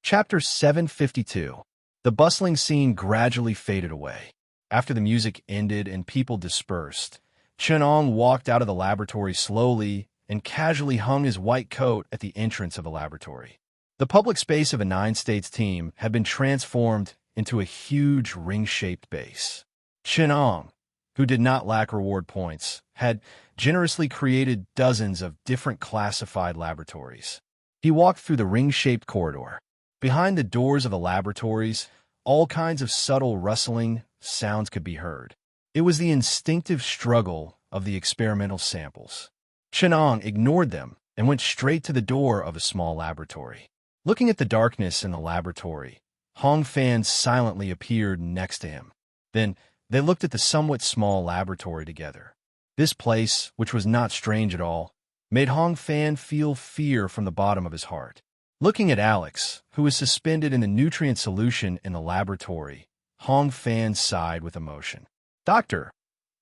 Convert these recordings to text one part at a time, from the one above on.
Chapter 752. The bustling scene gradually faded away. After the music ended and people dispersed, Chenong walked out of the laboratory slowly and casually hung his white coat at the entrance of the laboratory. The public space of a nine-states team had been transformed into a huge ring-shaped base. Chenong, who did not lack reward points, had generously created dozens of different classified laboratories. He walked through the ring-shaped corridor. Behind the doors of the laboratories, all kinds of subtle rustling sounds could be heard. It was the instinctive struggle of the experimental samples. Chenong ignored them and went straight to the door of a small laboratory. Looking at the darkness in the laboratory, Hong Fan silently appeared next to him. Then they looked at the somewhat small laboratory together. This place, which was not strange at all, made Hong Fan feel fear from the bottom of his heart. Looking at Alex, who was suspended in the nutrient solution in the laboratory, Hong Fan sighed with emotion. "Doctor,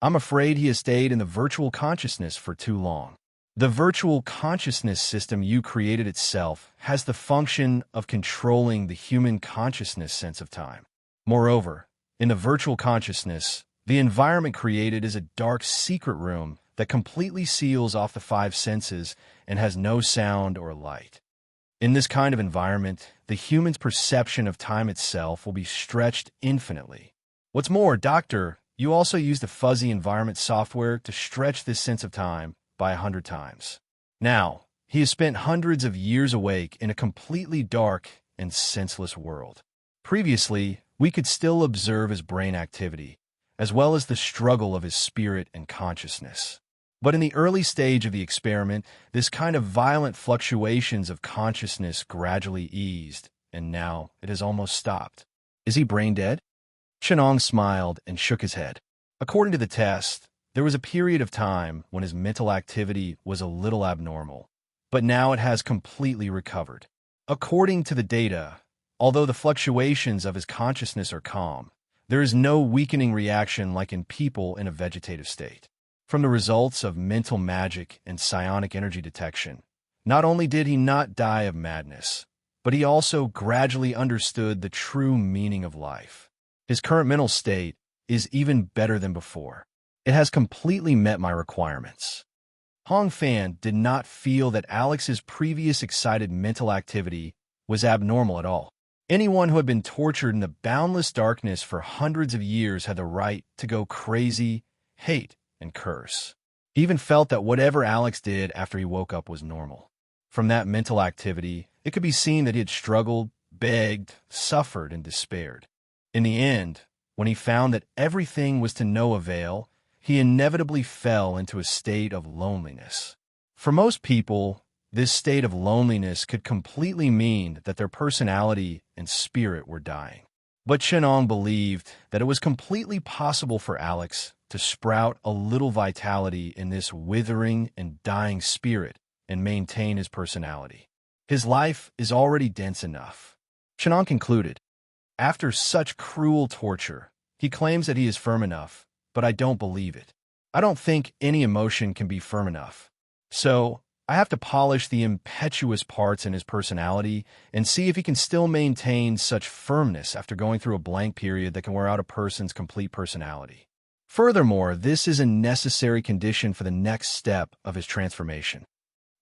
I'm afraid he has stayed in the virtual consciousness for too long. The virtual consciousness system you created itself has the function of controlling the human consciousness sense of time. Moreover, in the virtual consciousness, the environment created is a dark secret room that completely seals off the five senses and has no sound or light. In this kind of environment, the human's perception of time itself will be stretched infinitely. What's more, Doctor, you also use the fuzzy environment software to stretch this sense of time by 100 times. Now, he has spent hundreds of years awake in a completely dark and senseless world. Previously, we could still observe his brain activity, as well as the struggle of his spirit and consciousness. But in the early stage of the experiment, this kind of violent fluctuations of consciousness gradually eased, and now it has almost stopped. Is he brain dead?" Chenong smiled and shook his head. According to the test, there was a period of time when his mental activity was a little abnormal, but now it has completely recovered. According to the data, although the fluctuations of his consciousness are calm, there is no weakening reaction like in people in a vegetative state. From the results of mental magic and psionic energy detection, not only did he not die of madness, but he also gradually understood the true meaning of life. His current mental state is even better than before. It has completely met my requirements. Hong Fan did not feel that Alex's previous excited mental activity was abnormal at all. Anyone who had been tortured in the boundless darkness for hundreds of years had the right to go crazy, hate, and curse. He even felt that whatever Alex did after he woke up was normal. From that mental activity, it could be seen that he had struggled, begged, suffered, and despaired. In the end, when he found that everything was to no avail, he inevitably fell into a state of loneliness. For most people, this state of loneliness could completely mean that their personality and spirit were dying. But Chenong believed that it was completely possible for Alex to sprout a little vitality in this withering and dying spirit and maintain his personality. His life is already dense enough. Chenong concluded, "After such cruel torture, he claims that he is firm enough, but I don't believe it. I don't think any emotion can be firm enough. So I have to polish the impetuous parts in his personality and see if he can still maintain such firmness after going through a blank period that can wear out a person's complete personality. Furthermore, this is a necessary condition for the next step of his transformation."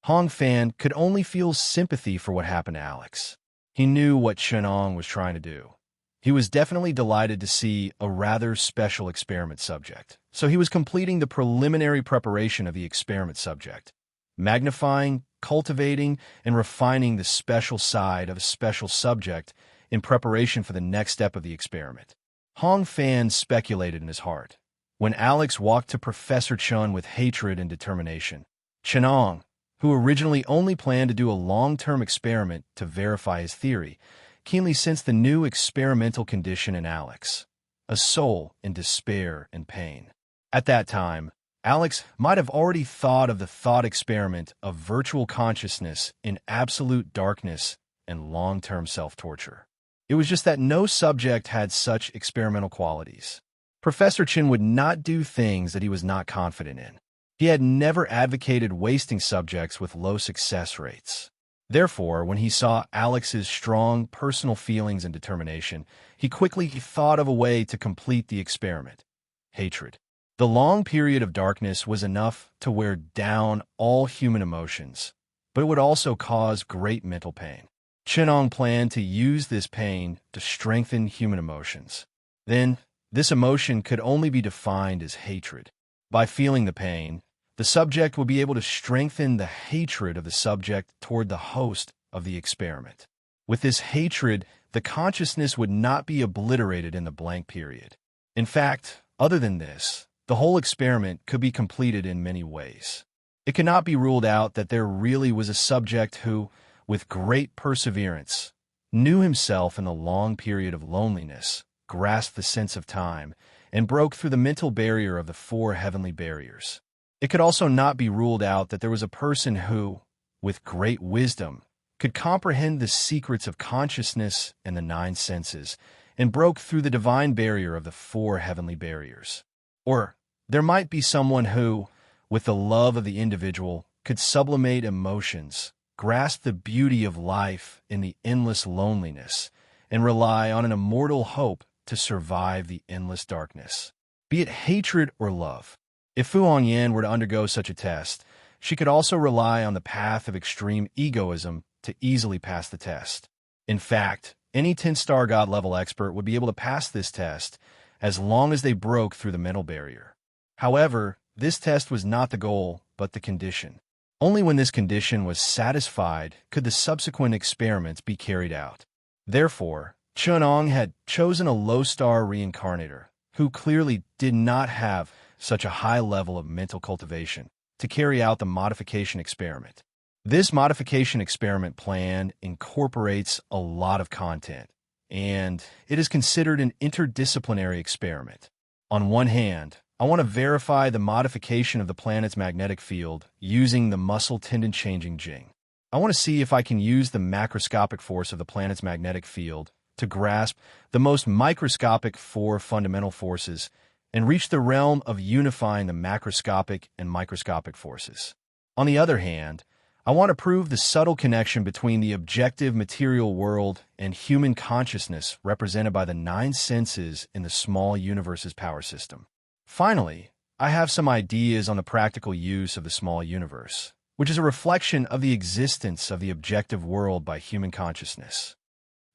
Hong Fan could only feel sympathy for what happened to Alex. He knew what Chenong was trying to do. He was definitely delighted to see a rather special experiment subject, so he was completing the preliminary preparation of the experiment subject, magnifying, cultivating, and refining the special side of a special subject in preparation for the next step of the experiment. Hong Fan speculated in his heart. When Alex walked to Professor Chun with hatred and determination, Chenong, who originally only planned to do a long-term experiment to verify his theory, keenly sensed the new experimental condition in Alex, a soul in despair and pain. At that time, Alex might have already thought of the thought experiment of virtual consciousness in absolute darkness and long-term self-torture. It was just that no subject had such experimental qualities. Professor Chin would not do things that he was not confident in. He had never advocated wasting subjects with low success rates. Therefore, when he saw Alex's strong personal feelings and determination, he quickly thought of a way to complete the experiment: hatred. The long period of darkness was enough to wear down all human emotions, but it would also cause great mental pain. Chenong planned to use this pain to strengthen human emotions. Then, this emotion could only be defined as hatred. By feeling the pain, the subject would be able to strengthen the hatred of the subject toward the host of the experiment. With this hatred, the consciousness would not be obliterated in the blank period. In fact, other than this, the whole experiment could be completed in many ways. It cannot be ruled out that there really was a subject who, with great perseverance, knew himself in the long period of loneliness, grasped the sense of time, and broke through the mental barrier of the four heavenly barriers. It could also not be ruled out that there was a person who, with great wisdom, could comprehend the secrets of consciousness and the nine senses, and broke through the divine barrier of the four heavenly barriers. Or there might be someone who, with the love of the individual, could sublimate emotions, grasp the beauty of life in the endless loneliness, and rely on an immortal hope to survive the endless darkness. Be it hatred or love. If Fu Hongyan were to undergo such a test, she could also rely on the path of extreme egoism to easily pass the test. In fact, any 10-star God level expert would be able to pass this test as long as they broke through the mental barrier. However, this test was not the goal, but the condition. Only when this condition was satisfied could the subsequent experiments be carried out. Therefore, Chenong had chosen a low-star reincarnator, who clearly did not have such a high level of mental cultivation, to carry out the modification experiment. This modification experiment plan incorporates a lot of content, and it is considered an interdisciplinary experiment. On one hand, I want to verify the modification of the planet's magnetic field using the muscle tendon changing Jing. I want to see if I can use the macroscopic force of the planet's magnetic field to grasp the most microscopic four fundamental forces and reach the realm of unifying the macroscopic and microscopic forces. On the other hand, I want to prove the subtle connection between the objective material world and human consciousness represented by the nine senses in the small universe's power system. Finally, I have some ideas on the practical use of the small universe, which is a reflection of the existence of the objective world by human consciousness.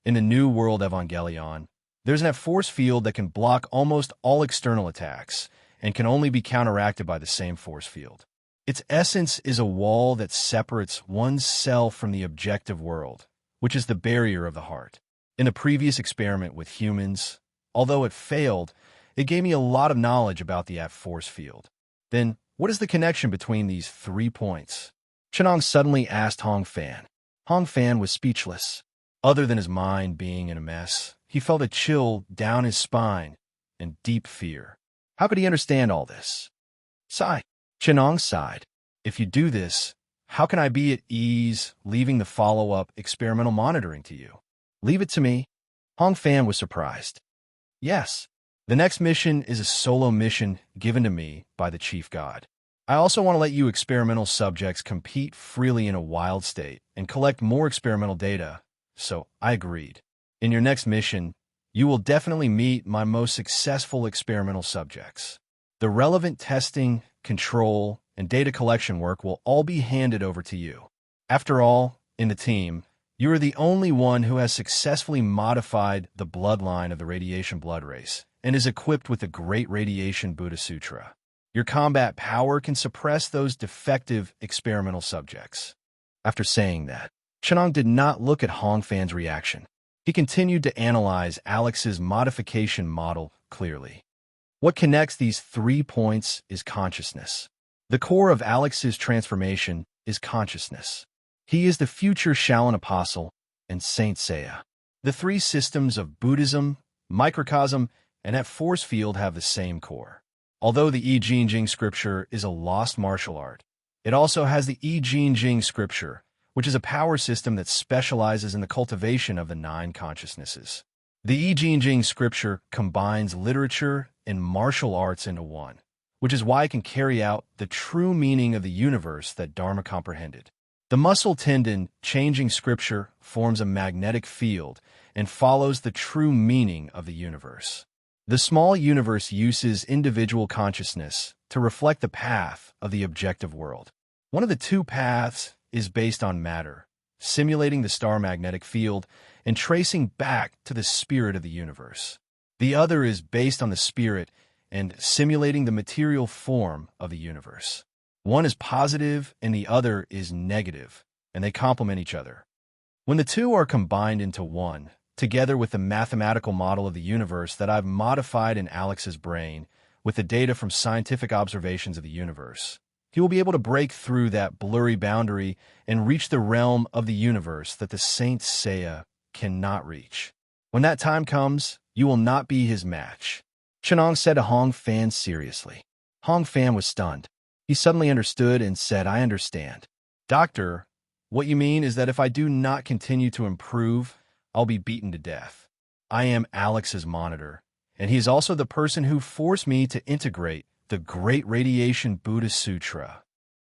In the New World Evangelion, there's an force field that can block almost all external attacks and can only be counteracted by the same force field. Its essence is a wall that separates one's self from the objective world, which is the barrier of the heart. In the previous experiment with humans, although it failed, it gave me a lot of knowledge about the force field. Then, what is the connection between these 3 points? Chenong suddenly asked Hong Fan. Hong Fan was speechless. Other than his mind being in a mess, he felt a chill down his spine and deep fear. How could he understand all this? Sigh. Chenong sighed. If you do this, how can I be at ease leaving the follow-up experimental monitoring to you? Leave it to me. Hong Fan was surprised. Yes. The next mission is a solo mission given to me by the Chief God. I also want to let you experimental subjects compete freely in a wild state and collect more experimental data, so I agreed. In your next mission, you will definitely meet my most successful experimental subjects. The relevant testing, control, and data collection work will all be handed over to you. After all, in the team, you are the only one who has successfully modified the bloodline of the radiation blood race and is equipped with the Great Radiation Buddha Sutra. Your combat power can suppress those defective experimental subjects. After saying that, Chenong did not look at Hong Fan's reaction. He continued to analyze Alex's modification model clearly. What connects these 3 points is consciousness. The core of Alex's transformation is consciousness. He is the future Shaolin Apostle and Saint Seiya. The 3 systems of Buddhism, microcosm, and that force field have the same core. Although the I Ching Jing scripture is a lost martial art, it also has the I Ching Jing scripture, which is a power system that specializes in the cultivation of the 9 consciousnesses. The I Ching Jing scripture combines literature and martial arts into one, which is why it can carry out the true meaning of the universe that Dharma comprehended. The muscle tendon, changing scripture, forms a magnetic field and follows the true meaning of the universe. The small universe uses individual consciousness to reflect the path of the objective world. One of the two paths is based on matter, simulating the star magnetic field and tracing back to the spirit of the universe. The other is based on the spirit and simulating the material form of the universe. One is positive and the other is negative, and they complement each other. When the two are combined into one, together with the mathematical model of the universe that I've modified in Alex's brain with the data from scientific observations of the universe, he will be able to break through that blurry boundary and reach the realm of the universe that the Saint Seiya cannot reach. When that time comes, you will not be his match, Chenong said to Hong Fan seriously. Hong Fan was stunned. He suddenly understood and said, I understand. Doctor, what you mean is that if I do not continue to improve, I'll be beaten to death. I am Alex's monitor, and he is also the person who forced me to integrate the Great Radiation Buddha Sutra.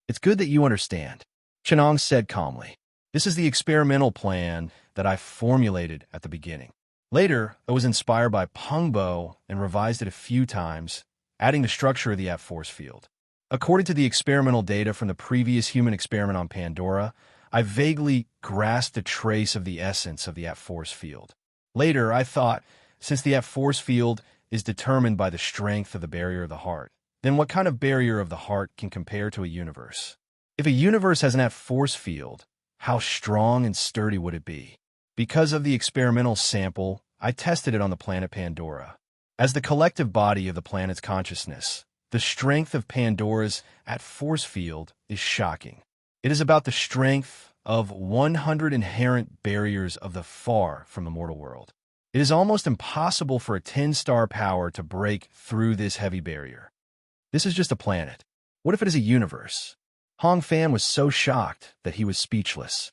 It's good that you understand, Chenong said calmly. This is the experimental plan that I formulated at the beginning. Later, I was inspired by Pengbo and revised it a few times, adding the structure of the F-force field. According to the experimental data from the previous human experiment on Pandora, I vaguely grasped a trace of the essence of the F-force field. Later, I thought, since the F-force field is determined by the strength of the barrier of the heart, then what kind of barrier of the heart can compare to a universe? If a universe has an F-force field, how strong and sturdy would it be? Because of the experimental sample, I tested it on the planet Pandora. As the collective body of the planet's consciousness, the strength of Pandora's F-force field is shocking. It is about the strength of 100 inherent barriers of the far from the mortal world. It is almost impossible for a 10-star power to break through this heavy barrier. This is just a planet. What if it is a universe? Hong Fan was so shocked that he was speechless.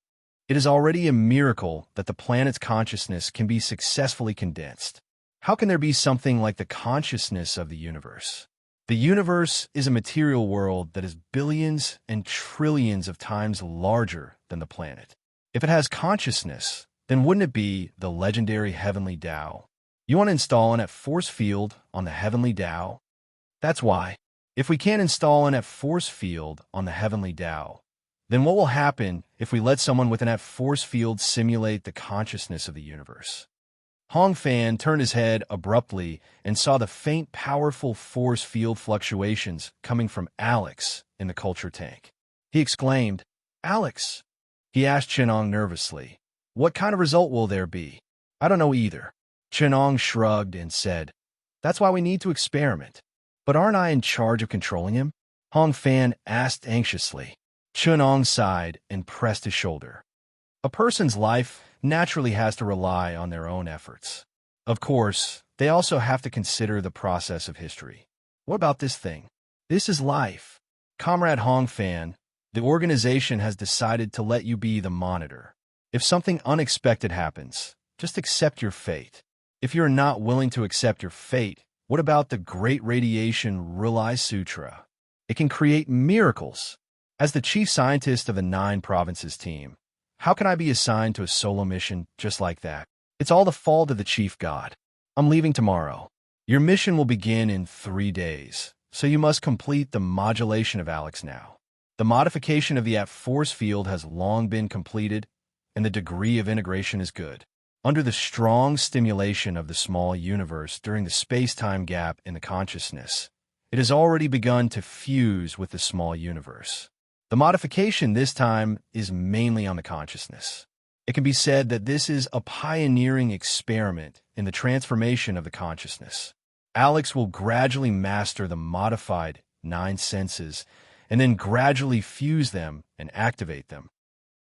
It is already a miracle that the planet's consciousness can be successfully condensed. How can there be something like the consciousness of the universe? The universe is a material world that is billions and trillions of times larger than the planet. If it has consciousness, then wouldn't it be the legendary heavenly Tao? You want to install an F-force field on the heavenly Tao? That's why. If we can't install an F-force field on the heavenly Tao, then what will happen if we let someone with an F-force field simulate the consciousness of the universe? Hong Fan turned his head abruptly and saw the faint, powerful force field fluctuations coming from Alex in the culture tank. He exclaimed, Alex? He asked Chenong nervously. What kind of result will there be? I don't know either. Chenong shrugged and said, That's why we need to experiment. But aren't I in charge of controlling him? Hong Fan asked anxiously. Chenong sighed and pressed his shoulder. A person's life naturally has to rely on their own efforts. Of course, they also have to consider the process of history. What about this thing? This is life. Comrade Hong Fan, the organization has decided to let you be the monitor. If something unexpected happens, just accept your fate. If you're not willing to accept your fate, what about the Great Radiation Relay Sutra? It can create miracles. As the chief scientist of the 9 provinces team, how can I be assigned to a solo mission just like that? It's all the fault of the chief god. I'm leaving tomorrow. Your mission will begin in 3 days, so you must complete the modulation of Alex now. The modification of the F-force field has long been completed, and the degree of integration is good. Under the strong stimulation of the small universe during the space-time gap in the consciousness, it has already begun to fuse with the small universe. The modification this time is mainly on the consciousness. It can be said that this is a pioneering experiment in the transformation of the consciousness. Alex will gradually master the modified 9 senses and then gradually fuse them and activate them.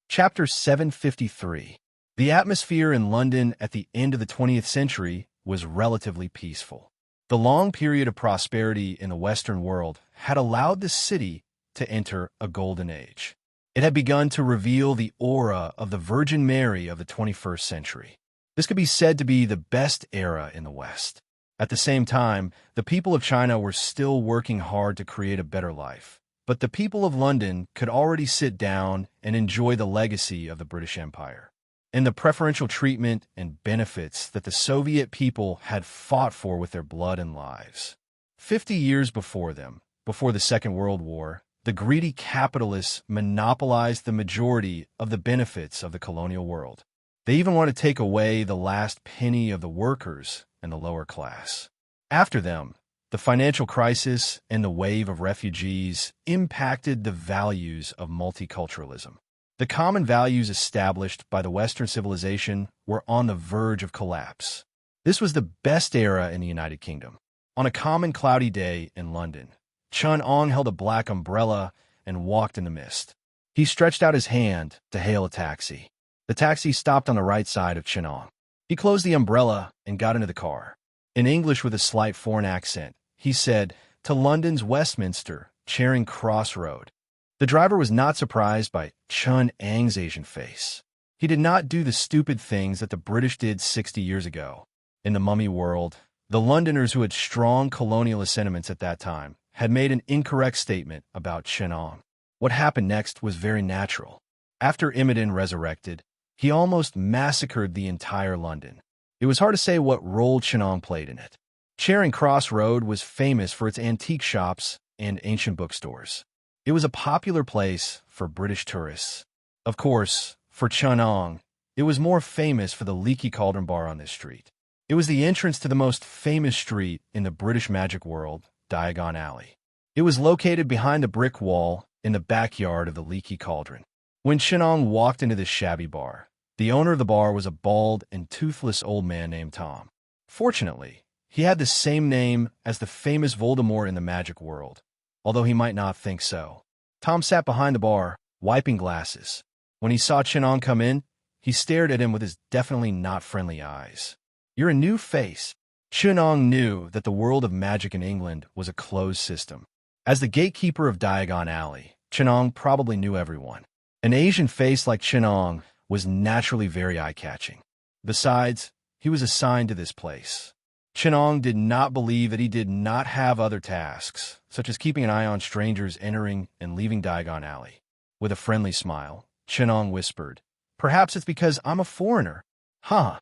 Chapter 753. The atmosphere in London at the end of the 20th century was relatively peaceful. The long period of prosperity in the Western world had allowed the city to enter a golden age. It had begun to reveal the aura of the Virgin Mary of the 21st century. This could be said to be the best era in the West. At the same time, the people of China were still working hard to create a better life. but the people of London could already sit down and enjoy the legacy of the British Empire and the preferential treatment and benefits that the Soviet people had fought for with their blood and lives. 50 years before them, before the Second World War, the greedy capitalists monopolized the majority of the benefits of the colonial world. They even want to take away the last penny of the workers and the lower class. After them, the financial crisis and the wave of refugees impacted the values of multiculturalism. The common values established by the Western civilization were on the verge of collapse. This was the best era in the United Kingdom. On a common cloudy day in London, Chun-Ong held a black umbrella and walked in the mist. He stretched out his hand to hail a taxi. The taxi stopped on the right side of Chun-Ong. He closed the umbrella and got into the car. In English with a slight foreign accent, he said, "To London's Westminster, Charing Cross Road." The driver was not surprised by Chun-Ang's Asian face. He did not do the stupid things that the British did 60 years ago. In the mummy world, the Londoners who had strong colonialist sentiments at that time had made an incorrect statement about Chun-Ong. What happened next was very natural. After Imogen resurrected, he almost massacred the entire London. It was hard to say what role Chun-Ong played in it. Charing Cross Road was famous for its antique shops and ancient bookstores. It was a popular place for British tourists. Of course, for Chun-Ong, it was more famous for the Leaky Cauldron Bar on this street. It was the entrance to the most famous street in the British magic world, Diagon Alley. It was located behind the brick wall in the backyard of the Leaky Cauldron. When Chun-Ong walked into this shabby bar, the owner of the bar was a bald and toothless old man named Tom. Fortunately, he had the same name as the famous Voldemort in the magic world, although he might not think so. Tom sat behind the bar, wiping glasses. When he saw Chun-Ong come in, he stared at him with his definitely not friendly eyes. "You're a new face." Chun-Ong knew that the world of magic in England was a closed system. As the gatekeeper of Diagon Alley, Chun-Ong probably knew everyone. An Asian face like Chun-Ong was naturally very eye-catching. Besides, he was assigned to this place. Chun-Ong did not believe that he did not have other tasks, such as keeping an eye on strangers entering and leaving Diagon Alley. With a friendly smile, Chun-Ong whispered, "Perhaps it's because I'm a foreigner." "Huh."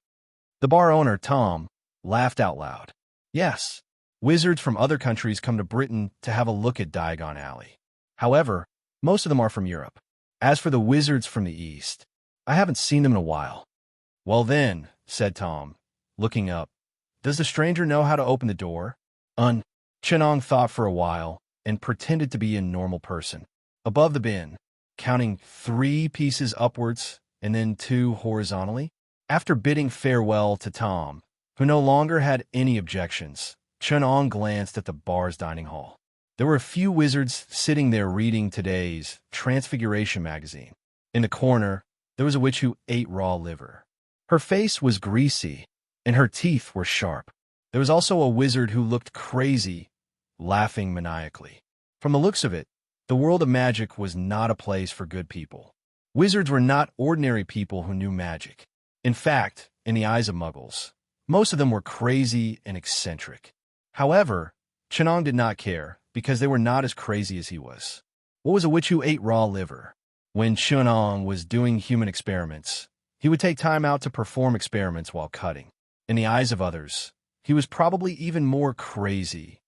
The bar owner, Tom, laughed out loud. "Yes, wizards from other countries come to Britain to have a look at Diagon Alley. However, most of them are from Europe. As for the wizards from the East, I haven't seen them in a while." "Well then," said Tom, looking up, "does the stranger know how to open the door?" Chun-Ong thought for a while and pretended to be a normal person. Above the bin, counting 3 pieces upwards and then 2 horizontally. After bidding farewell to Tom, who no longer had any objections, Chun-Ong glanced at the bar's dining hall. There were a few wizards sitting there reading today's Transfiguration magazine. In the corner, there was a witch who ate raw liver. Her face was greasy, and her teeth were sharp. There was also a wizard who looked crazy, laughing maniacally. From the looks of it, the world of magic was not a place for good people. Wizards were not ordinary people who knew magic. In fact, in the eyes of Muggles, most of them were crazy and eccentric. However, Chun-Ong did not care, because they were not as crazy as he was. What was a witch who ate raw liver? When Chun-Ong was doing human experiments, he would take time out to perform experiments while cutting. In the eyes of others, he was probably even more crazy.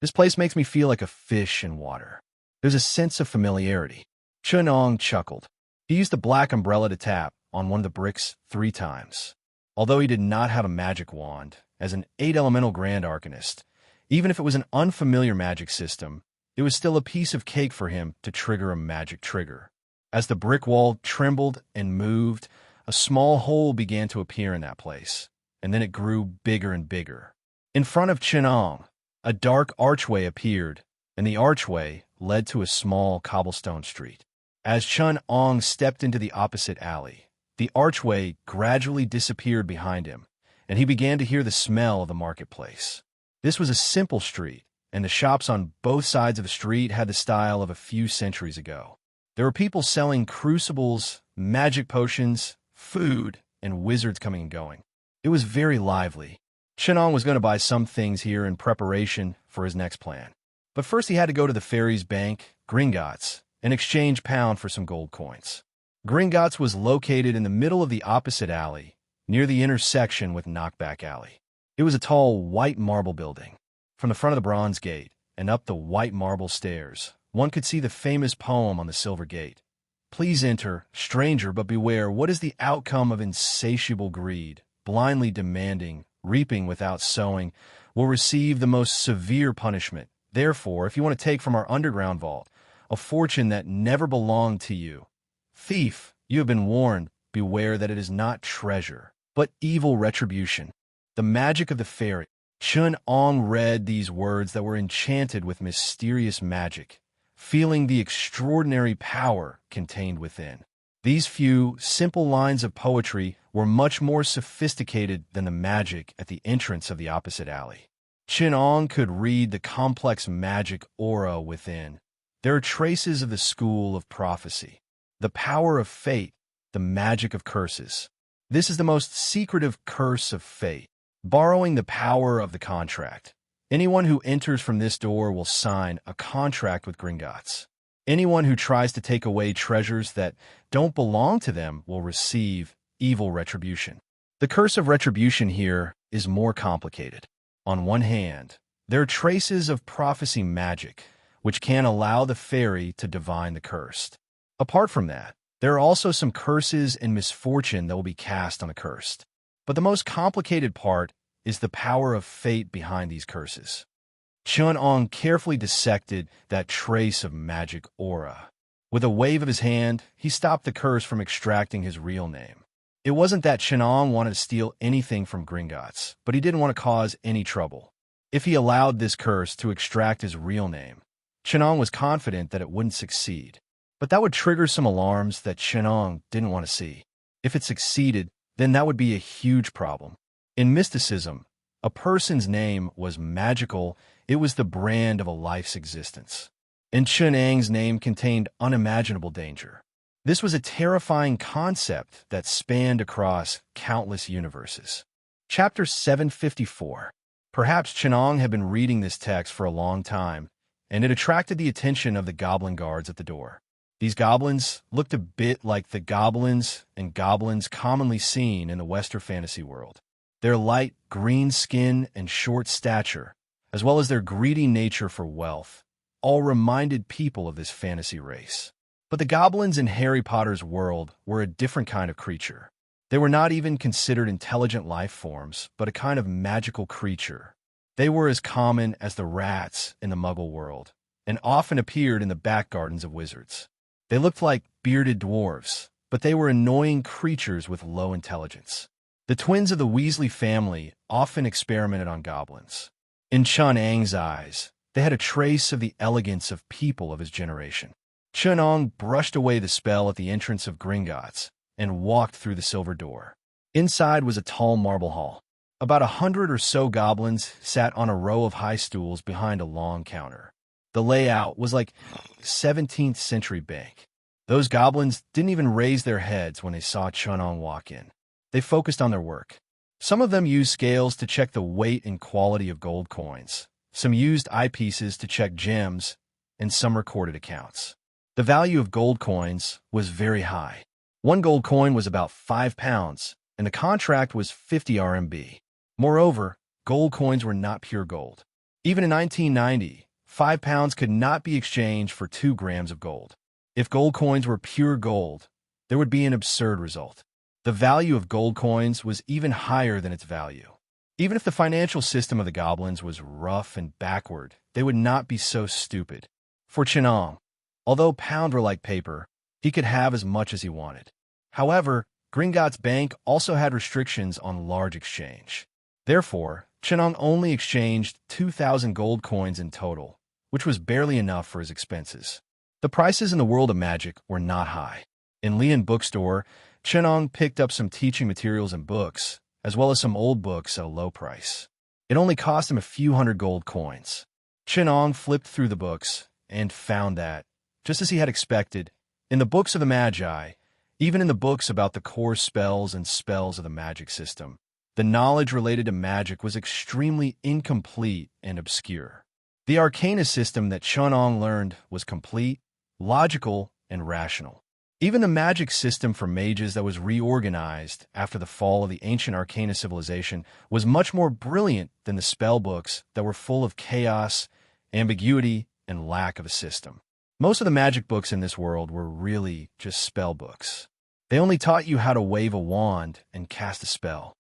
"This place makes me feel like a fish in water. There's a sense of familiarity." Chun-Ong chuckled. He used the black umbrella to tap on one of the bricks 3 times. Although he did not have a magic wand, as an 8-elemental Grand Arcanist, even if it was an unfamiliar magic system, it was still a piece of cake for him to trigger a magic trigger. As the brick wall trembled and moved, a small hole began to appear in that place, and then it grew bigger and bigger. In front of Chun-Ong, a dark archway appeared, and the archway led to a small cobblestone street. As Chun-Ong stepped into the opposite alley, the archway gradually disappeared behind him, and he began to hear the smell of the marketplace. This was a simple street, and the shops on both sides of the street had the style of a few centuries ago. There were people selling crucibles, magic potions, food, and wizards coming and going. It was very lively. Chun-Ong was going to buy some things here in preparation for his next plan. But first he had to go to the fairies' bank, Gringotts, and exchange pound for some gold coins. Gringotts was located in the middle of the opposite alley, near the intersection with Knockback Alley. It was a tall, white marble building. From the front of the bronze gate and up the white marble stairs, one could see the famous poem on the silver gate. Please enter, stranger, but beware, what is the outcome of insatiable greed, blindly demanding, reaping without sowing, will receive the most severe punishment. Therefore, if you want to take from our underground vault a fortune that never belonged to you, thief, you have been warned, beware that it is not treasure, but evil retribution. The magic of the fairy. Chun-Ong read these words that were enchanted with mysterious magic, feeling the extraordinary power contained within. These few, simple lines of poetry were much more sophisticated than the magic at the entrance of the opposite alley. Chun-Ong could read the complex magic aura within. There are traces of the school of prophecy, the power of fate, the magic of curses. This is the most secretive curse of fate, borrowing the power of the contract. Anyone who enters from this door will sign a contract with Gringotts. Anyone who tries to take away treasures that don't belong to them will receive evil retribution. The curse of retribution here is more complicated. On one hand, there are traces of prophecy magic, which can allow the fairy to divine the cursed. Apart from that, there are also some curses and misfortune that will be cast on the cursed. But the most complicated part is the power of fate behind these curses. Chun-Ong carefully dissected that trace of magic aura. With a wave of his hand, he stopped the curse from extracting his real name. It wasn't that Chun-Ong wanted to steal anything from Gringotts, but he didn't want to cause any trouble. If he allowed this curse to extract his real name, Chun-Ong was confident that it wouldn't succeed. But that would trigger some alarms that Chun-Ong didn't want to see. If it succeeded, then that would be a huge problem. In mysticism, a person's name was magical. It was the brand of a life's existence. And Chun-Ang's name contained unimaginable danger. This was a terrifying concept that spanned across countless universes. Chapter 754. Perhaps Chun-Ong had been reading this text for a long time, and it attracted the attention of the goblin guards at the door. These goblins looked a bit like the goblins and goblins commonly seen in the Western fantasy world. Their light green skin and short stature, as well as their greedy nature for wealth, all reminded people of this fantasy race. But the goblins in Harry Potter's world were a different kind of creature. They were not even considered intelligent life forms, but a kind of magical creature. They were as common as the rats in the Muggle world, and often appeared in the back gardens of wizards. They looked like bearded dwarves, but they were annoying creatures with low intelligence. The twins of the Weasley family often experimented on goblins. In Chun-Ang's eyes, they had a trace of the elegance of people of his generation. Chun-Ong brushed away the spell at the entrance of Gringotts and walked through the silver door. Inside was a tall marble hall. About 100 or so goblins sat on a row of high stools behind a long counter. The layout was like a 17th century bank. Those goblins didn't even raise their heads when they saw Chun-Ong walk in. They focused on their work. Some of them used scales to check the weight and quality of gold coins. Some used eyepieces to check gems, and some recorded accounts. The value of gold coins was very high. One gold coin was about 5 pounds, and the contract was 50 RMB. Moreover, gold coins were not pure gold. Even in 1990, 5 pounds could not be exchanged for 2 grams of gold. If gold coins were pure gold, there would be an absurd result. The value of gold coins was even higher than its value. Even if the financial system of the goblins was rough and backward, they would not be so stupid. For Chun-Ong, although pounds were like paper, he could have as much as he wanted. However, Gringotts Bank also had restrictions on large exchange. Therefore, Chun-Ong only exchanged 2,000 gold coins in total, which was barely enough for his expenses. The prices in the world of magic were not high. In Lian Bookstore, Chun-Ong picked up some teaching materials and books, as well as some old books at a low price. It only cost him a few hundred gold coins. Chun-Ong flipped through the books and found that, just as he had expected, in the books of the Magi, even in the books about the core spells and spells of the magic system, the knowledge related to magic was extremely incomplete and obscure. The arcana system that Chunong learned was complete, logical, and rational. Even the magic system for mages that was reorganized after the fall of the ancient arcana civilization was much more brilliant than the spell books that were full of chaos, ambiguity, and lack of a system. Most of the magic books in this world were really just spell books. They only taught you how to wave a wand and cast a spell.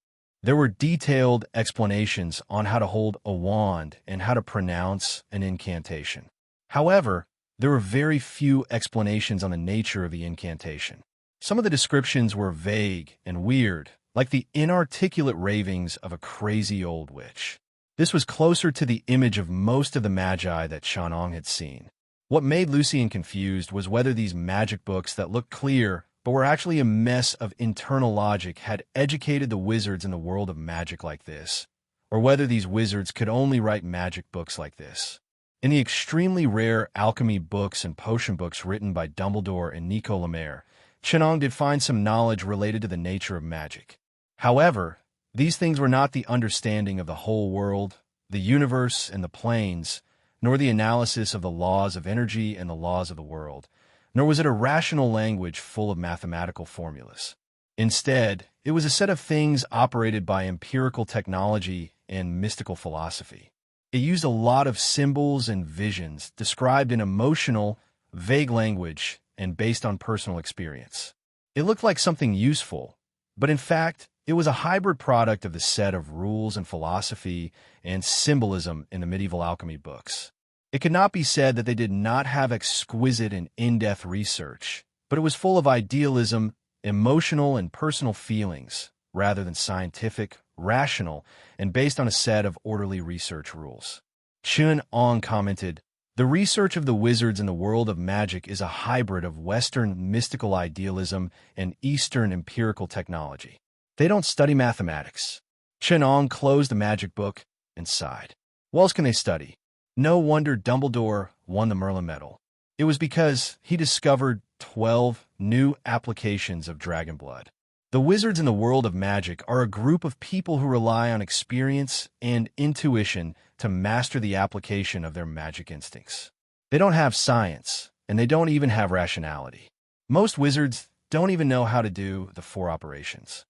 There were detailed explanations on how to hold a wand and how to pronounce an incantation. However, there were very few explanations on the nature of the incantation. Some of the descriptions were vague and weird, like the inarticulate ravings of a crazy old witch. This was closer to the image of most of the magi that Shanong had seen. What made Lucian confused was whether these magic books that looked clear but were actually a mess of internal logic had educated the wizards in the world of magic like this, or whether these wizards could only write magic books like this. In the extremely rare alchemy books and potion books written by Dumbledore and Nico Lemaire, Chenong did find some knowledge related to the nature of magic. However, these things were not the understanding of the whole world, the universe, and the planes, nor the analysis of the laws of energy and the laws of the world, nor was it a rational language full of mathematical formulas. Instead, it was a set of things operated by empirical technology and mystical philosophy. It used a lot of symbols and visions described in emotional, vague language and based on personal experience. It looked like something useful, but in fact, it was a hybrid product of the set of rules and philosophy and symbolism in the medieval alchemy books. It could not be said that they did not have exquisite and in-depth research, but it was full of idealism, emotional and personal feelings, rather than scientific, rational, and based on a set of orderly research rules. Chun Ong commented, "The research of the wizards in the world of magic is a hybrid of Western mystical idealism and Eastern empirical technology. They don't study mathematics." Chun Ong closed the magic book and sighed. What else can they study? No wonder Dumbledore won the Merlin Medal. It was because he discovered 12 new applications of dragon blood. The wizards in the world of magic are a group of people who rely on experience and intuition to master the application of their magic instincts. They don't have science, and they don't even have rationality. Most wizards don't even know how to do the 4 operations.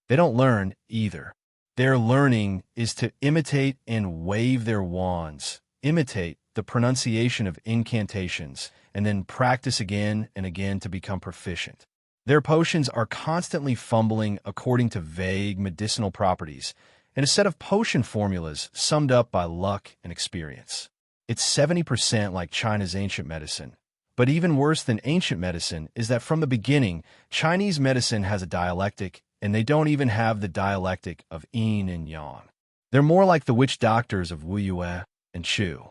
They don't learn either. Their learning is to imitate and wave their wands, imitate the pronunciation of incantations, and then practice again and again to become proficient. Their potions are constantly fumbling according to vague medicinal properties and a set of potion formulas summed up by luck and experience. It's 70% like China's ancient medicine. But even worse than ancient medicine is that from the beginning, Chinese medicine has a dialectic, and they don't even have the dialectic of yin and yang. They're more like the witch doctors of Wu Yue and Chu.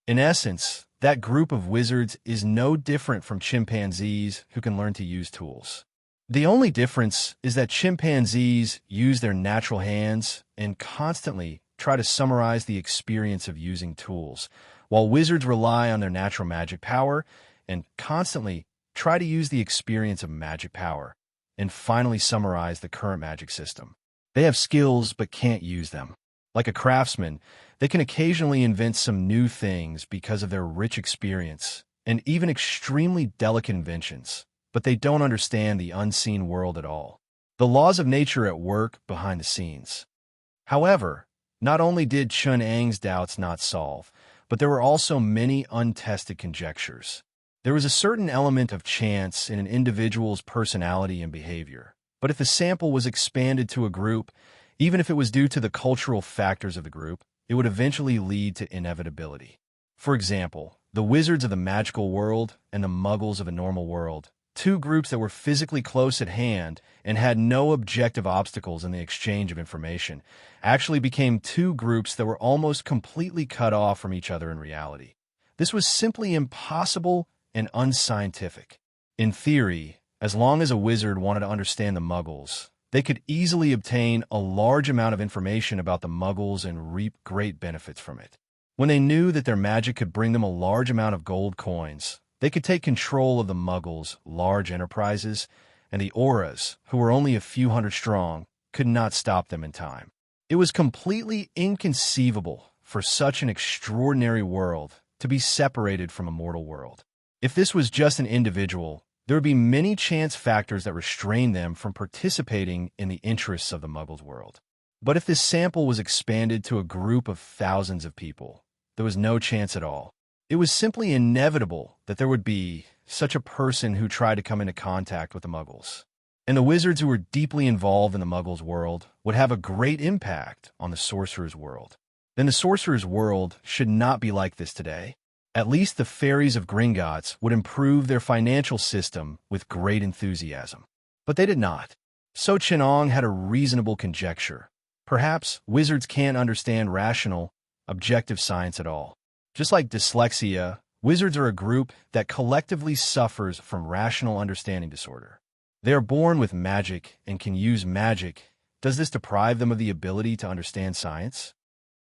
In essence, that group of wizards is no different from chimpanzees who can learn to use tools. The only difference is that chimpanzees use their natural hands and constantly try to summarize the experience of using tools, while wizards rely on their natural magic power and constantly try to use the experience of magic power and finally summarize the current magic system. They have skills but can't use them. Like a craftsman, they can occasionally invent some new things because of their rich experience and even extremely delicate inventions, but they don't understand the unseen world at all. The laws of nature at work behind the scenes. However, not only did Chun Ang's doubts not solve, but there were also many untested conjectures. There was a certain element of chance in an individual's personality and behavior, but if the sample was expanded to a group, even if it was due to the cultural factors of the group, it would eventually lead to inevitability. For example, the wizards of the magical world and the muggles of a normal world, 2 groups that were physically close at hand and had no objective obstacles in the exchange of information, actually became 2 groups that were almost completely cut off from each other in reality. This was simply impossible and unscientific. In theory, as long as a wizard wanted to understand the muggles, they could easily obtain a large amount of information about the muggles and reap great benefits from it. When they knew that their magic could bring them a large amount of gold coins, they could take control of the muggles' large enterprises, and the auras, who were only a few hundred strong, could not stop them in time. It was completely inconceivable for such an extraordinary world to be separated from a mortal world. If this was just an individual, there would be many chance factors that restrain them from participating in the interests of the Muggles world. But if this sample was expanded to a group of thousands of people, there was no chance at all. It was simply inevitable that there would be such a person who tried to come into contact with the Muggles. And the wizards who were deeply involved in the Muggles world would have a great impact on the sorcerer's world. Then the sorcerer's world should not be like this today. At least the fairies of Gringotts would improve their financial system with great enthusiasm. But they did not. So Chenong had a reasonable conjecture. Perhaps wizards can't understand rational, objective science at all. Just like dyslexia, wizards are a group that collectively suffers from rational understanding disorder. They are born with magic and can use magic. Does this deprive them of the ability to understand science?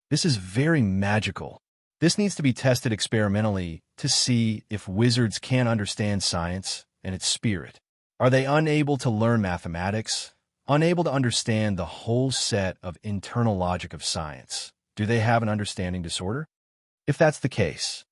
This is very magical. This needs to be tested experimentally to see if wizards can understand science and its spirit. Are they unable to learn mathematics? Unable to understand the whole set of internal logic of science? Do they have an understanding disorder? If that's the case,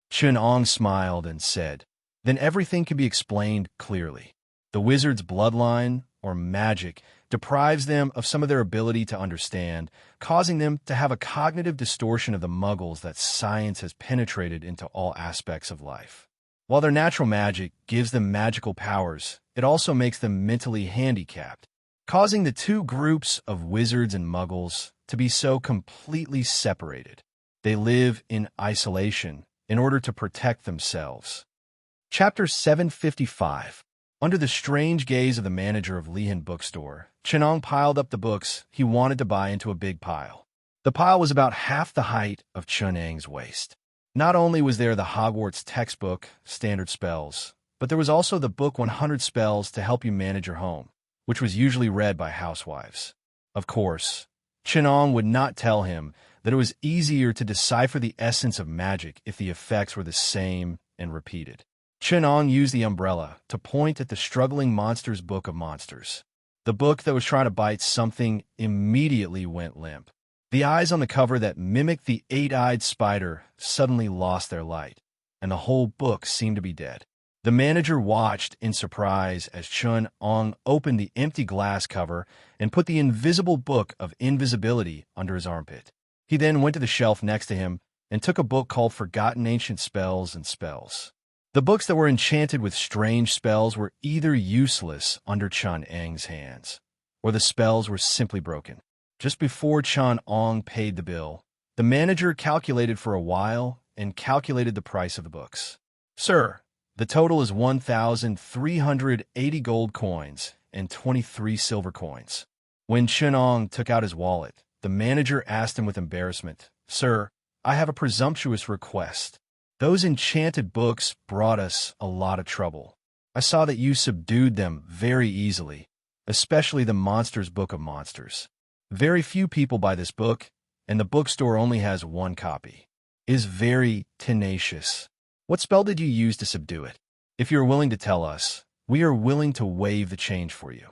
Chun-Ong smiled and said, then everything can be explained clearly. The wizard's bloodline, or magic, deprives them of some of their ability to understand, causing them to have a cognitive distortion of the Muggles that science has penetrated into all aspects of life. While their natural magic gives them magical powers, it also makes them mentally handicapped, causing the two groups of wizards and Muggles to be so completely separated. They live in isolation in order to protect themselves. Chapter 755. Under the strange gaze of the manager of Lehan Bookstore, Chenong piled up the books he wanted to buy into a big pile. The pile was about half the height of Chun-Ang's waist. Not only was there the Hogwarts textbook, Standard Spells, but there was also the book 100 Spells to Help You Manage Your Home, which was usually read by housewives. Of course, Chenong would not tell him that it was easier to decipher the essence of magic if the effects were the same and repeated. Chenong used the umbrella to point at the struggling monster's book of monsters. The book that was trying to bite something immediately went limp. The eyes on the cover that mimicked the eight-eyed spider suddenly lost their light, and the whole book seemed to be dead. The manager watched in surprise as Chun-Ong opened the empty glass cover and put the invisible book of invisibility under his armpit. He then went to the shelf next to him and took a book called Forgotten Ancient Spells and Spells. The books that were enchanted with strange spells were either useless under Chun-Ang's hands, or the spells were simply broken. Just before Chun-Ong paid the bill, the manager calculated for a while and calculated the price of the books. Sir, the total is 1,380 gold coins and 23 silver coins. When Chun-Ong took out his wallet, the manager asked him with embarrassment, Sir, I have a presumptuous request. Those enchanted books brought us a lot of trouble. I saw that you subdued them very easily, especially the Monster's Book of Monsters. Very few people buy this book, and the bookstore only has one copy. It is very tenacious. What spell did you use to subdue it? If you are willing to tell us, we are willing to waive the change for you.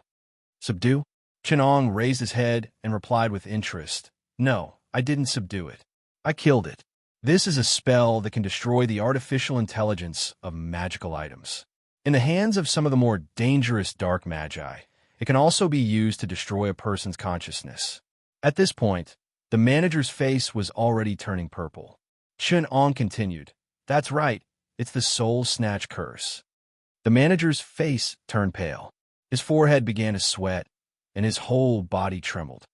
Subdue? Chenong raised his head and replied with interest, No, I didn't subdue it. I killed it. This is a spell that can destroy the artificial intelligence of magical items. In the hands of some of the more dangerous dark magi, it can also be used to destroy a person's consciousness. At this point, the manager's face was already turning purple. Chun-Ong continued, That's right, it's the Soul Snatch Curse. The manager's face turned pale. His forehead began to sweat, and his whole body trembled.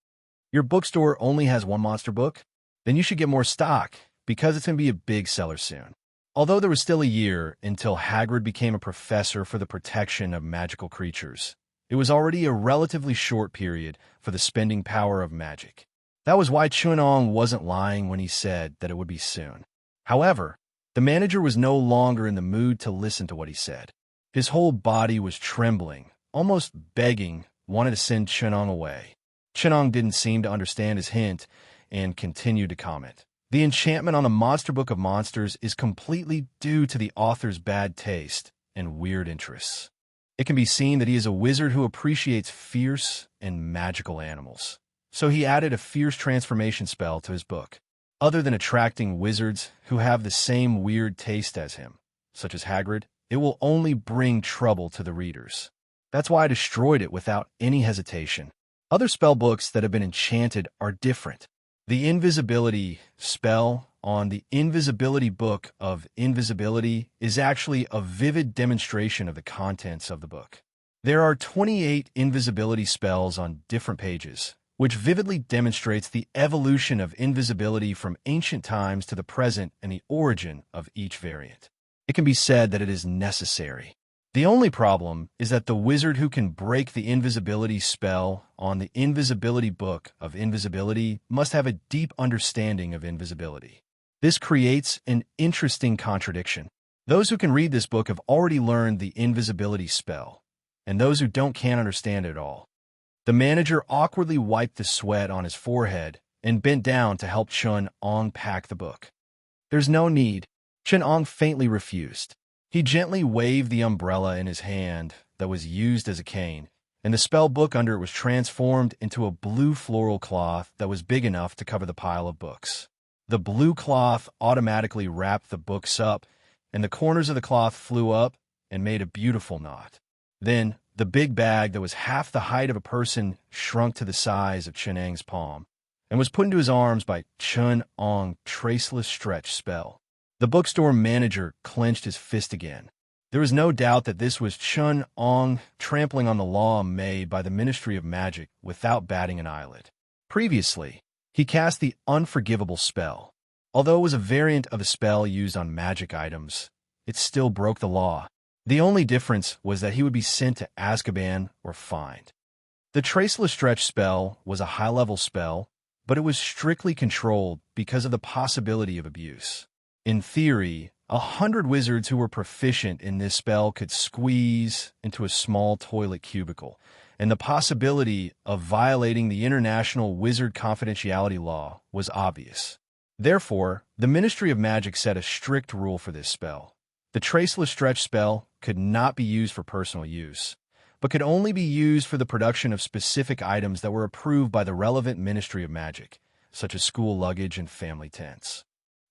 Your bookstore only has one monster book? Then you should get more stock, because it's going to be a big seller soon. Although there was still a year until Hagrid became a professor for the protection of magical creatures, it was already a relatively short period for the spending power of magic. That was why Chun-Ong wasn't lying when he said that it would be soon. However, the manager was no longer in the mood to listen to what he said. His whole body was trembling, almost begging, wanted to send Chun-Ong away. Chun-Ong didn't seem to understand his hint and continued to comment. The enchantment on the Monster Book of Monsters is completely due to the author's bad taste and weird interests. It can be seen that he is a wizard who appreciates fierce and magical animals. So he added a fierce transformation spell to his book. Other than attracting wizards who have the same weird taste as him, such as Hagrid, it will only bring trouble to the readers. That's why I destroyed it without any hesitation. Other spell books that have been enchanted are different. The invisibility spell on the Invisibility Book of Invisibility is actually a vivid demonstration of the contents of the book. There are 28 invisibility spells on different pages, which vividly demonstrates the evolution of invisibility from ancient times to the present and the origin of each variant. It can be said that it is necessary. The only problem is that the wizard who can break the invisibility spell on the Invisibility Book of Invisibility must have a deep understanding of invisibility. This creates an interesting contradiction. Those who can read this book have already learned the invisibility spell, and those who can't understand it at all. The manager awkwardly wiped the sweat on his forehead and bent down to help Chun-Ong pack the book. "There's no need," Chun-Ong faintly refused. He gently waved the umbrella in his hand that was used as a cane, and the spell book under it was transformed into a blue floral cloth that was big enough to cover the pile of books. The blue cloth automatically wrapped the books up, and the corners of the cloth flew up and made a beautiful knot. Then, the big bag that was half the height of a person shrunk to the size of Chun-Ang's palm and was put into his arms by Chun-Ong traceless stretch spell. The bookstore manager clenched his fist again. There was no doubt that this was Chun-Ong trampling on the law made by the Ministry of Magic without batting an eyelid. Previously, he cast the unforgivable spell. Although it was a variant of a spell used on magic items, it still broke the law. The only difference was that he would be sent to Azkaban or fined. The traceless stretch spell was a high-level spell, but it was strictly controlled because of the possibility of abuse. In theory, 100 wizards who were proficient in this spell could squeeze into a small toilet cubicle, and the possibility of violating the international wizard confidentiality law was obvious. Therefore, the Ministry of Magic set a strict rule for this spell. The traceless stretch spell could not be used for personal use, but could only be used for the production of specific items that were approved by the relevant Ministry of Magic, such as school luggage and family tents.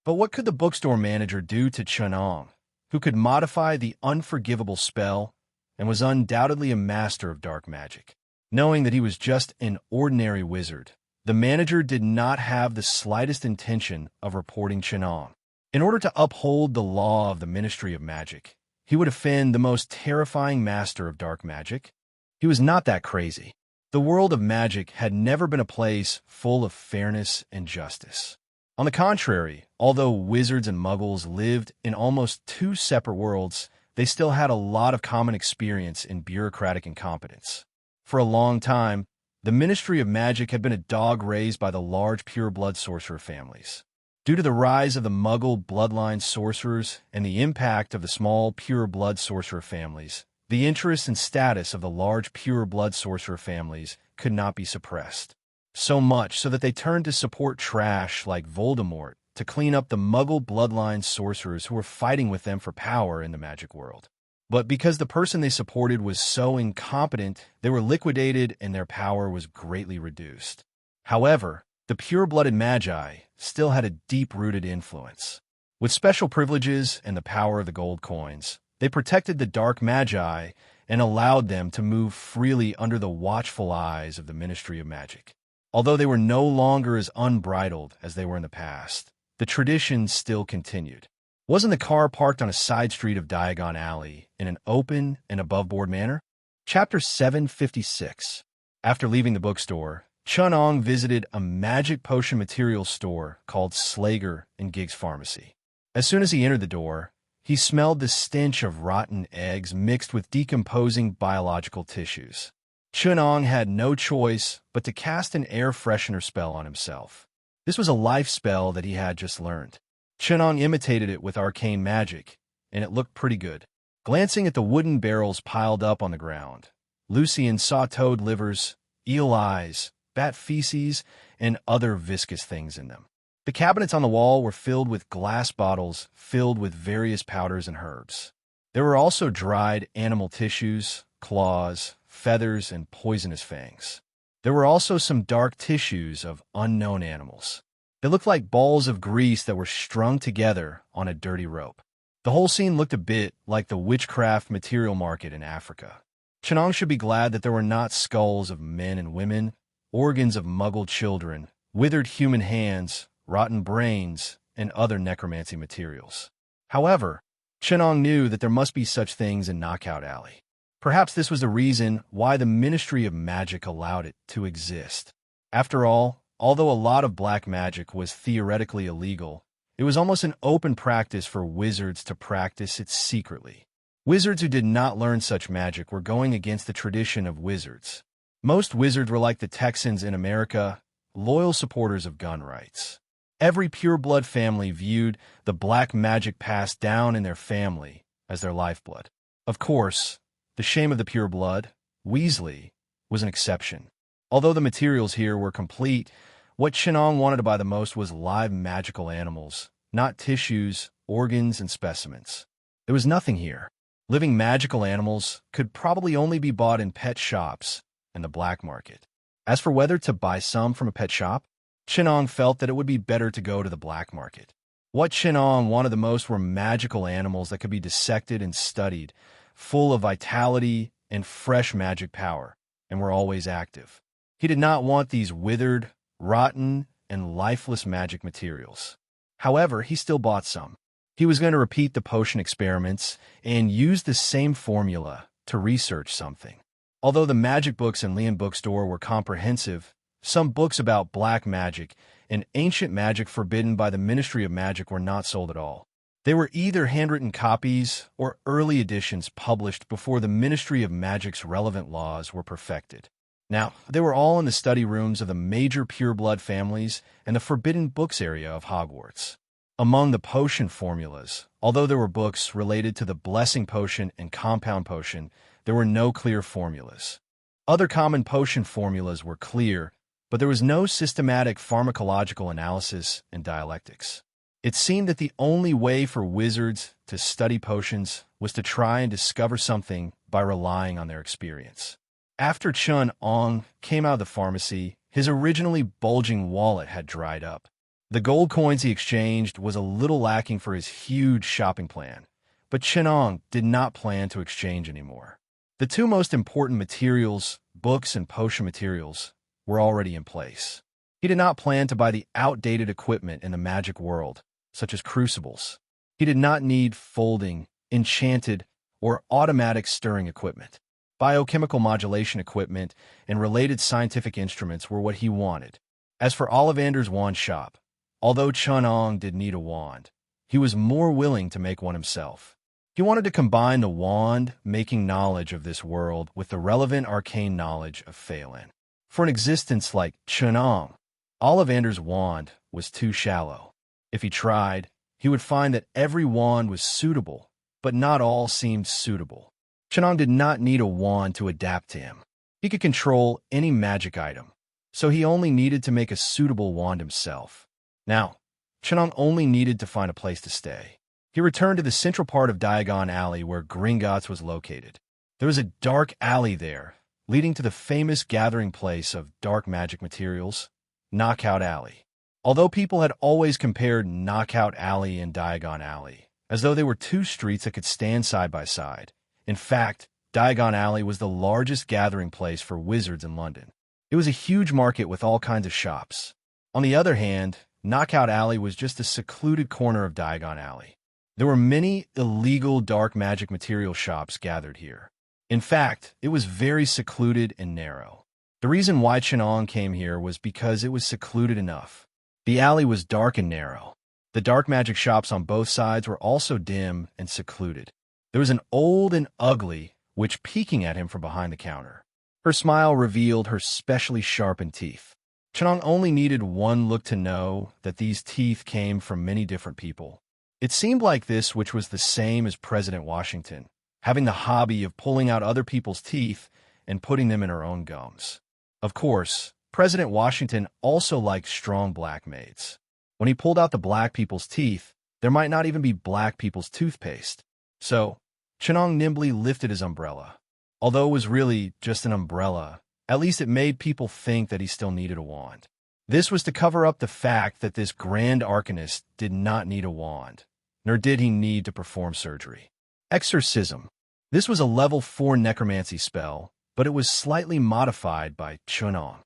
But what could the bookstore manager do to Chun-Ong, who could modify the unforgivable spell and was undoubtedly a master of dark magic? Knowing that he was just an ordinary wizard, the manager did not have the slightest intention of reporting Chun-Ong. In order to uphold the law of the Ministry of Magic, he would offend the most terrifying master of dark magic. He was not that crazy. The world of magic had never been a place full of fairness and justice. On the contrary, although wizards and muggles lived in almost two separate worlds, they still had a lot of common experience in bureaucratic incompetence. For a long time, the Ministry of Magic had been a dog raised by the large pure-blood sorcerer families. Due to the rise of the Muggle bloodline sorcerers and the impact of the small pure-blood sorcerer families, the interest and status of the large pure-blood sorcerer families could not be suppressed. So much so that they turned to support trash like Voldemort to clean up the Muggle bloodline sorcerers who were fighting with them for power in the magic world. But because the person they supported was so incompetent, they were liquidated and their power was greatly reduced. However, the pure-blooded magi still had a deep-rooted influence. With special privileges and the power of the gold coins, they protected the dark magi and allowed them to move freely under the watchful eyes of the Ministry of Magic. Although they were no longer as unbridled as they were in the past, the tradition still continued. Wasn't the car parked on a side street of Diagon Alley in an open and above-board manner? Chapter 756. After leaving the bookstore, Chun-Ong visited a magic potion materials store called Slager in Gig's Pharmacy. As soon as he entered the door, he smelled the stench of rotten eggs mixed with decomposing biological tissues. Chun-Ong had no choice but to cast an air freshener spell on himself. This was a life spell that he had just learned. Chun-Ong imitated it with arcane magic, and it looked pretty good. Glancing at the wooden barrels piled up on the ground, Lucian saw toad livers, eel eyes, bat feces, and other viscous things in them. The cabinets on the wall were filled with glass bottles filled with various powders and herbs. There were also dried animal tissues, claws, feathers, and poisonous fangs. There were also some dark tissues of unknown animals. They looked like balls of grease that were strung together on a dirty rope. The whole scene looked a bit like the witchcraft material market in Africa. Chenong should be glad that there were not skulls of men and women, organs of muggled children, withered human hands, rotten brains, and other necromancy materials. However, Chenong knew that there must be such things in Knockout Alley. Perhaps this was the reason why the Ministry of Magic allowed it to exist. After all, although a lot of black magic was theoretically illegal, it was almost an open practice for wizards to practice it secretly. Wizards who did not learn such magic were going against the tradition of wizards. Most wizards were like the Texans in America, loyal supporters of gun rights. Every pureblood family viewed the black magic passed down in their family as their lifeblood. Of course, the shame of the pureblood, Weasley, was an exception. Although the materials here were complete, what Chenong wanted to buy the most was live magical animals, not tissues, organs, and specimens. There was nothing here. Living magical animals could probably only be bought in pet shops and the black market. As for whether to buy some from a pet shop, Chenong felt that it would be better to go to the black market. What Chenong wanted the most were magical animals that could be dissected and studied, full of vitality and fresh magic power, and were always active. He did not want these withered, rotten, and lifeless magic materials. However, he still bought some. He was going to repeat the potion experiments and use the same formula to research something. Although the magic books in Leon Bookstore were comprehensive, some books about black magic and ancient magic forbidden by the Ministry of Magic were not sold at all. They were either handwritten copies or early editions published before the Ministry of Magic's relevant laws were perfected. Now, they were all in the study rooms of the major pureblood families and the forbidden books area of Hogwarts. Among the potion formulas, although there were books related to the blessing potion and compound potion, there were no clear formulas. Other common potion formulas were clear, but there was no systematic pharmacological analysis and dialectics. It seemed that the only way for wizards to study potions was to try and discover something by relying on their experience. After Chun-Ong came out of the pharmacy, his originally bulging wallet had dried up. The gold coins he exchanged was a little lacking for his huge shopping plan, but Chun-Ong did not plan to exchange anymore. The two most important materials, books and potion materials, were already in place. He did not plan to buy the outdated equipment in the magic world, such as crucibles. He did not need folding, enchanted, or automatic stirring equipment. Biochemical modulation equipment and related scientific instruments were what he wanted. As for Ollivander's wand shop, although Chun-Ong did need a wand, he was more willing to make one himself. He wanted to combine the wand-making knowledge of this world with the relevant arcane knowledge of Phelan. For an existence like Chun-Ong, Ollivander's wand was too shallow. If he tried, he would find that every wand was suitable, but not all seemed suitable. Chun-Ong did not need a wand to adapt to him. He could control any magic item, so he only needed to make a suitable wand himself. Now, Chun-Ong only needed to find a place to stay. He returned to the central part of Diagon Alley where Gringotts was located. There was a dark alley there, leading to the famous gathering place of dark magic materials, Knockout Alley. Although people had always compared Knockout Alley and Diagon Alley, as though they were two streets that could stand side by side, in fact, Diagon Alley was the largest gathering place for wizards in London. It was a huge market with all kinds of shops. On the other hand, Knockout Alley was just a secluded corner of Diagon Alley. There were many illegal dark magic material shops gathered here. In fact, it was very secluded and narrow. The reason why Chun-Ong came here was because it was secluded enough. The alley was dark and narrow. The dark magic shops on both sides were also dim and secluded. There was an old and ugly witch peeking at him from behind the counter. Her smile revealed her specially sharpened teeth. Chun-Ong only needed one look to know that these teeth came from many different people. It seemed like this witch was the same as President Washington, having the hobby of pulling out other people's teeth and putting them in her own gums. Of course, President Washington also liked strong black maids. When he pulled out the black people's teeth, there might not even be black people's toothpaste. So, Chun-Ong nimbly lifted his umbrella. Although it was really just an umbrella, at least it made people think that he still needed a wand. This was to cover up the fact that this grand arcanist did not need a wand, nor did he need to perform surgery. Exorcism. This was a level 4 necromancy spell, but it was slightly modified by Chunong.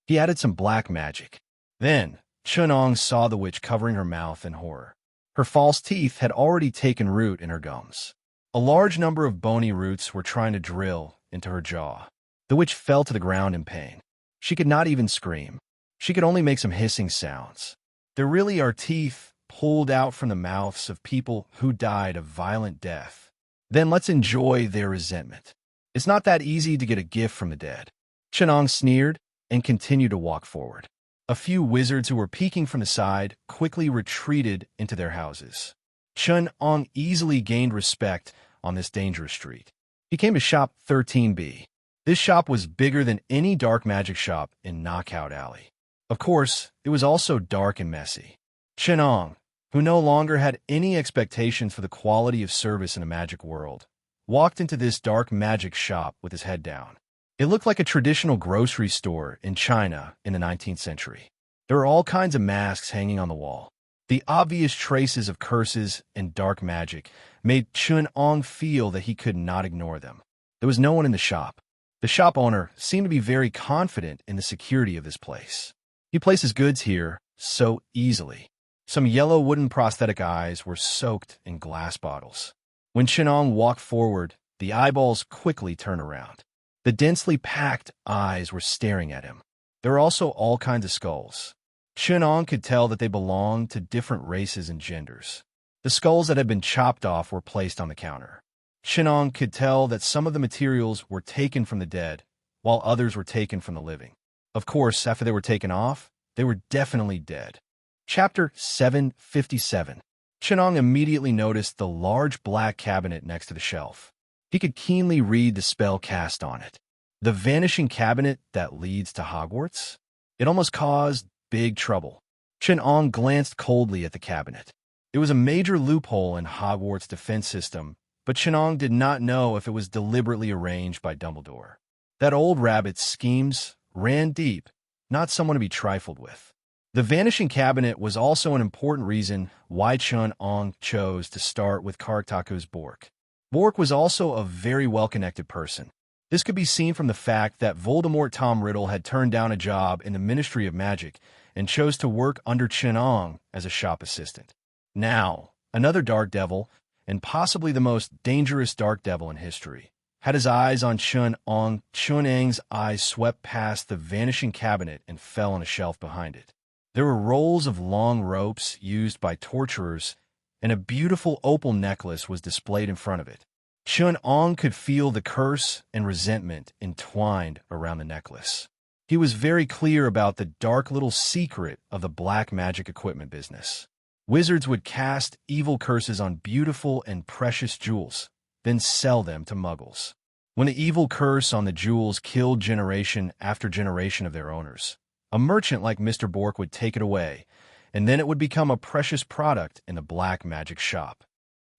He added some black magic. Then, Chunong saw the witch covering her mouth in horror. Her false teeth had already taken root in her gums. A large number of bony roots were trying to drill into her jaw. The witch fell to the ground in pain. She could not even scream. She could only make some hissing sounds. There really are teeth pulled out from the mouths of people who died a violent death. Then let's enjoy their resentment. It's not that easy to get a gift from the dead. Chunong sneered and continued to walk forward. A few wizards who were peeking from the side quickly retreated into their houses. Chunong easily gained respect on this dangerous street. He came to shop 13B. This shop was bigger than any dark magic shop in Knockout Alley. Of course, it was also dark and messy. Chunong, who no longer had any expectations for the quality of service in a magic world, walked into this dark magic shop with his head down. It looked like a traditional grocery store in China in the 19th century. There were all kinds of masks hanging on the wall. The obvious traces of curses and dark magic made Chunong feel that he could not ignore them. There was no one in the shop. The shop owner seemed to be very confident in the security of this place. He placed his goods here so easily. Some yellow wooden prosthetic eyes were soaked in glass bottles. When Chunong walked forward, the eyeballs quickly turned around. The densely packed eyes were staring at him. There were also all kinds of skulls. Chunong could tell that they belonged to different races and genders. The skulls that had been chopped off were placed on the counter. Chunong could tell that some of the materials were taken from the dead, while others were taken from the living. Of course, after they were taken off, they were definitely dead. Chapter 757. Chunong immediately noticed the large black cabinet next to the shelf. He could keenly read the spell cast on it. The vanishing cabinet that leads to Hogwarts? It almost caused big trouble. Chunong glanced coldly at the cabinet. It was a major loophole in Hogwarts' defense system, but Chunong did not know if it was deliberately arranged by Dumbledore. That old rabbit's schemes ran deep, not someone to be trifled with. The vanishing cabinet was also an important reason why Chunong chose to start with Karktaku's Bork. Bork was also a very well-connected person. This could be seen from the fact that Voldemort Tom Riddle had turned down a job in the Ministry of Magic and chose to work under Chunong as a shop assistant. Now, another Dark Devil, and possibly the most dangerous Dark Devil in history, had his eyes on Chunong. Chunong's eyes swept past the vanishing cabinet and fell on a shelf behind it. There were rolls of long ropes used by torturers, and a beautiful opal necklace was displayed in front of it. Chunong could feel the curse and resentment entwined around the necklace. He was very clear about the dark little secret of the black magic equipment business. Wizards would cast evil curses on beautiful and precious jewels, then sell them to muggles. When the evil curse on the jewels killed generation after generation of their owners, a merchant like Mr. Bork would take it away, and then it would become a precious product in the black magic shop.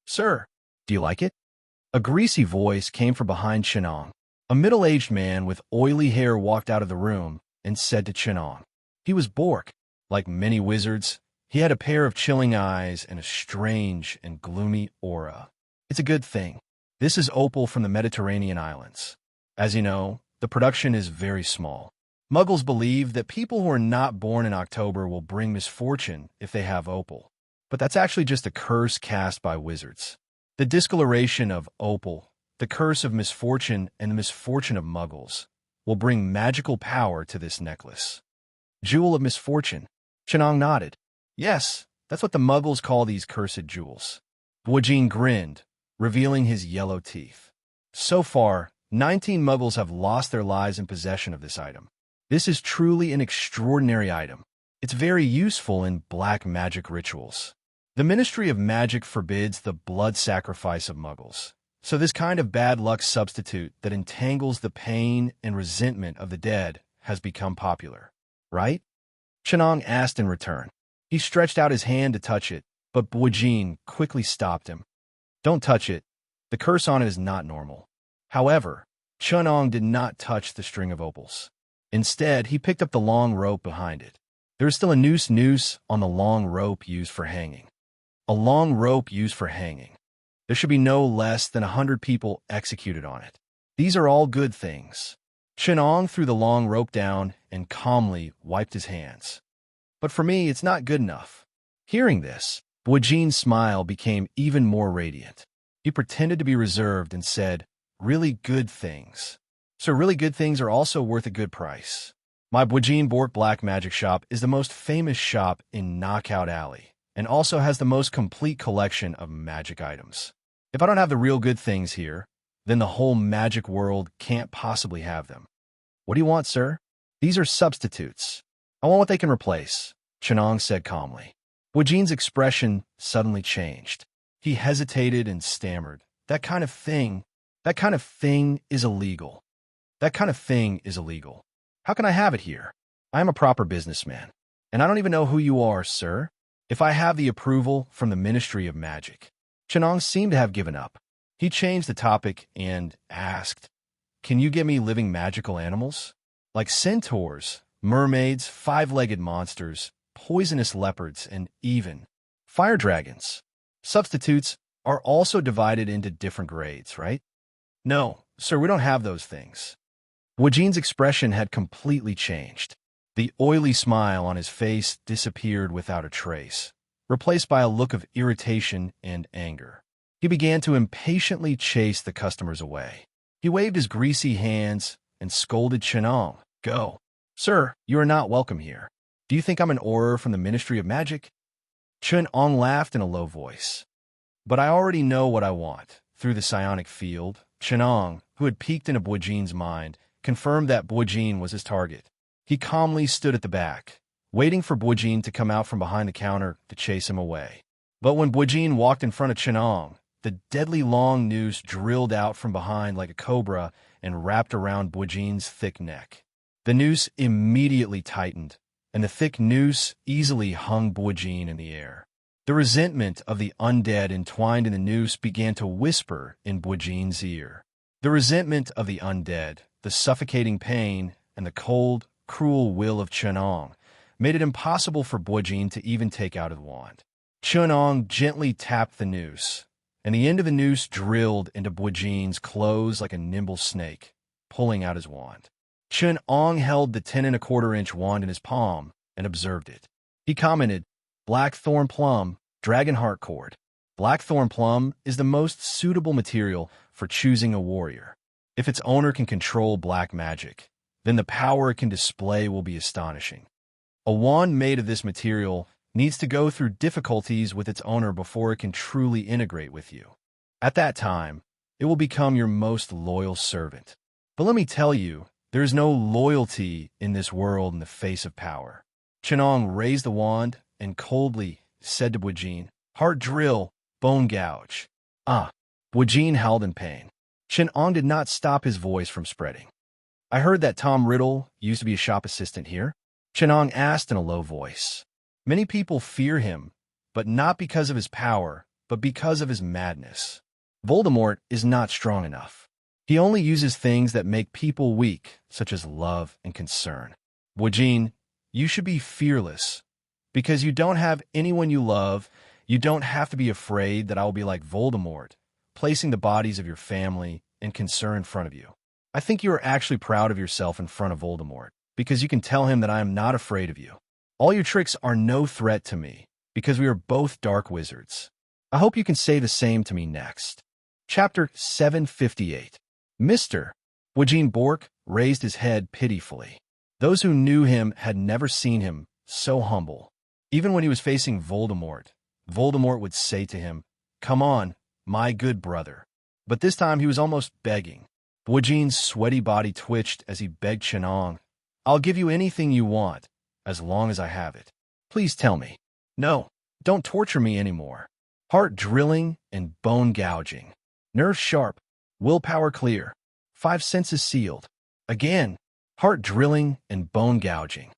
"Sir, do you like it?" A greasy voice came from behind Chunong. A middle-aged man with oily hair walked out of the room and said to Chunong. He was Bork. Like many wizards, he had a pair of chilling eyes and a strange and gloomy aura. "It's a good thing. This is opal from the Mediterranean islands. As you know, the production is very small. Muggles believe that people who are not born in October will bring misfortune if they have opal. But that's actually just a curse cast by wizards. The discoloration of opal, the curse of misfortune, and the misfortune of muggles will bring magical power to this necklace." "Jewel of misfortune." Chunong nodded. "Yes, that's what the muggles call these cursed jewels." Wajin grinned, revealing his yellow teeth. So far, 19 muggles have lost their lives in possession of this item. This is truly an extraordinary item. It's very useful in black magic rituals. The Ministry of Magic forbids the blood sacrifice of muggles, so this kind of bad luck substitute that entangles the pain and resentment of the dead has become popular. Right? Chunong asked in return. He stretched out his hand to touch it, but Buijin quickly stopped him. "Don't touch it. The curse on it is not normal." However, Chunong did not touch the string of opals. Instead, he picked up the long rope behind it. There is still a noose on the long rope used for hanging. A long rope used for hanging. There should be no less than 100 people executed on it. These are all good things. Chenong threw the long rope down and calmly wiped his hands. But for me, it's not good enough. Hearing this, Buojin's smile became even more radiant. He pretended to be reserved and said, "Really good things. So really good things are also worth a good price. My Buojin Bork Black Magic Shop is the most famous shop in Knockout Alley and also has the most complete collection of magic items. If I don't have the real good things here, then the whole magic world can't possibly have them." "What do you want, sir?" "These are substitutes. I want what they can replace," Chenong said calmly. Buojin's expression suddenly changed. He hesitated and stammered. That kind of thing is illegal. That kind of thing is illegal. How can I have it here? I am a proper businessman. And I don't even know who you are, sir. If I have the approval from the Ministry of Magic." Chenong seemed to have given up. He changed the topic and asked, "Can you get me living magical animals? Like centaurs, mermaids, five-legged monsters, poisonous leopards, and even fire dragons. Substitutes are also divided into different grades, right?" "No, sir, we don't have those things." Buojin's expression had completely changed. The oily smile on his face disappeared without a trace, replaced by a look of irritation and anger. He began to impatiently chase the customers away. He waved his greasy hands and scolded Chenong. "Go. Sir, you are not welcome here. Do you think I'm an auror from the Ministry of Magic?" Chenong laughed in a low voice. "But I already know what I want." Through the psionic field, Chenong, who had peeked into Buojin's mind, confirmed that Buojin was his target. He calmly stood at the back, waiting for Buojin to come out from behind the counter to chase him away. But when Buojin walked in front of Chenong, the deadly long noose drilled out from behind like a cobra and wrapped around Buojin's thick neck. The noose immediately tightened, and the thick noose easily hung Buojin in the air. The resentment of the undead entwined in the noose began to whisper in Buojin's ear. The resentment of the undead, the suffocating pain, and the cold, cruel will of Chenong made it impossible for Buojin to even take out his wand. Chenong gently tapped the noose, and the end of the noose drilled into Buojin's clothes like a nimble snake, pulling out his wand. Chenong held the 10¼ inch wand in his palm and observed it. He commented, "Blackthorn plum, dragon heart cord. Blackthorn plum is the most suitable material for choosing a warrior. If its owner can control black magic, then the power it can display will be astonishing. A wand made of this material needs to go through difficulties with its owner before it can truly integrate with you. At that time, it will become your most loyal servant. But let me tell you, there is no loyalty in this world in the face of power." Chenong raised the wand and coldly said to Buojin, "Heart drill, bone gouge." "Ah!" Buojin howled in pain. Chenong did not stop his voice from spreading. "I heard that Tom Riddle used to be a shop assistant here?" Chenong asked in a low voice. "Many people fear him, but not because of his power, but because of his madness. Voldemort is not strong enough. He only uses things that make people weak, such as love and concern. Buojin, you should be fearless. Because you don't have anyone you love, you don't have to be afraid that I will be like Voldemort, placing the bodies of your family and concern in front of you. I think you are actually proud of yourself in front of Voldemort, because you can tell him that I am not afraid of you. All your tricks are no threat to me, because we are both dark wizards. I hope you can say the same to me next." Chapter 758. Mr. Buojin Bork raised his head pitifully. Those who knew him had never seen him so humble. Even when he was facing Voldemort, Voldemort would say to him, "Come on, my good brother." But this time he was almost begging. Buojin's sweaty body twitched as he begged Chenong, "I'll give you anything you want, as long as I have it. Please tell me. No, don't torture me anymore. Heart drilling and bone gouging. Nerve sharp, willpower clear, 5 senses sealed. Again, heart drilling and bone gouging.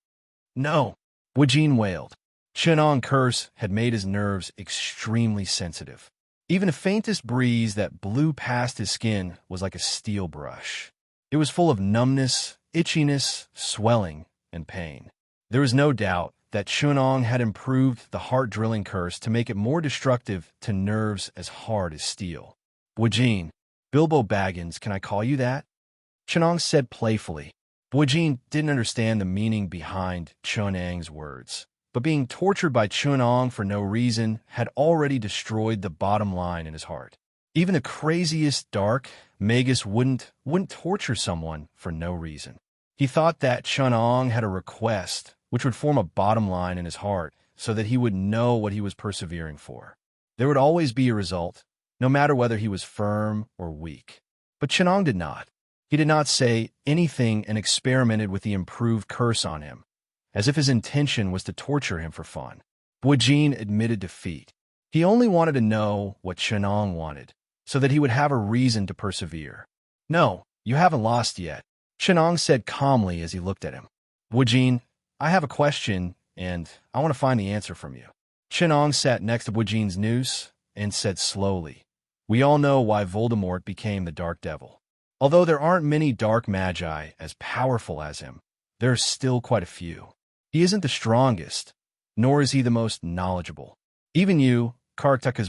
No," Buojin wailed. Chenong's curse had made his nerves extremely sensitive. Even the faintest breeze that blew past his skin was like a steel brush. It was full of numbness, itchiness, swelling, and pain. There was no doubt that Chunong had improved the heart-drilling curse to make it more destructive to nerves as hard as steel. Bujin, Bilbo Baggins, can I call you that? Chunong said playfully. Bujin didn't understand the meaning behind Chunang's words, but being tortured by Chunong for no reason had already destroyed the bottom line in his heart. Even the craziest dark magus wouldn't torture someone for no reason. He thought that Chunong had a request which would form a bottom line in his heart so that he would know what he was persevering for. There would always be a result, no matter whether he was firm or weak. But Chunong did not. He did not say anything and experimented with the improved curse on him, as if his intention was to torture him for fun. Bujin admitted defeat. He only wanted to know what Chunong wanted, so that he would have a reason to persevere. No, you haven't lost yet, Chunong said calmly as he looked at him. Bujin, I have a question, and I want to find the answer from you. Chunong sat next to Bujin's noose and said slowly, we all know why Voldemort became the Dark Devil. Although there aren't many dark magi as powerful as him, there are still quite a few. He isn't the strongest, nor is he the most knowledgeable. Even you,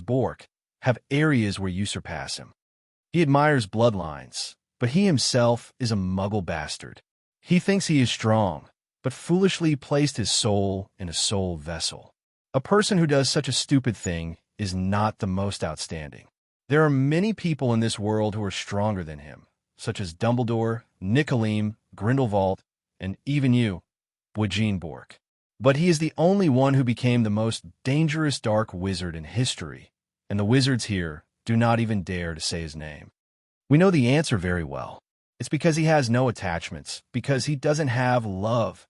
Bork, have areas where you surpass him. He admires bloodlines, but he himself is a muggle bastard. He thinks he is strong, but foolishly placed his soul in a soul vessel. A person who does such a stupid thing is not the most outstanding. There are many people in this world who are stronger than him, such as Dumbledore, Nicolim, Grindelwald, and even you, Bujin Bork. But he is the only one who became the most dangerous dark wizard in history, and the wizards here do not even dare to say his name. We know the answer very well. It's because he has no attachments, because he doesn't have love.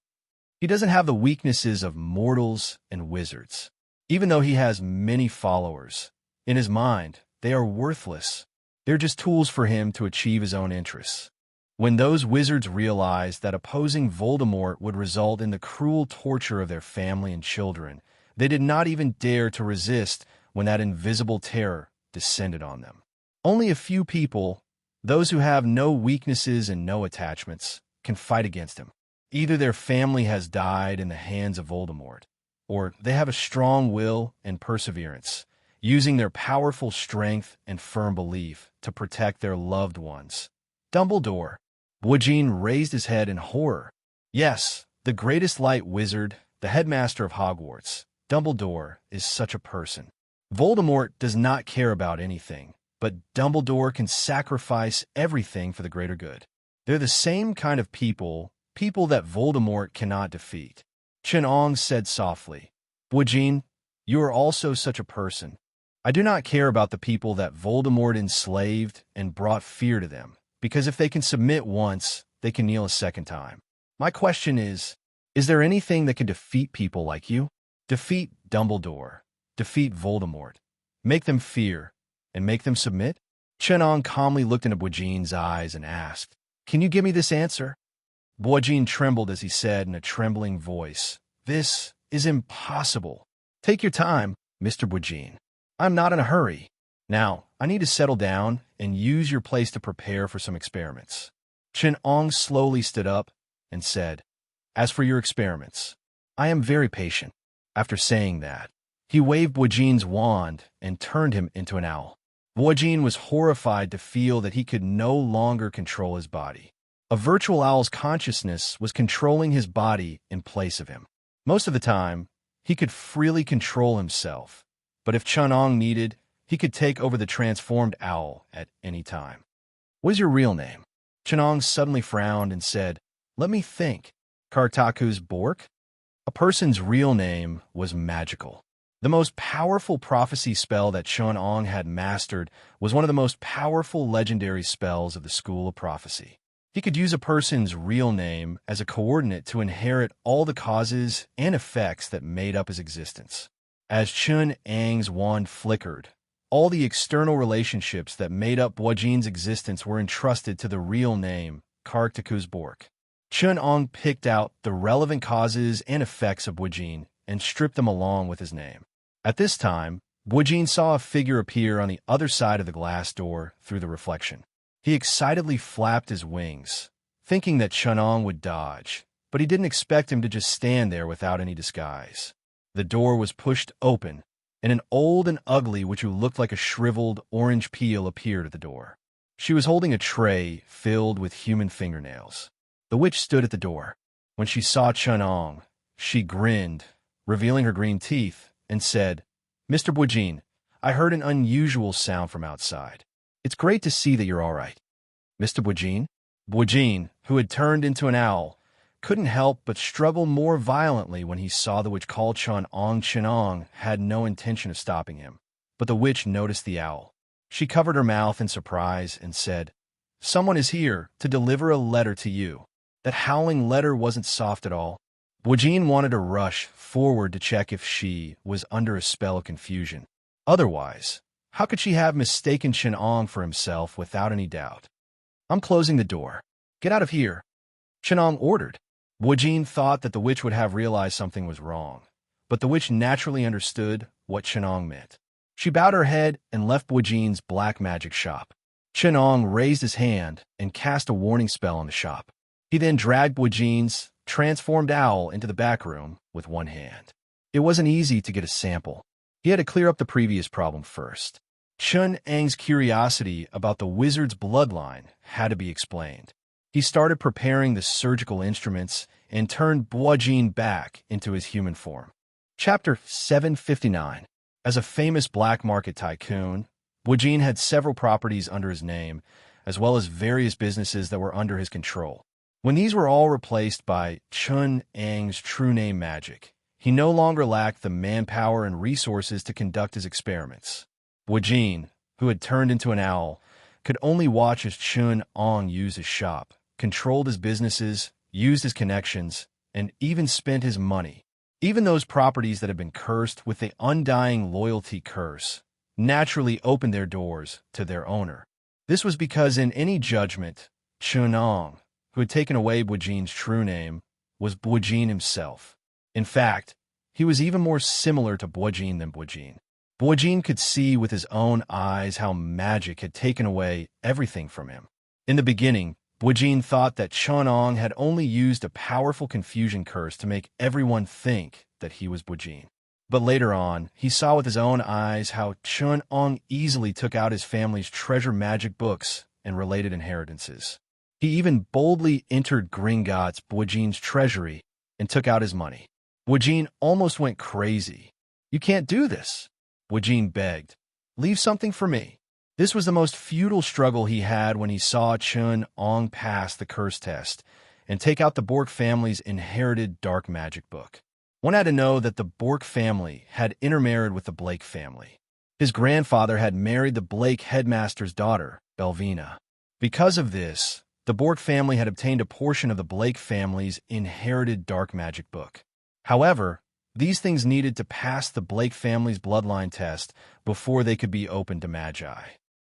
He doesn't have the weaknesses of mortals and wizards. Even though he has many followers, in his mind, they are worthless. They're just tools for him to achieve his own interests. When those wizards realized that opposing Voldemort would result in the cruel torture of their family and children, they did not even dare to resist when that invisible terror descended on them. Only a few people, those who have no weaknesses and no attachments, can fight against him. Either their family has died in the hands of Voldemort, or they have a strong will and perseverance, using their powerful strength and firm belief to protect their loved ones. Dumbledore. Bujin raised his head in horror. Yes, the greatest light wizard, the headmaster of Hogwarts. Dumbledore is such a person. Voldemort does not care about anything, but Dumbledore can sacrifice everything for the greater good. They're the same kind of people that Voldemort cannot defeat. Chunong said softly, Bujin, you are also such a person. I do not care about the people that Voldemort enslaved and brought fear to them, because if they can submit once, they can kneel a second time. My question is there anything that can defeat people like you? Defeat Dumbledore, defeat Voldemort, make them fear, and make them submit? Chunong calmly looked into Bujin's eyes and asked, can you give me this answer? Bujin trembled as he said in a trembling voice, this is impossible. Take your time, Mr. Bujin. I'm not in a hurry. Now, I need to settle down and use your place to prepare for some experiments. Chunong slowly stood up and said, as for your experiments, I am very patient. After saying that, he waved Bujin's wand and turned him into an owl. Bujin was horrified to feel that he could no longer control his body. A virtual owl's consciousness was controlling his body in place of him. Most of the time, he could freely control himself, but if Chunong needed, he could take over the transformed owl at any time. What is your real name? Chunong suddenly frowned and said, let me think. Bork? A person's real name was magical. The most powerful prophecy spell that Chunong had mastered was one of the most powerful legendary spells of the School of Prophecy. He could use a person's real name as a coordinate to inherit all the causes and effects that made up his existence. As Chunong's wand flickered, all the external relationships that made up Bujin's existence were entrusted to the real name, Bork. Chunong picked out the relevant causes and effects of Bujin and stripped them along with his name. At this time, Bujin saw a figure appear on the other side of the glass door through the reflection. He excitedly flapped his wings, thinking that Chunong would dodge, but he didn't expect him to just stand there without any disguise. The door was pushed open, and an old and ugly witch who looked like a shriveled orange peel appeared at the door. She was holding a tray filled with human fingernails. The witch stood at the door. When she saw Chunong, she grinned, revealing her green teeth, and said, "Mr. Bujin, I heard an unusual sound from outside. It's great to see that you're all right." "Mr. Bujin?" Bujin, who had turned into an owl, couldn't help but struggle more violently when he saw the witch call Chunong. Chunong had no intention of stopping him, but the witch noticed the owl. She covered her mouth in surprise and said, "Someone is here to deliver a letter to you." That howling letter wasn't soft at all. Bujin wanted to rush forward to check if she was under a spell of confusion. Otherwise, how could she have mistaken Chunong for himself without any doubt? "I'm closing the door. Get out of here," Chunong ordered. Bujin thought that the witch would have realized something was wrong, but the witch naturally understood what Chunong meant. She bowed her head and left Bujin's black magic shop. Chunong raised his hand and cast a warning spell on the shop. He then dragged Bujin's transformed owl into the back room with one hand. It wasn't easy to get a sample. He had to clear up the previous problem first. Chunong's curiosity about the wizard's bloodline had to be explained. He started preparing the surgical instruments and turned Bujin back into his human form. Chapter 759. As a famous black market tycoon, Bujin had several properties under his name, as well as various businesses that were under his control. When these were all replaced by Chunong's true name magic, he no longer lacked the manpower and resources to conduct his experiments. Bujin, who had turned into an owl, could only watch as Chunong used his shop, controlled his businesses, used his connections, and even spent his money. Even those properties that had been cursed with the undying loyalty curse naturally opened their doors to their owner. This was because in any judgment, Chunong, who had taken away Bujin's true name, was Bujin himself. In fact, he was even more similar to Bujin than Bujin. Bujin could see with his own eyes how magic had taken away everything from him. In the beginning, Bujin thought that Chunong had only used a powerful confusion curse to make everyone think that he was Bujin. But later on, he saw with his own eyes how Chunong easily took out his family's treasure magic books and related inheritances. He even boldly entered Gringotts Bujin's treasury and took out his money. Bujin almost went crazy. "You can't do this," Bujin begged. "Leave something for me." This was the most futile struggle he had when he saw Chunong pass the curse test and take out the Bork family's inherited dark magic book. One had to know that the Bork family had intermarried with the Blake family. His grandfather had married the Blake headmaster's daughter, Belvina. Because of this, the Bork family had obtained a portion of the Blake family's inherited dark magic book. However, these things needed to pass the Blake family's bloodline test before they could be opened to magi.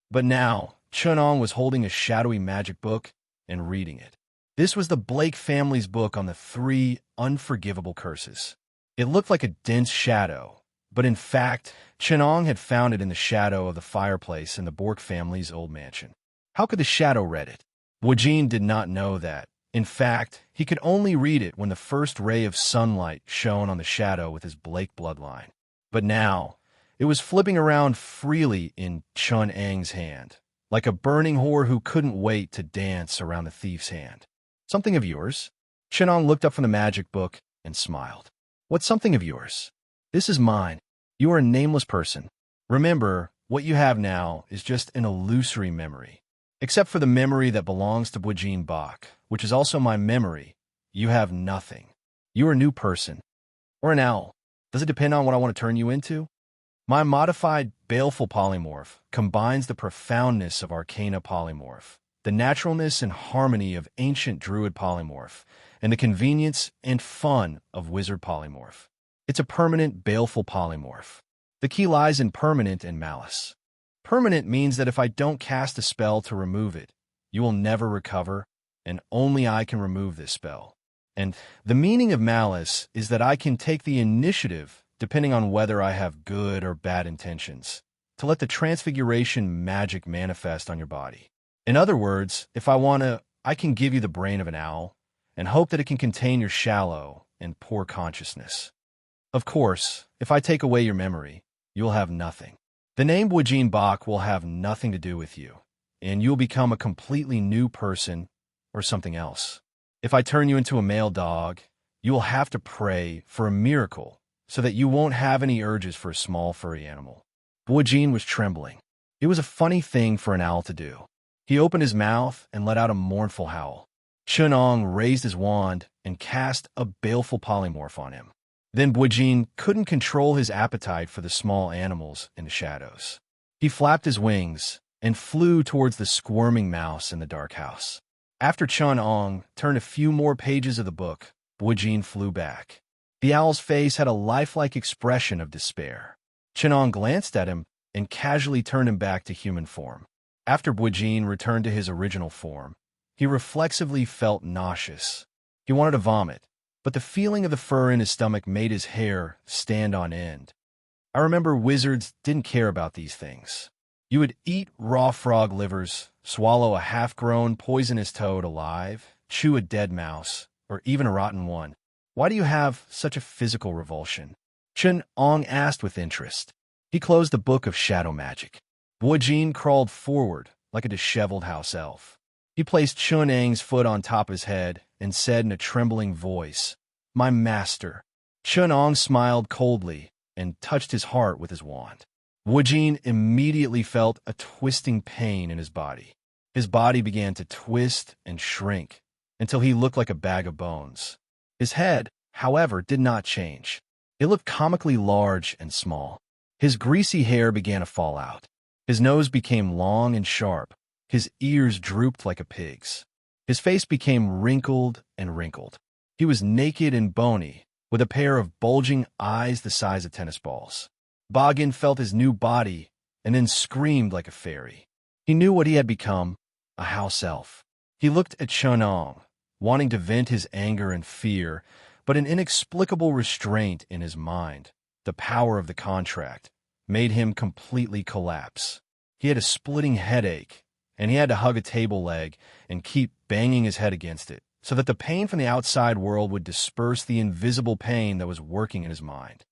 But now, Chunong was holding a shadowy magic book and reading it. This was the Blake family's book on the 3 unforgivable curses. It looked like a dense shadow, but in fact, Chunong had found it in the shadow of the fireplace in the Bork family's old mansion. How could the shadow read it? Bujin did not know that. In fact, he could only read it when the first ray of sunlight shone on the shadow with his Blake bloodline. But now, it was flipping around freely in Chunong's hand, like a burning whore who couldn't wait to dance around the thief's hand. "Something of yours?" Chunong looked up from the magic book and smiled. "What's something of yours?" "This is mine. You are a nameless person. Remember, what you have now is just an illusory memory. Except for the memory that belongs to Bujin Bok, which is also my memory, you have nothing. You are a new person. Or an owl. Does it depend on what I want to turn you into? My modified baleful polymorph combines the profoundness of arcana polymorph, the naturalness and harmony of ancient druid polymorph, and the convenience and fun of wizard polymorph. It's a permanent baleful polymorph. The key lies in permanent and malice. Permanent means that if I don't cast a spell to remove it, you will never recover, and only I can remove this spell. And the meaning of malice is that I can take the initiative depending on whether I have good or bad intentions, to let the transfiguration magic manifest on your body. In other words, if I want to, I can give you the brain of an owl, and hope that it can contain your shallow and poor consciousness. Of course, if I take away your memory, you'll have nothing. The name Wajin Bak will have nothing to do with you, and you'll become a completely new person or something else. If I turn you into a male dog, you will have to pray for a miracle so that you won't have any urges for a small furry animal. Wajin was trembling. It was a funny thing for an owl to do. He opened his mouth and let out a mournful howl. Chunong raised his wand and cast a baleful polymorph on him. Then Wajin couldn't control his appetite for the small animals in the shadows. He flapped his wings and flew towards the squirming mouse in the dark house. After Chunong turned a few more pages of the book, Wajin flew back. The owl's face had a lifelike expression of despair. Chunong glanced at him and casually turned him back to human form. After Wajin returned to his original form, he reflexively felt nauseous. He wanted to vomit, but the feeling of the fur in his stomach made his hair stand on end. I remember wizards didn't care about these things. You would eat raw frog livers, swallow a half-grown poisonous toad alive, chew a dead mouse, or even a rotten one. Why do you have such a physical revulsion? Chunong asked with interest. He closed the book of shadow magic. Wajin crawled forward like a disheveled house elf. He placed Chunong's foot on top of his head and said in a trembling voice, "My master." Chunong smiled coldly and touched his heart with his wand. Wajin immediately felt a twisting pain in his body. His body began to twist and shrink until he looked like a bag of bones. His head, however, did not change. It looked comically large and small. His greasy hair began to fall out. His nose became long and sharp. His ears drooped like a pig's. His face became wrinkled and wrinkled. He was naked and bony, with a pair of bulging eyes the size of tennis balls. Boggin felt his new body and then screamed like a fairy. He knew what he had become, a house elf. He looked at Chunong, wanting to vent his anger and fear, but an inexplicable restraint in his mind, the power of the contract, made him completely collapse. He had a splitting headache, and he had to hug a table leg and keep banging his head against it, so that the pain from the outside world would disperse the invisible pain that was working in his mind.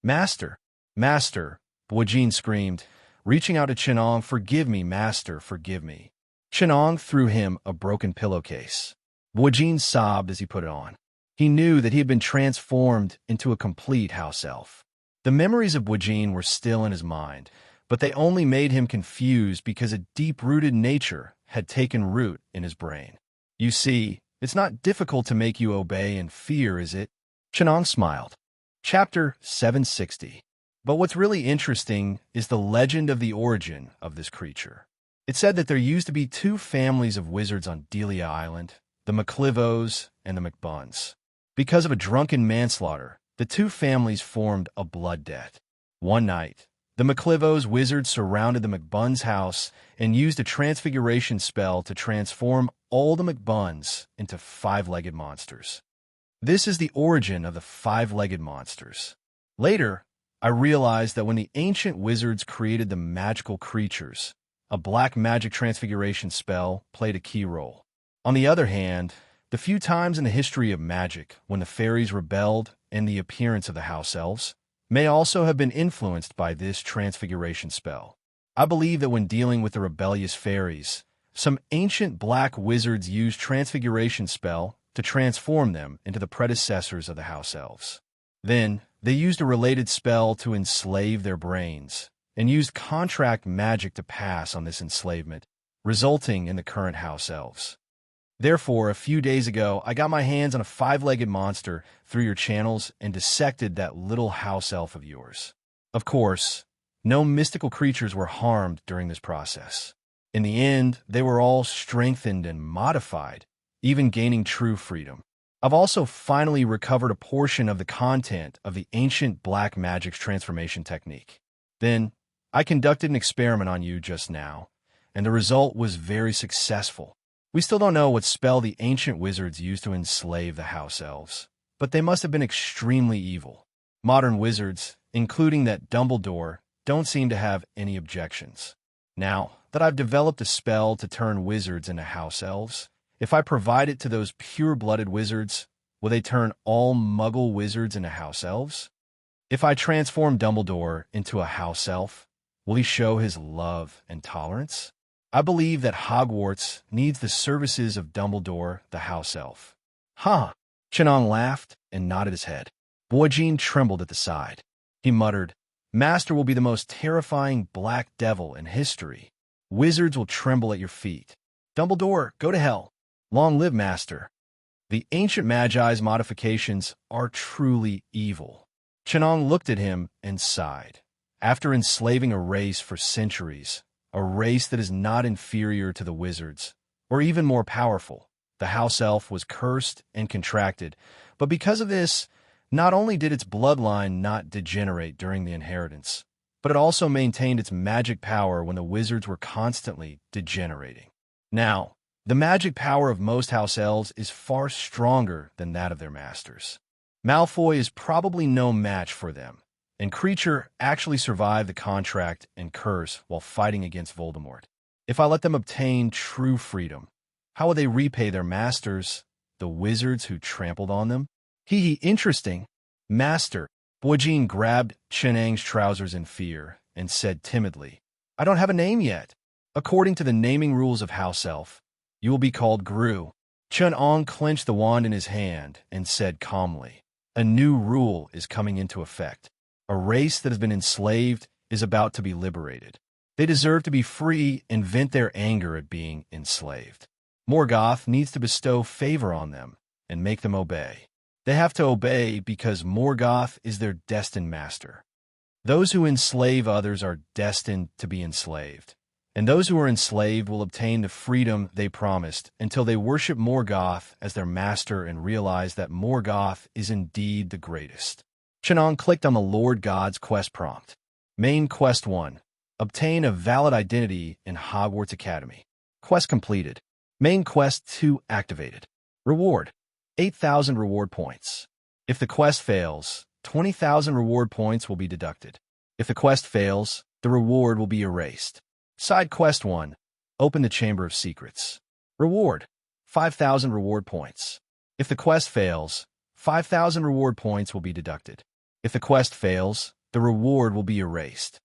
"Master! Master!" Wajin screamed, reaching out to Chunong. "Forgive me, master, forgive me." Chunong threw him a broken pillowcase. Wajin sobbed as he put it on. He knew that he had been transformed into a complete house elf. The memories of Wajin were still in his mind, but they only made him confused because a deep-rooted nature had taken root in his brain. "You see, it's not difficult to make you obey and fear, is it?" Chunong smiled. Chapter 760. But what's really interesting is the legend of the origin of this creature. It said that there used to be two families of wizards on Delia Island, the McClivos and the McBuns. Because of a drunken manslaughter, the two families formed a blood debt. One night, the McClivos wizards surrounded the McBuns' house and used a transfiguration spell to transform all the McBuns into five-legged monsters. This is the origin of the five-legged monsters. Later, I realized that when the ancient wizards created the magical creatures, a black magic transfiguration spell played a key role. On the other hand, the few times in the history of magic when the fairies rebelled and the appearance of the house elves may also have been influenced by this transfiguration spell. I believe that when dealing with the rebellious fairies, some ancient black wizards used transfiguration spell to transform them into the predecessors of the house elves. Then, they used a related spell to enslave their brains, and used contract magic to pass on this enslavement, resulting in the current house elves. Therefore, a few days ago, I got my hands on a five-legged monster through your channels and dissected that little house elf of yours. Of course, no mystical creatures were harmed during this process. In the end, they were all strengthened and modified, even gaining true freedom. I've also finally recovered a portion of the content of the ancient black magic's transformation technique. Then, I conducted an experiment on you just now, and the result was very successful. We still don't know what spell the ancient wizards used to enslave the house elves, but they must have been extremely evil. Modern wizards, including that Dumbledore, don't seem to have any objections. Now that I've developed a spell to turn wizards into house elves, If I provide it to those pure-blooded wizards, will they turn all muggle wizards into house elves? If I transform Dumbledore into a house elf, will he show his love and tolerance? I believe that Hogwarts needs the services of Dumbledore, the house elf. Huh. Chenong laughed and nodded his head. Boijin trembled at the side. He muttered, Master will be the most terrifying black devil in history. Wizards will tremble at your feet. Dumbledore, go to hell. Long live Master. The ancient Magi's modifications are truly evil. Chenong looked at him and sighed. After enslaving a race for centuries, a race that is not inferior to the wizards, or even more powerful, the house elf was cursed and contracted, but because of this, not only did its bloodline not degenerate during the inheritance, but it also maintained its magic power when the wizards were constantly degenerating. Now, the magic power of most house elves is far stronger than that of their masters. Malfoy is probably no match for them, and Creature actually survived the contract and curse while fighting against Voldemort. If I let them obtain true freedom, how will they repay their masters, the wizards who trampled on them? Interesting. Master, Boijin grabbed Chenang's trousers in fear and said timidly, I don't have a name yet. According to the naming rules of House Elf, you will be called Gru. Chenang clenched the wand in his hand and said calmly, a new rule is coming into effect. A race that has been enslaved is about to be liberated. They deserve to be free and vent their anger at being enslaved. Morgoth needs to bestow favor on them and make them obey. They have to obey because Morgoth is their destined master. Those who enslave others are destined to be enslaved, and those who are enslaved will obtain the freedom they promised until they worship Morgoth as their master and realize that Morgoth is indeed the greatest. Chenong clicked on the Lord God's quest prompt. Main Quest 1. Obtain a valid identity in Hogwarts Academy. Quest completed. Main Quest 2 activated. Reward: 8,000 reward points. If the quest fails, 20,000 reward points will be deducted. If the quest fails, the reward will be erased. Side Quest 1. Open the Chamber of Secrets. Reward: 5,000 reward points. If the quest fails, 5,000 reward points will be deducted. If the quest fails, the reward will be erased.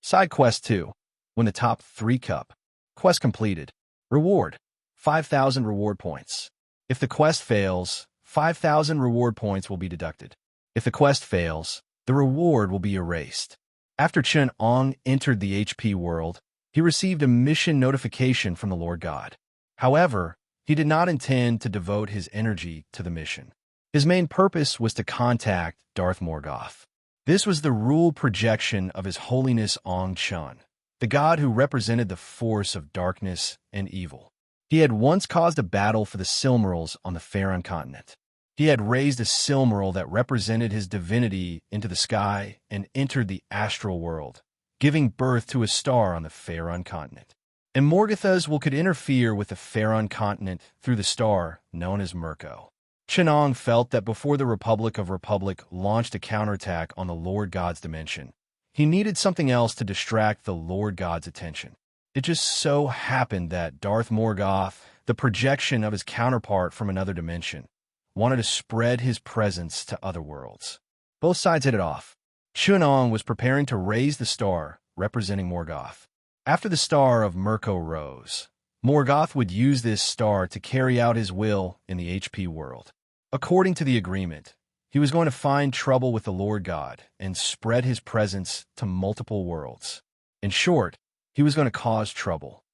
Side Quest 2. Win the top 3 cup. Quest completed. Reward: 5,000 reward points. If the quest fails, 5,000 reward points will be deducted. If the quest fails, the reward will be erased. After Chenong entered the HP world, he received a mission notification from the Lord God. However, he did not intend to devote his energy to the mission. His main purpose was to contact Darth Morgoth. This was the rule projection of His Holiness Ong Chun, the god who represented the force of darkness and evil. He had once caused a battle for the Silmarils on the Faerun continent. He had raised a Silmaril that represented his divinity into the sky and entered the astral world, giving birth to a star on the Faerun continent. And Morgoth's could interfere with the Faerun continent through the star known as Mirko. Chenong felt that before the Republic of Republic launched a counterattack on the Lord God's dimension, he needed something else to distract the Lord God's attention. It just so happened that Darth Morgoth, the projection of his counterpart from another dimension, wanted to spread his presence to other worlds. Both sides hit it off. Chenong was preparing to raise the star representing Morgoth. After the star of Mirko rose, Morgoth would use this star to carry out his will in the HP world. According to the agreement, he was going to find trouble with the Lord God and spread his presence to multiple worlds. In short, he was going to cause trouble.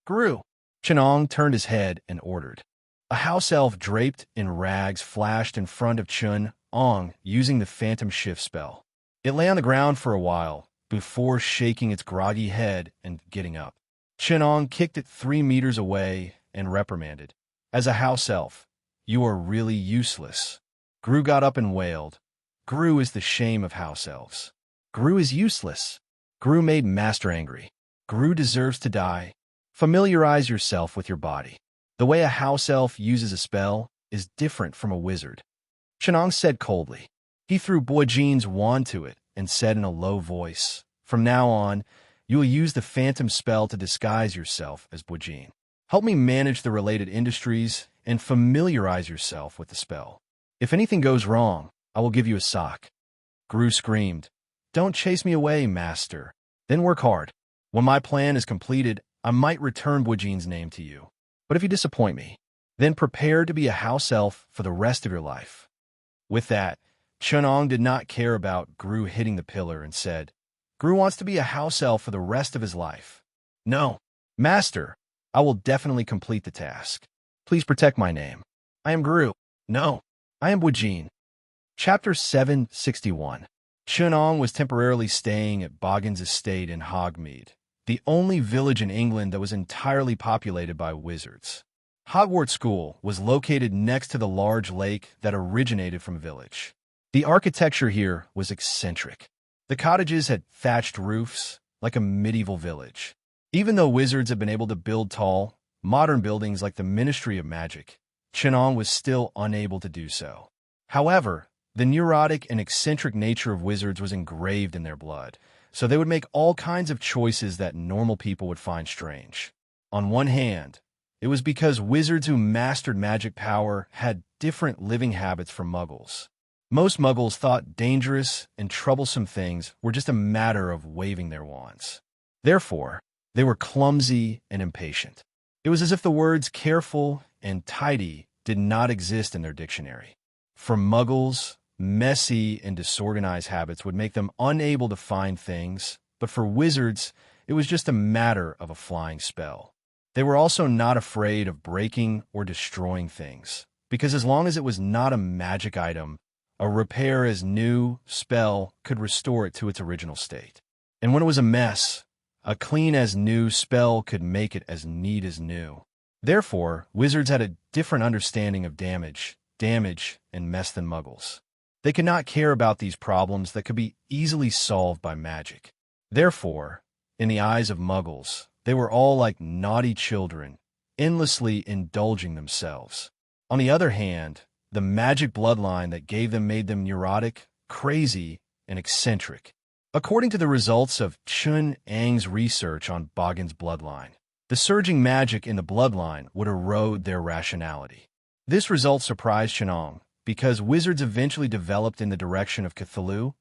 Gru. Chenong turned his head and ordered. A house elf draped in rags flashed in front of Chenong using the Phantom Shift spell. It lay on the ground for a while before shaking its groggy head and getting up. Chenong kicked it 3 meters away and reprimanded. As a house elf, you are really useless. Gru got up and wailed. Gru is the shame of house elves. Gru is useless. Gru made Master angry. Gru deserves to die. Familiarize yourself with your body. The way a house elf uses a spell is different from a wizard. Chenong said coldly. He threw Boijin's wand to it and said in a low voice, from now on, you will use the phantom spell to disguise yourself as Boijin. Help me manage the related industries and familiarize yourself with the spell. If anything goes wrong, I will give you a sock." Gru screamed, "Don't chase me away, master. Then work hard. When my plan is completed, I might return Buijin's name to you. But if you disappoint me, then prepare to be a house elf for the rest of your life." With that, Chunong did not care about Gru hitting the pillar and said, "Gru wants to be a house elf for the rest of his life." "No, master, I will definitely complete the task. Please protect my name. I am Gru. No, I am Buijin." Chapter 761. Chunong was temporarily staying at Boggin's estate in Hogmeade, the only village in England that was entirely populated by wizards. Hogwarts School was located next to the large lake that originated from village. The architecture here was eccentric. The cottages had thatched roofs, like a medieval village. Even though wizards had been able to build tall, modern buildings like the Ministry of Magic, Chunong was still unable to do so. However, the neurotic and eccentric nature of wizards was engraved in their blood, so they would make all kinds of choices that normal people would find strange. On one hand, it was because wizards who mastered magic power had different living habits from muggles. Most muggles thought dangerous and troublesome things were just a matter of waving their wands. Therefore, they were clumsy and impatient. It was as if the words careful and tidy did not exist in their dictionary. For muggles, messy and disorganized habits would make them unable to find things, but for wizards, it was just a matter of a flying spell. They were also not afraid of breaking or destroying things, because as long as it was not a magic item, a repair as new spell could restore it to its original state. And when it was a mess, a clean as new spell could make it as neat as new. Therefore, wizards had a different understanding of damage, and mess than muggles. They could not care about these problems that could be easily solved by magic. Therefore, in the eyes of muggles, they were all like naughty children, endlessly indulging themselves. On the other hand, the magic bloodline that gave them made them neurotic, crazy, and eccentric. According to the results of Chun Ang's research on Boggin's bloodline, the surging magic in the bloodline would erode their rationality. This result surprised Chunong, because wizards eventually developed in the direction of Cthulhu,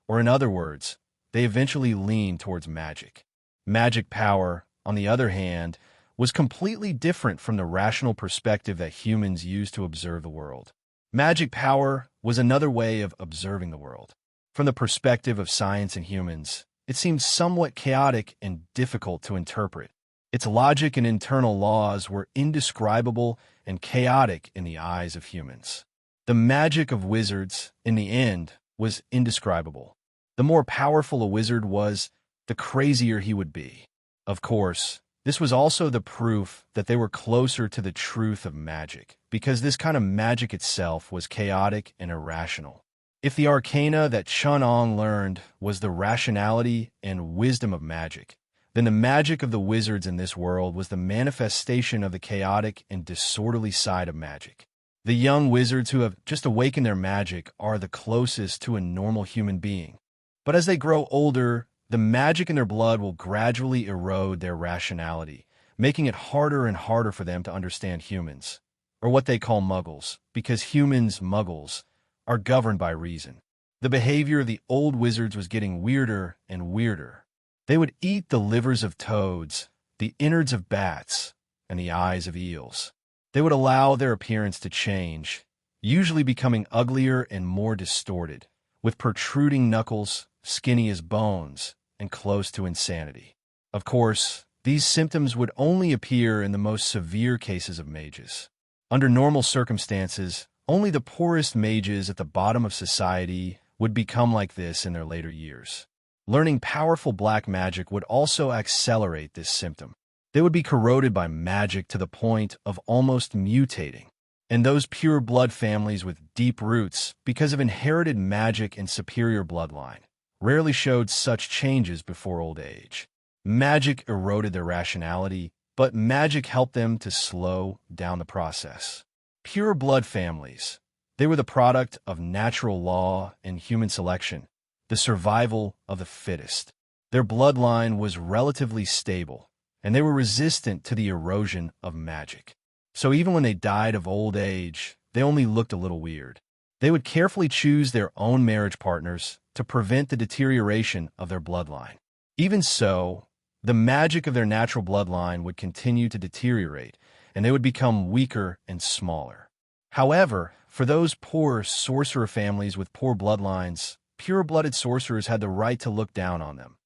or in other words, they eventually leaned towards magic. Magic power, on the other hand, was completely different from the rational perspective that humans use to observe the world. Magic power was another way of observing the world. From the perspective of science and humans, it seemed somewhat chaotic and difficult to interpret. Its logic and internal laws were indescribable and chaotic in the eyes of humans. The magic of wizards, in the end, was indescribable. The more powerful a wizard was, the crazier he would be. Of course, this was also the proof that they were closer to the truth of magic, because this kind of magic itself was chaotic and irrational. If the arcana that Chunong learned was the rationality and wisdom of magic, then the magic of the wizards in this world was the manifestation of the chaotic and disorderly side of magic. The young wizards who have just awakened their magic are the closest to a normal human being. But as they grow older, the magic in their blood will gradually erode their rationality, making it harder and harder for them to understand humans, or what they call muggles, because humans, muggles, are governed by reason. The behavior of the old wizards was getting weirder and weirder. They would eat the livers of toads, the innards of bats, and the eyes of eels. They would allow their appearance to change, usually becoming uglier and more distorted, with protruding knuckles, skinny as bones, and close to insanity. Of course, these symptoms would only appear in the most severe cases of mages. Under normal circumstances, only the poorest mages at the bottom of society would become like this in their later years. Learning powerful black magic would also accelerate this symptom. They would be corroded by magic to the point of almost mutating. And those pure blood families with deep roots, because of inherited magic and superior bloodline, rarely showed such changes before old age. Magic eroded their rationality, but magic helped them to slow down the process. Pure blood families, they were the product of natural law and human selection, the survival of the fittest. Their bloodline was relatively stable, and they were resistant to the erosion of magic. So even when they died of old age, they only looked a little weird. They would carefully choose their own marriage partners to prevent the deterioration of their bloodline. Even so, the magic of their natural bloodline would continue to deteriorate, and they would become weaker and smaller. However, for those poor sorcerer families with poor bloodlines, pure-blooded sorcerers had the right to look down on them,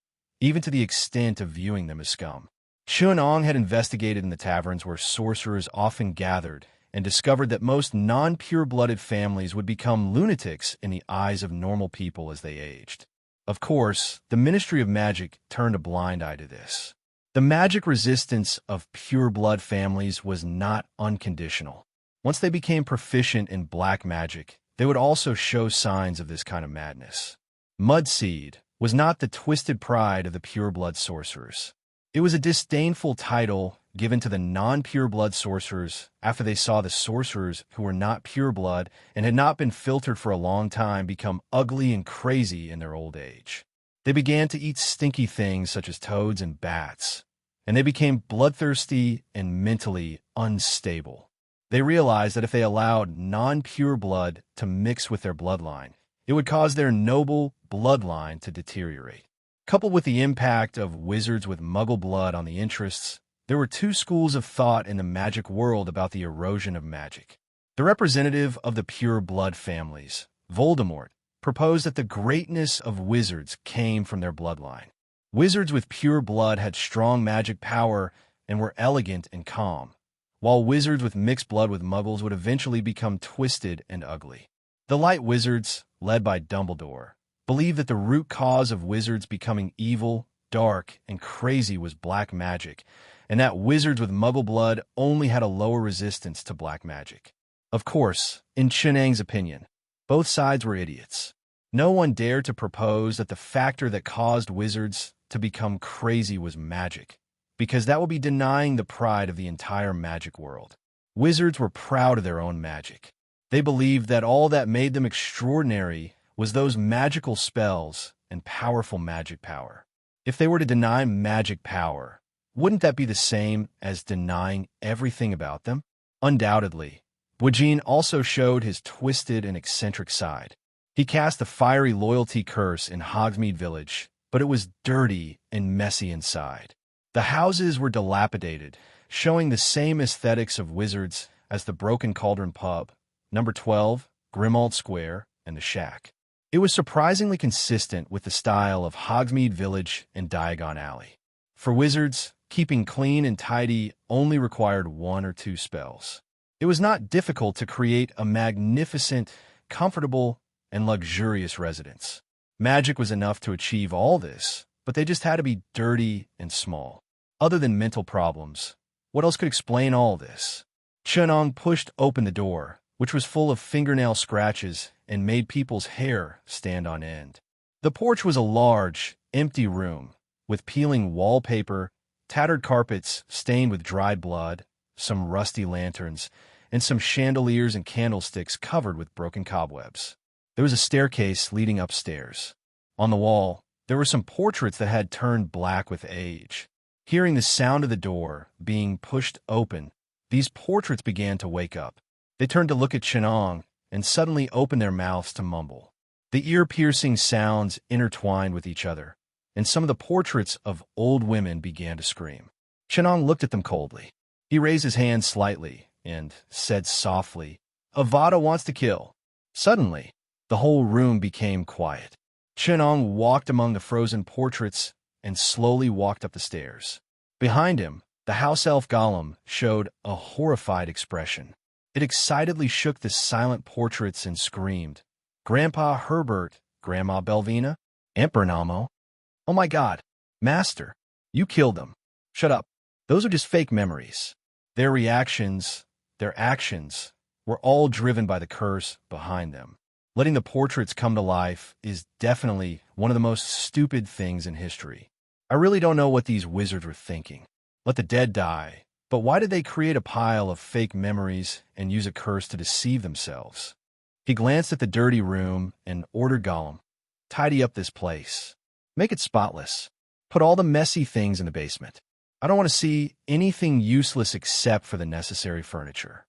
even to the extent of viewing them as scum. Chunong had investigated in the taverns where sorcerers often gathered and discovered that most non-pure-blooded families would become lunatics in the eyes of normal people as they aged. Of course, the Ministry of Magic turned a blind eye to this. The magic resistance of pure-blood families was not unconditional. Once they became proficient in black magic, they would also show signs of this kind of madness. Mudseed was not the twisted pride of the pure-blood sorcerers. It was a disdainful title given to the non-pure-blood sorcerers after they saw the sorcerers who were not pure-blood and had not been filtered for a long time become ugly and crazy in their old age. They began to eat stinky things such as toads and bats, and they became bloodthirsty and mentally unstable. They realized that if they allowed non-pure blood to mix with their bloodline, it would cause their noble bloodline to deteriorate. Coupled with the impact of wizards with muggle blood on the interests, there were two schools of thought in the magic world about the erosion of magic. The representative of the pure blood families, Voldemort, proposed that the greatness of wizards came from their bloodline. Wizards with pure blood had strong magic power and were elegant and calm, while wizards with mixed blood with muggles would eventually become twisted and ugly. The Light Wizards, led by Dumbledore, believed that the root cause of wizards becoming evil, dark, and crazy was black magic, and that wizards with muggle blood only had a lower resistance to black magic. Of course, in Chenang's opinion, both sides were idiots. No one dared to propose that the factor that caused wizards to become crazy was magic, because that would be denying the pride of the entire magic world. Wizards were proud of their own magic. They believed that all that made them extraordinary was those magical spells and powerful magic power. If they were to deny magic power, wouldn't that be the same as denying everything about them? Undoubtedly. Bujin also showed his twisted and eccentric side. He cast the fiery loyalty curse in Hogsmeade Village, but it was dirty and messy inside. The houses were dilapidated, showing the same aesthetics of wizards as the Broken Cauldron Pub, Number 12, Grimald Square, and the Shack. It was surprisingly consistent with the style of Hogsmeade Village and Diagon Alley. For wizards, keeping clean and tidy only required 1 or 2 spells. It was not difficult to create a magnificent, comfortable, and luxurious residence. Magic was enough to achieve all this, but they just had to be dirty and small. Other than mental problems, what else could explain all this? Chunong pushed open the door, which was full of fingernail scratches and made people's hair stand on end. The porch was a large, empty room, with peeling wallpaper, tattered carpets stained with dried blood, some rusty lanterns, and some chandeliers and candlesticks covered with broken cobwebs. There was a staircase leading upstairs. On the wall, there were some portraits that had turned black with age. Hearing the sound of the door being pushed open, these portraits began to wake up. They turned to look at Chunong and suddenly opened their mouths to mumble. The ear-piercing sounds intertwined with each other, and some of the portraits of old women began to scream. Chunong looked at them coldly. He raised his hand slightly and said softly, "Avada wants to kill." Suddenly, the whole room became quiet. Chunong walked among the frozen portraits and slowly walked up the stairs. Behind him, the house elf Gollum showed a horrified expression. It excitedly shook the silent portraits and screamed, "Grandpa Herbert, Grandma Belvina, Emperor Namo. Oh my God, Master, you killed them. Shut up. Those are just fake memories." Their reactions, their actions, were all driven by the curse behind them. Letting the portraits come to life is definitely one of the most stupid things in history. I really don't know what these wizards were thinking. Let the dead die. But why did they create a pile of fake memories and use a curse to deceive themselves? He glanced at the dirty room and ordered Gollum, "Tidy up this place. Make it spotless. Put all the messy things in the basement." I don't want to see anything useless except for the necessary furniture.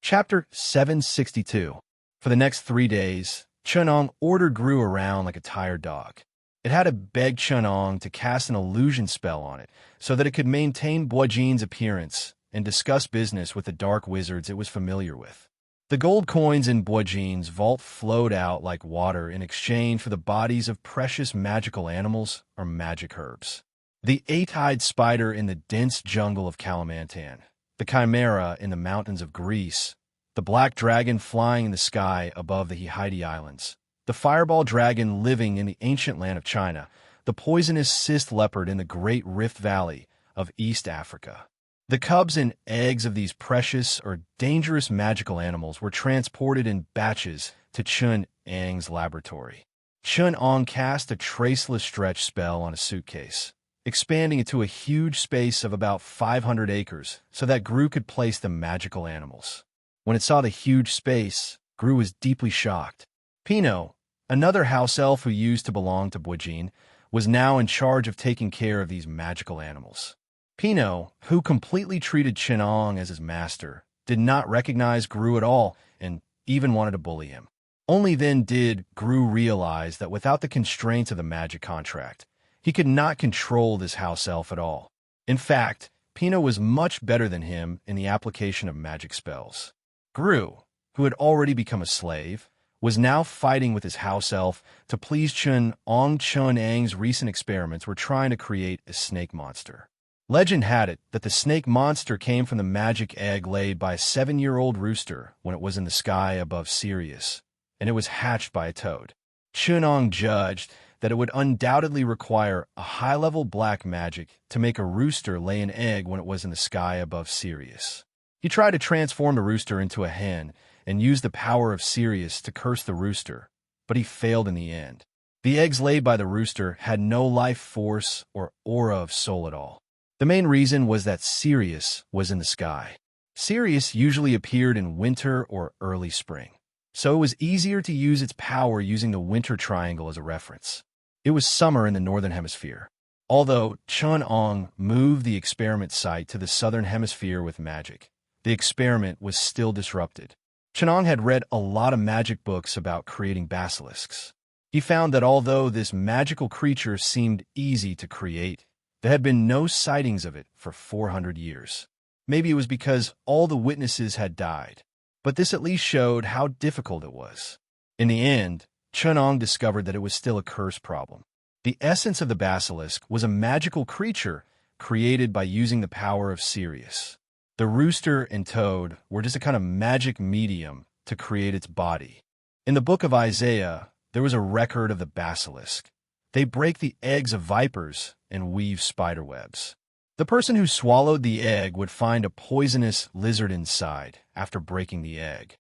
Chapter 762. For the next 3 days, Chunong ordered Gru around like a tired dog. It had to beg Chunong to cast an illusion spell on it so that it could maintain Boijin's appearance and discuss business with the dark wizards it was familiar with. The gold coins in Boijin's vault flowed out like water in exchange for the bodies of precious magical animals or magic herbs. The eight-eyed spider in the dense jungle of Kalimantan, the chimera in the mountains of Greece, the black dragon flying in the sky above the Haiti Islands, the fireball dragon living in the ancient land of China, the poisonous cyst leopard in the Great Rift Valley of East Africa. The cubs and eggs of these precious or dangerous magical animals were transported in batches to Chun Ang's laboratory. Chun Ang cast a traceless stretch spell on a suitcase, expanding it to a huge space of about 500 acres so that Gru could place the magical animals. When it saw the huge space, Gru was deeply shocked. Pino, another house elf who used to belong to Boijin, was now in charge of taking care of these magical animals. Pino, who completely treated Chunong as his master, did not recognize Gru at all and even wanted to bully him. Only then did Gru realize that without the constraints of the magic contract, he could not control this house elf at all. In fact, Pino was much better than him in the application of magic spells. Gru, who had already become a slave, was now fighting with his house elf to please Chun Ang's recent experiments were trying to create a snake monster. Legend had it that the snake monster came from the magic egg laid by a 7-year-old rooster when it was in the sky above Sirius, and it was hatched by a toad. Chunong judged that it would undoubtedly require a high-level black magic to make a rooster lay an egg when it was in the sky above Sirius. He tried to transform the rooster into a hen and use the power of Sirius to curse the rooster, but he failed in the end. The eggs laid by the rooster had no life force or aura of soul at all. The main reason was that Sirius was in the sky. Sirius usually appeared in winter or early spring, so it was easier to use its power using the winter triangle as a reference. It was summer in the northern hemisphere. Although Chun Ang moved the experiment site to the southern hemisphere with magic, the experiment was still disrupted. Chun Ang had read a lot of magic books about creating basilisks. He found that although this magical creature seemed easy to create, there had been no sightings of it for 400 years. Maybe it was because all the witnesses had died, but this at least showed how difficult it was. In the end, Chun Ang discovered that it was still a curse problem. The essence of the basilisk was a magical creature created by using the power of Sirius. The rooster and toad were just a kind of magic medium to create its body. In the book of Isaiah, there was a record of the basilisk. They break the eggs of vipers and weave spider webs. The person who swallowed the egg would find a poisonous lizard inside after breaking the egg.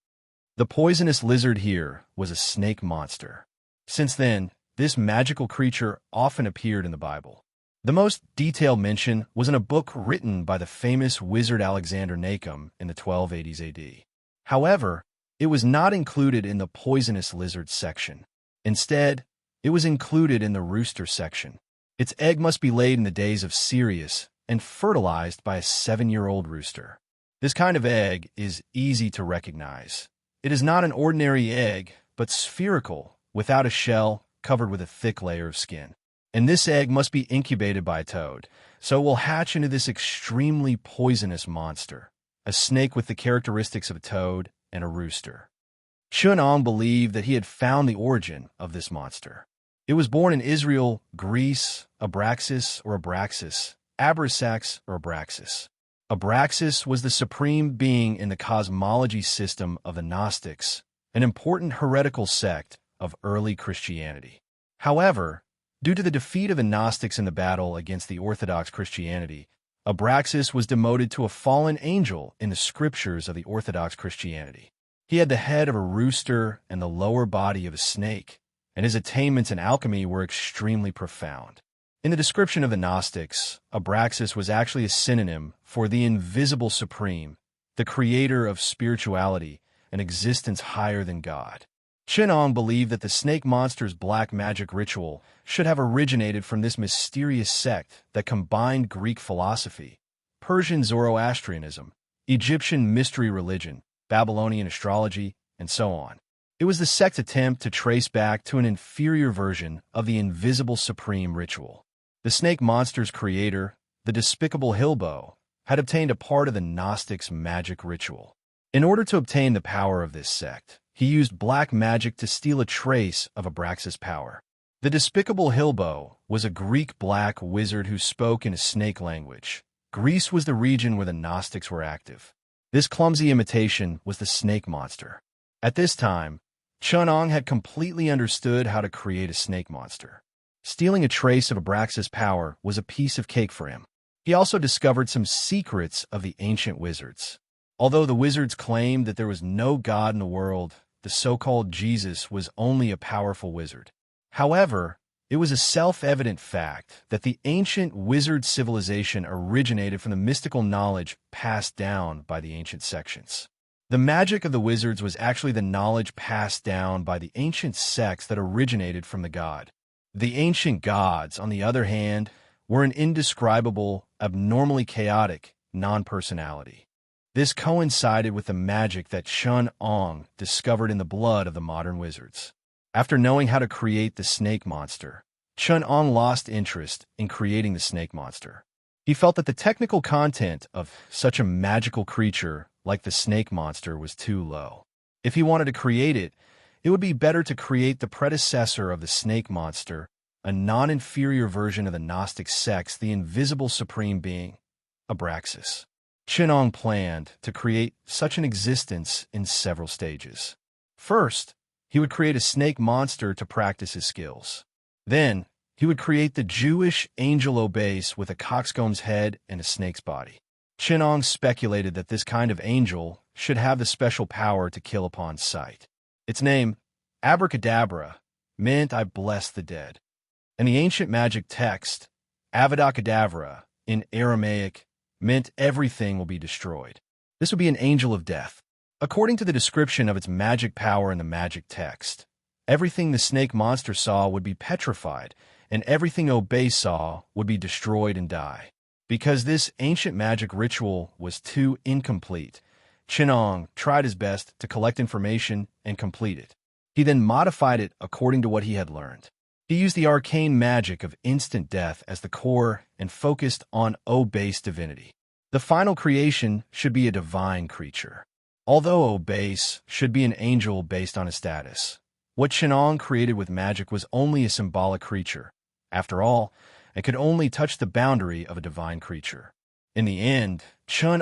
The poisonous lizard here was a snake monster. Since then, this magical creature often appeared in the Bible. The most detailed mention was in a book written by the famous wizard Alexander Nacum in the 1280s AD. However, it was not included in the poisonous lizard section. Instead, it was included in the rooster section. Its egg must be laid in the days of Sirius and fertilized by a 7-year-old rooster. This kind of egg is easy to recognize. It is not an ordinary egg, but spherical, without a shell, covered with a thick layer of skin. And this egg must be incubated by a toad, so it will hatch into this extremely poisonous monster, a snake with the characteristics of a toad and a rooster. Chun Ang believed that he had found the origin of this monster. It was born in Israel, Greece, Abraxas or Abraxas, Abrasax or Abraxas. Abraxas was the supreme being in the cosmology system of the Gnostics, an important heretical sect of early Christianity. However, due to the defeat of the Gnostics in the battle against the Orthodox Christianity, Abraxas was demoted to a fallen angel in the scriptures of the Orthodox Christianity. He had the head of a rooster and the lower body of a snake, and his attainments in alchemy were extremely profound. In the description of the Gnostics, Abraxas was actually a synonym for the invisible supreme, the creator of spirituality, an existence higher than God. Ong believed that the snake monster's black magic ritual should have originated from this mysterious sect that combined Greek philosophy, Persian Zoroastrianism, Egyptian mystery religion, Babylonian astrology, and so on. It was the sect's attempt to trace back to an inferior version of the invisible supreme ritual. The snake monster's creator, the despicable Hilbo, had obtained a part of the Gnostics' magic ritual. In order to obtain the power of this sect, he used black magic to steal a trace of Abraxas' power. The despicable Hilbo was a Greek black wizard who spoke in a snake language. Greece was the region where the Gnostics were active. This clumsy imitation was the snake monster. At this time, Ong had completely understood how to create a snake monster. Stealing a trace of Abraxas' power was a piece of cake for him. He also discovered some secrets of the ancient wizards. Although the wizards claimed that there was no god in the world, the so-called Jesus was only a powerful wizard. However, it was a self-evident fact that the ancient wizard civilization originated from the mystical knowledge passed down by the ancient sections. The magic of the wizards was actually the knowledge passed down by the ancient sects that originated from the god. The ancient gods, on the other hand, were an indescribable, abnormally chaotic non-personality. This coincided with the magic that Ong discovered in the blood of the modern wizards. After knowing how to create the snake monster, Ong lost interest in creating the snake monster. He felt that the technical content of such a magical creature like the snake monster was too low. If he wanted to create it, it would be better to create the predecessor of the snake monster, a non-inferior version of the Gnostic sects, the invisible supreme being, Abraxas. Ong planned to create such an existence in several stages. First, he would create a snake monster to practice his skills. Then, he would create the Jewish angel Obase with a coxcomb's head and a snake's body. Ong speculated that this kind of angel should have the special power to kill upon sight. Its name, Abracadabra, meant I bless the dead. And the ancient magic text, Avada Kedavra, in Aramaic, meant everything will be destroyed. This would be an angel of death. According to the description of its magic power in the magic text, everything the snake monster saw would be petrified, and everything Obey saw would be destroyed and die. Because this ancient magic ritual was too incomplete, Ong tried his best to collect information and complete it. He then modified it according to what he had learned. He used the arcane magic of instant death as the core and focused on Obase divinity. The final creation should be a divine creature. Although Obase should be an angel based on his status, what Ong created with magic was only a symbolic creature. After all, it could only touch the boundary of a divine creature. In the end,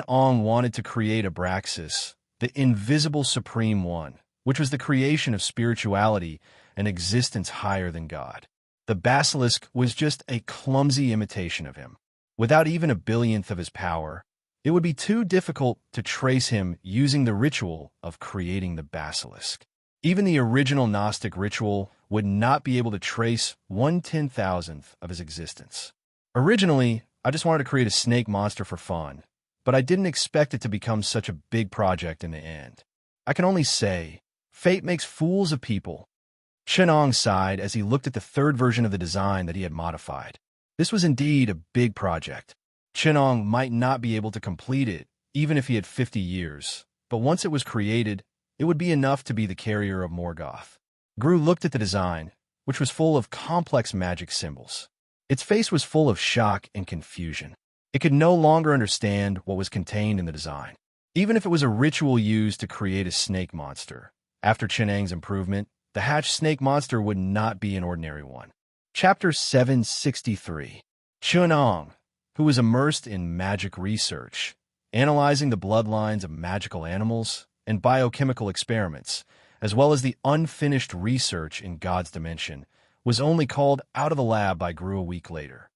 Ong wanted to create Abraxas, the invisible supreme one, which was the creation of spirituality, an existence higher than God. The basilisk was just a clumsy imitation of him. Without even a billionth of his power, it would be too difficult to trace him using the ritual of creating the basilisk. Even the original Gnostic ritual would not be able to trace 1/10,000th of his existence. Originally, I just wanted to create a snake monster for fun, but I didn't expect it to become such a big project in the end. I can only say, fate makes fools of people. Ong sighed as he looked at the third version of the design that he had modified. This was indeed a big project. Ong might not be able to complete it, even if he had 50 years, but once it was created, it would be enough to be the carrier of Morgoth. Gru looked at the design, which was full of complex magic symbols. Its face was full of shock and confusion. It could no longer understand what was contained in the design. Even if it was a ritual used to create a snake monster, after Ong's improvement, the hatched snake monster would not be an ordinary one. Chapter 763. Ong, who was immersed in magic research, analyzing the bloodlines of magical animals and biochemical experiments, as well as the unfinished research in God's dimension, was only called out of the lab by Gru a week later.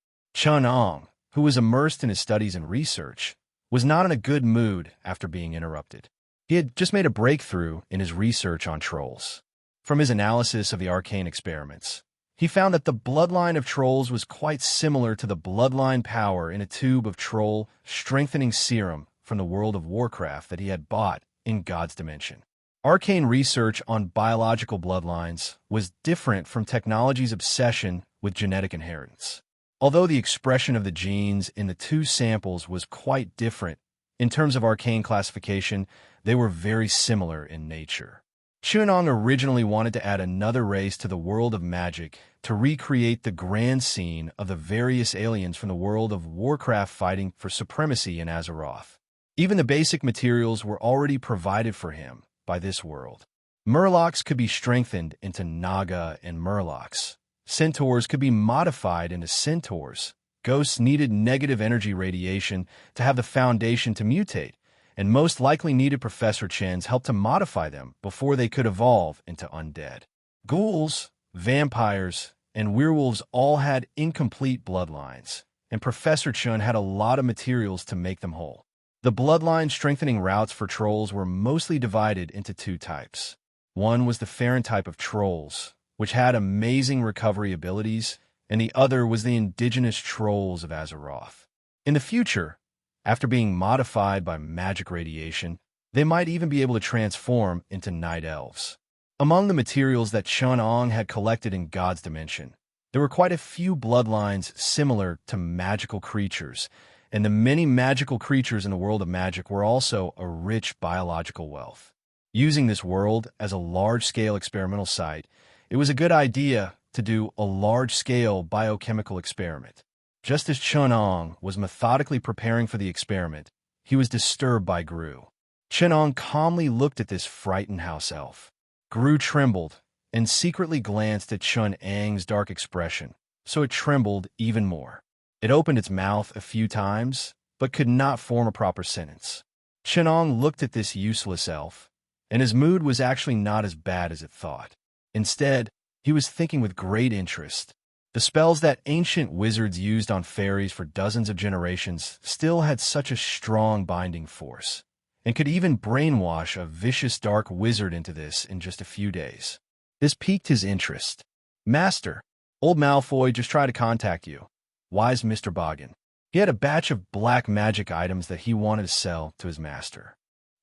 Ong, who was immersed in his studies and research, was not in a good mood after being interrupted. He had just made a breakthrough in his research on trolls. From his analysis of the arcane experiments, he found that the bloodline of trolls was quite similar to the bloodline power in a tube of troll strengthening serum from the world of Warcraft that he had bought in God's dimension. Arcane research on biological bloodlines was different from technology's obsession with genetic inheritance. Although the expression of the genes in the two samples was quite different, in terms of arcane classification, they were very similar in nature. Chunong originally wanted to add another race to the world of magic to recreate the grand scene of the various aliens from the world of Warcraft fighting for supremacy in Azeroth. Even the basic materials were already provided for him by this world. Murlocs could be strengthened into Naga and Murlocs. Centaurs could be modified into Centaurs. Ghosts needed negative energy radiation to have the foundation to mutate, and most likely needed Professor Chen's help to modify them before they could evolve into undead. Ghouls, vampires, and werewolves all had incomplete bloodlines, and Professor Chen had a lot of materials to make them whole. The bloodline strengthening routes for trolls were mostly divided into two types. One was the Farron type of trolls, which had amazing recovery abilities, and the other was the indigenous trolls of Azeroth. In the future, after being modified by magic radiation, they might even be able to transform into night elves. Among the materials that Chunong had collected in God's Dimension, there were quite a few bloodlines similar to magical creatures, and the many magical creatures in the world of magic were also a rich biological wealth. Using this world as a large-scale experimental site, it was a good idea to do a large-scale biochemical experiment. Just as Chunong was methodically preparing for the experiment, he was disturbed by Gru. Chunong calmly looked at this frightened house elf. Gru trembled and secretly glanced at Chun-Ang's dark expression, so it trembled even more. It opened its mouth a few times, but could not form a proper sentence. Chunong looked at this useless elf, and his mood was actually not as bad as it thought. Instead, he was thinking with great interest. The spells that ancient wizards used on fairies for dozens of generations still had such a strong binding force, and could even brainwash a vicious dark wizard into this in just a few days. This piqued his interest. "Master, old Malfoy just tried to contact you," wise Mr. Boggin. He had a batch of black magic items that he wanted to sell to his master.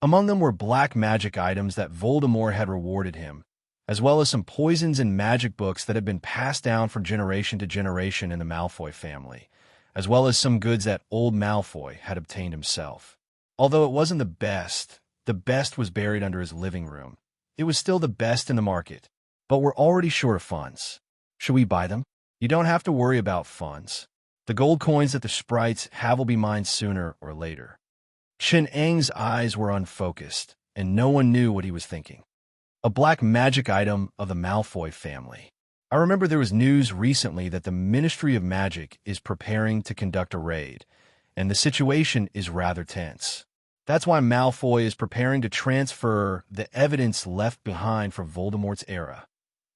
Among them were black magic items that Voldemort had rewarded him, as well as some poisons and magic books that had been passed down from generation to generation in the Malfoy family, as well as some goods that old Malfoy had obtained himself. Although it wasn't the best was buried under his living room. It was still the best in the market, but we're already short of funds. Should we buy them? You don't have to worry about funds. The gold coins that the sprites have will be mine sooner or later. Chun-Ang's eyes were unfocused, and no one knew what he was thinking. A black magic item of the Malfoy family. I remember there was news recently that the Ministry of Magic is preparing to conduct a raid, and the situation is rather tense. That's why Malfoy is preparing to transfer the evidence left behind from Voldemort's era,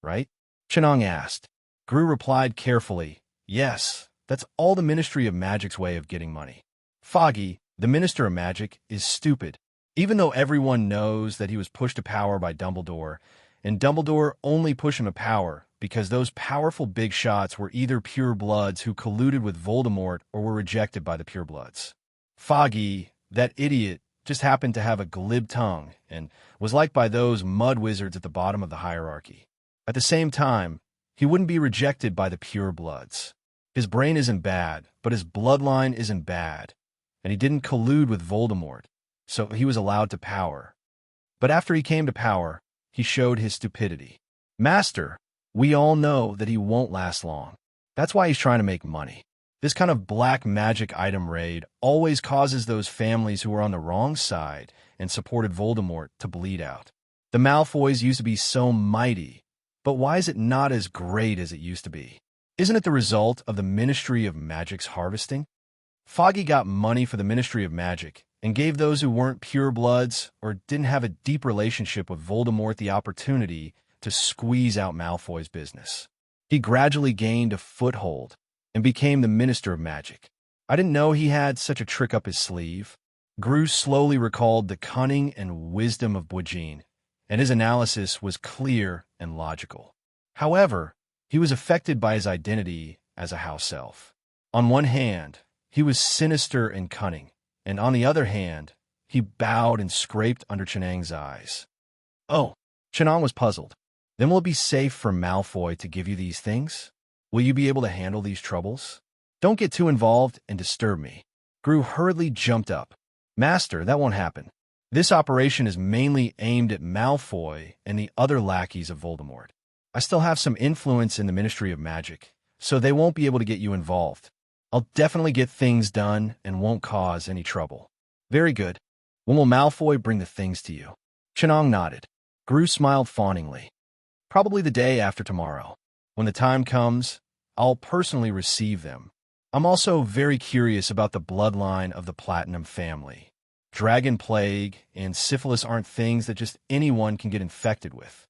right? Chunong asked. Gru replied carefully, "Yes, that's all the Ministry of Magic's way of getting money." Foggy, the Minister of Magic, is stupid. Even though everyone knows that he was pushed to power by Dumbledore, and Dumbledore only pushed him to power because those powerful big shots were either purebloods who colluded with Voldemort or were rejected by the purebloods. Foggy, that idiot, just happened to have a glib tongue and was liked by those mud wizards at the bottom of the hierarchy. At the same time, he wouldn't be rejected by the purebloods. His brain isn't bad, but his bloodline isn't bad, and he didn't collude with Voldemort, so he was allowed to power. But after he came to power, he showed his stupidity. Master, we all know that he won't last long. That's why he's trying to make money. This kind of black magic item raid always causes those families who were on the wrong side and supported Voldemort to bleed out. The Malfoys used to be so mighty, but why is it not as great as it used to be? Isn't it the result of the Ministry of Magic's harvesting? Foggy got money for the Ministry of Magic and gave those who weren't purebloods or didn't have a deep relationship with Voldemort the opportunity to squeeze out Malfoy's business. He gradually gained a foothold and became the Minister of Magic. I didn't know he had such a trick up his sleeve. Gru slowly recalled the cunning and wisdom of Bujin, and his analysis was clear and logical. However, he was affected by his identity as a house elf. On one hand, he was sinister and cunning, and on the other hand, he bowed and scraped under Chunang's eyes. Oh, Chenong was puzzled. Then will it be safe for Malfoy to give you these things? Will you be able to handle these troubles? Don't get too involved and disturb me. Gru hurriedly jumped up. Master, that won't happen. This operation is mainly aimed at Malfoy and the other lackeys of Voldemort. I still have some influence in the Ministry of Magic, so they won't be able to get you involved. I'll definitely get things done and won't cause any trouble. Very good. When will Malfoy bring the things to you? Chenong nodded. Gru smiled fawningly. Probably the day after tomorrow. When the time comes, I'll personally receive them. I'm also very curious about the bloodline of the Platinum family. Dragon plague and syphilis aren't things that just anyone can get infected with.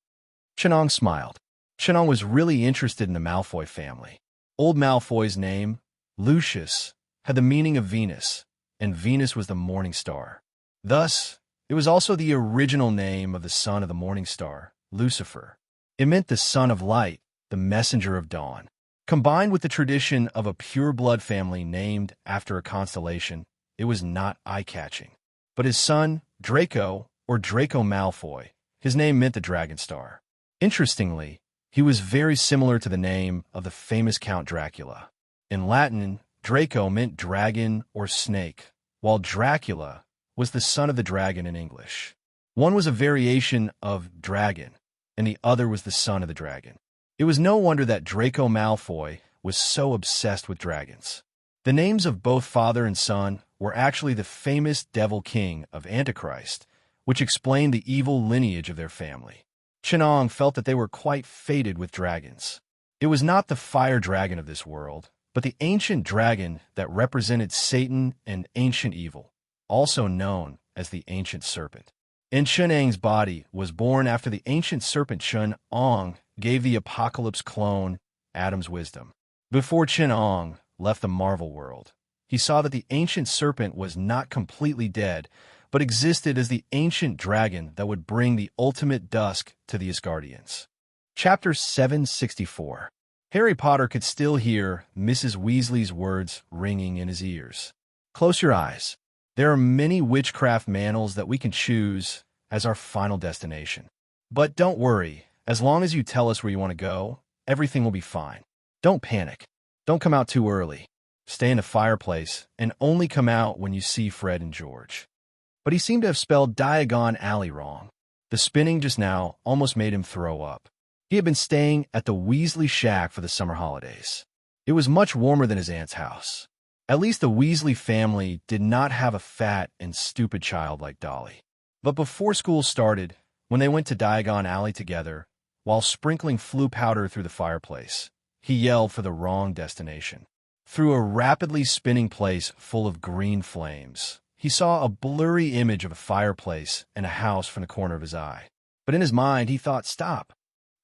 Chenong smiled. Chenong was really interested in the Malfoy family. Old Malfoy's name, Lucius, had the meaning of Venus, and Venus was the morning star. Thus, it was also the original name of the son of the morning star, Lucifer. It meant the son of light, the messenger of dawn. Combined with the tradition of a pure-blood family named after a constellation, it was not eye-catching. But his son, Draco, or Draco Malfoy, his name meant the dragon star. Interestingly, he was very similar to the name of the famous Count Dracula. In Latin, Draco meant dragon or snake, while Dracula was the son of the dragon in English. One was a variation of dragon, and the other was the son of the dragon. It was no wonder that Draco Malfoy was so obsessed with dragons. The names of both father and son were actually the famous Devil King of Antichrist, which explained the evil lineage of their family. Chenong felt that they were quite fated with dragons. It was not the fire dragon of this world, but the ancient dragon that represented Satan and ancient evil, also known as the ancient serpent. In Chenong's body was born after the ancient serpent Chen-Ong gave the apocalypse clone Adam's wisdom. Before Chen-Ong left the Marvel world, he saw that the ancient serpent was not completely dead, but existed as the ancient dragon that would bring the ultimate dusk to the Asgardians. Chapter 764. Harry Potter could still hear Mrs. Weasley's words ringing in his ears. Close your eyes. There are many witchcraft manors that we can choose as our final destination. But don't worry, as long as you tell us where you want to go, everything will be fine. Don't panic. Don't come out too early. Stay in the fireplace and only come out when you see Fred and George. But he seemed to have spelled Diagon Alley wrong. The spinning just now almost made him throw up. He had been staying at the Weasley shack for the summer holidays. It was much warmer than his aunt's house. At least the Weasley family did not have a fat and stupid child like Dolly. But before school started, when they went to Diagon Alley together, while sprinkling Floo powder through the fireplace, he yelled for the wrong destination. Through a rapidly spinning place full of green flames, he saw a blurry image of a fireplace and a house from the corner of his eye. But in his mind, he thought, stop.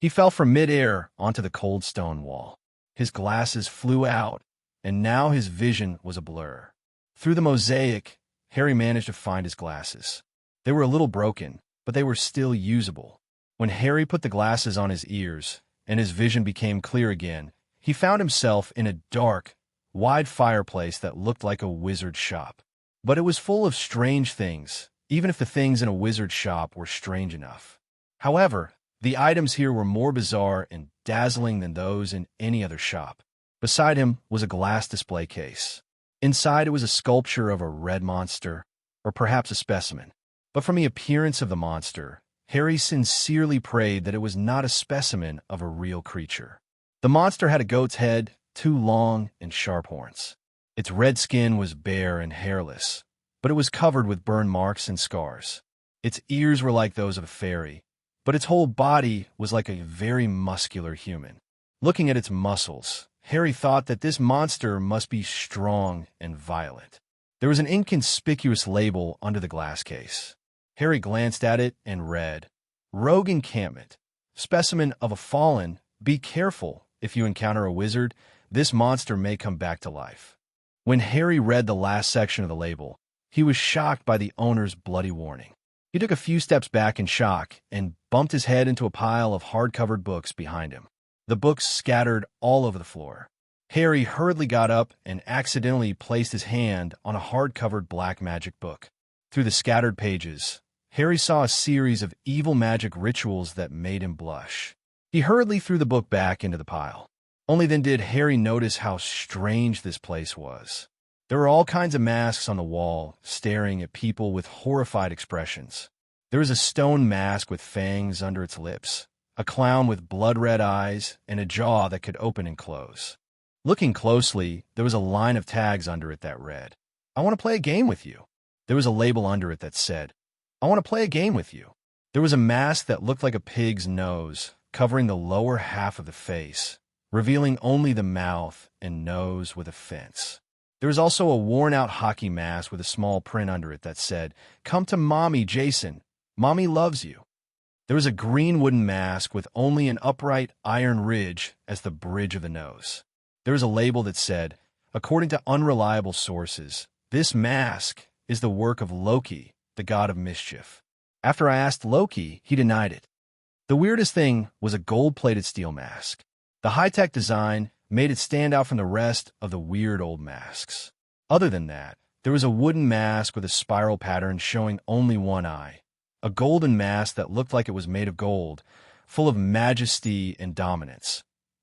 He fell from midair onto the cold stone wall. His glasses flew out, and now his vision was a blur. Through the mosaic, Harry managed to find his glasses. They were a little broken, but they were still usable. When Harry put the glasses on his ears, and his vision became clear again, he found himself in a dark, wide fireplace that looked like a wizard's shop. But it was full of strange things, even if the things in a wizard's shop were strange enough. However, the items here were more bizarre and dazzling than those in any other shop. Beside him was a glass display case. Inside it was a sculpture of a red monster, or perhaps a specimen. But from the appearance of the monster, Harry sincerely prayed that it was not a specimen of a real creature. The monster had a goat's head, 2 long and sharp horns. Its red skin was bare and hairless, but it was covered with burn marks and scars. Its ears were like those of a fairy, but its whole body was like a very muscular human. Looking at its muscles, Harry thought that this monster must be strong and violent. There was an inconspicuous label under the glass case. Harry glanced at it and read, Rogue Encampment. Specimen of a fallen. Be careful. If you encounter a wizard, this monster may come back to life. When Harry read the last section of the label, he was shocked by the owner's bloody warning. He took a few steps back in shock and bumped his head into a pile of hard-covered books behind him. The books scattered all over the floor. Harry hurriedly got up and accidentally placed his hand on a hard-covered black magic book. Through the scattered pages, Harry saw a series of evil magic rituals that made him blush. He hurriedly threw the book back into the pile. Only then did Harry notice how strange this place was. There were all kinds of masks on the wall, staring at people with horrified expressions. There was a stone mask with fangs under its lips, a clown with blood-red eyes, and a jaw that could open and close. Looking closely, there was a line of tags under it that read, "I want to play a game with you." There was a label under it that said, "I want to play a game with you." There was a mask that looked like a pig's nose, covering the lower half of the face, revealing only the mouth and nose with a fence. There was also a worn-out hockey mask with a small print under it that said, "Come to Mommy, Jason. Mommy loves you." There was a green wooden mask with only an upright iron ridge as the bridge of the nose. There was a label that said, "According to unreliable sources, this mask is the work of Loki, the god of mischief." After I asked Loki, he denied it. The weirdest thing was a gold-plated steel mask. The high-tech design made it stand out from the rest of the weird old masks. Other than that, there was a wooden mask with a spiral pattern showing only one eye, a golden mask that looked like it was made of gold, full of majesty and dominance,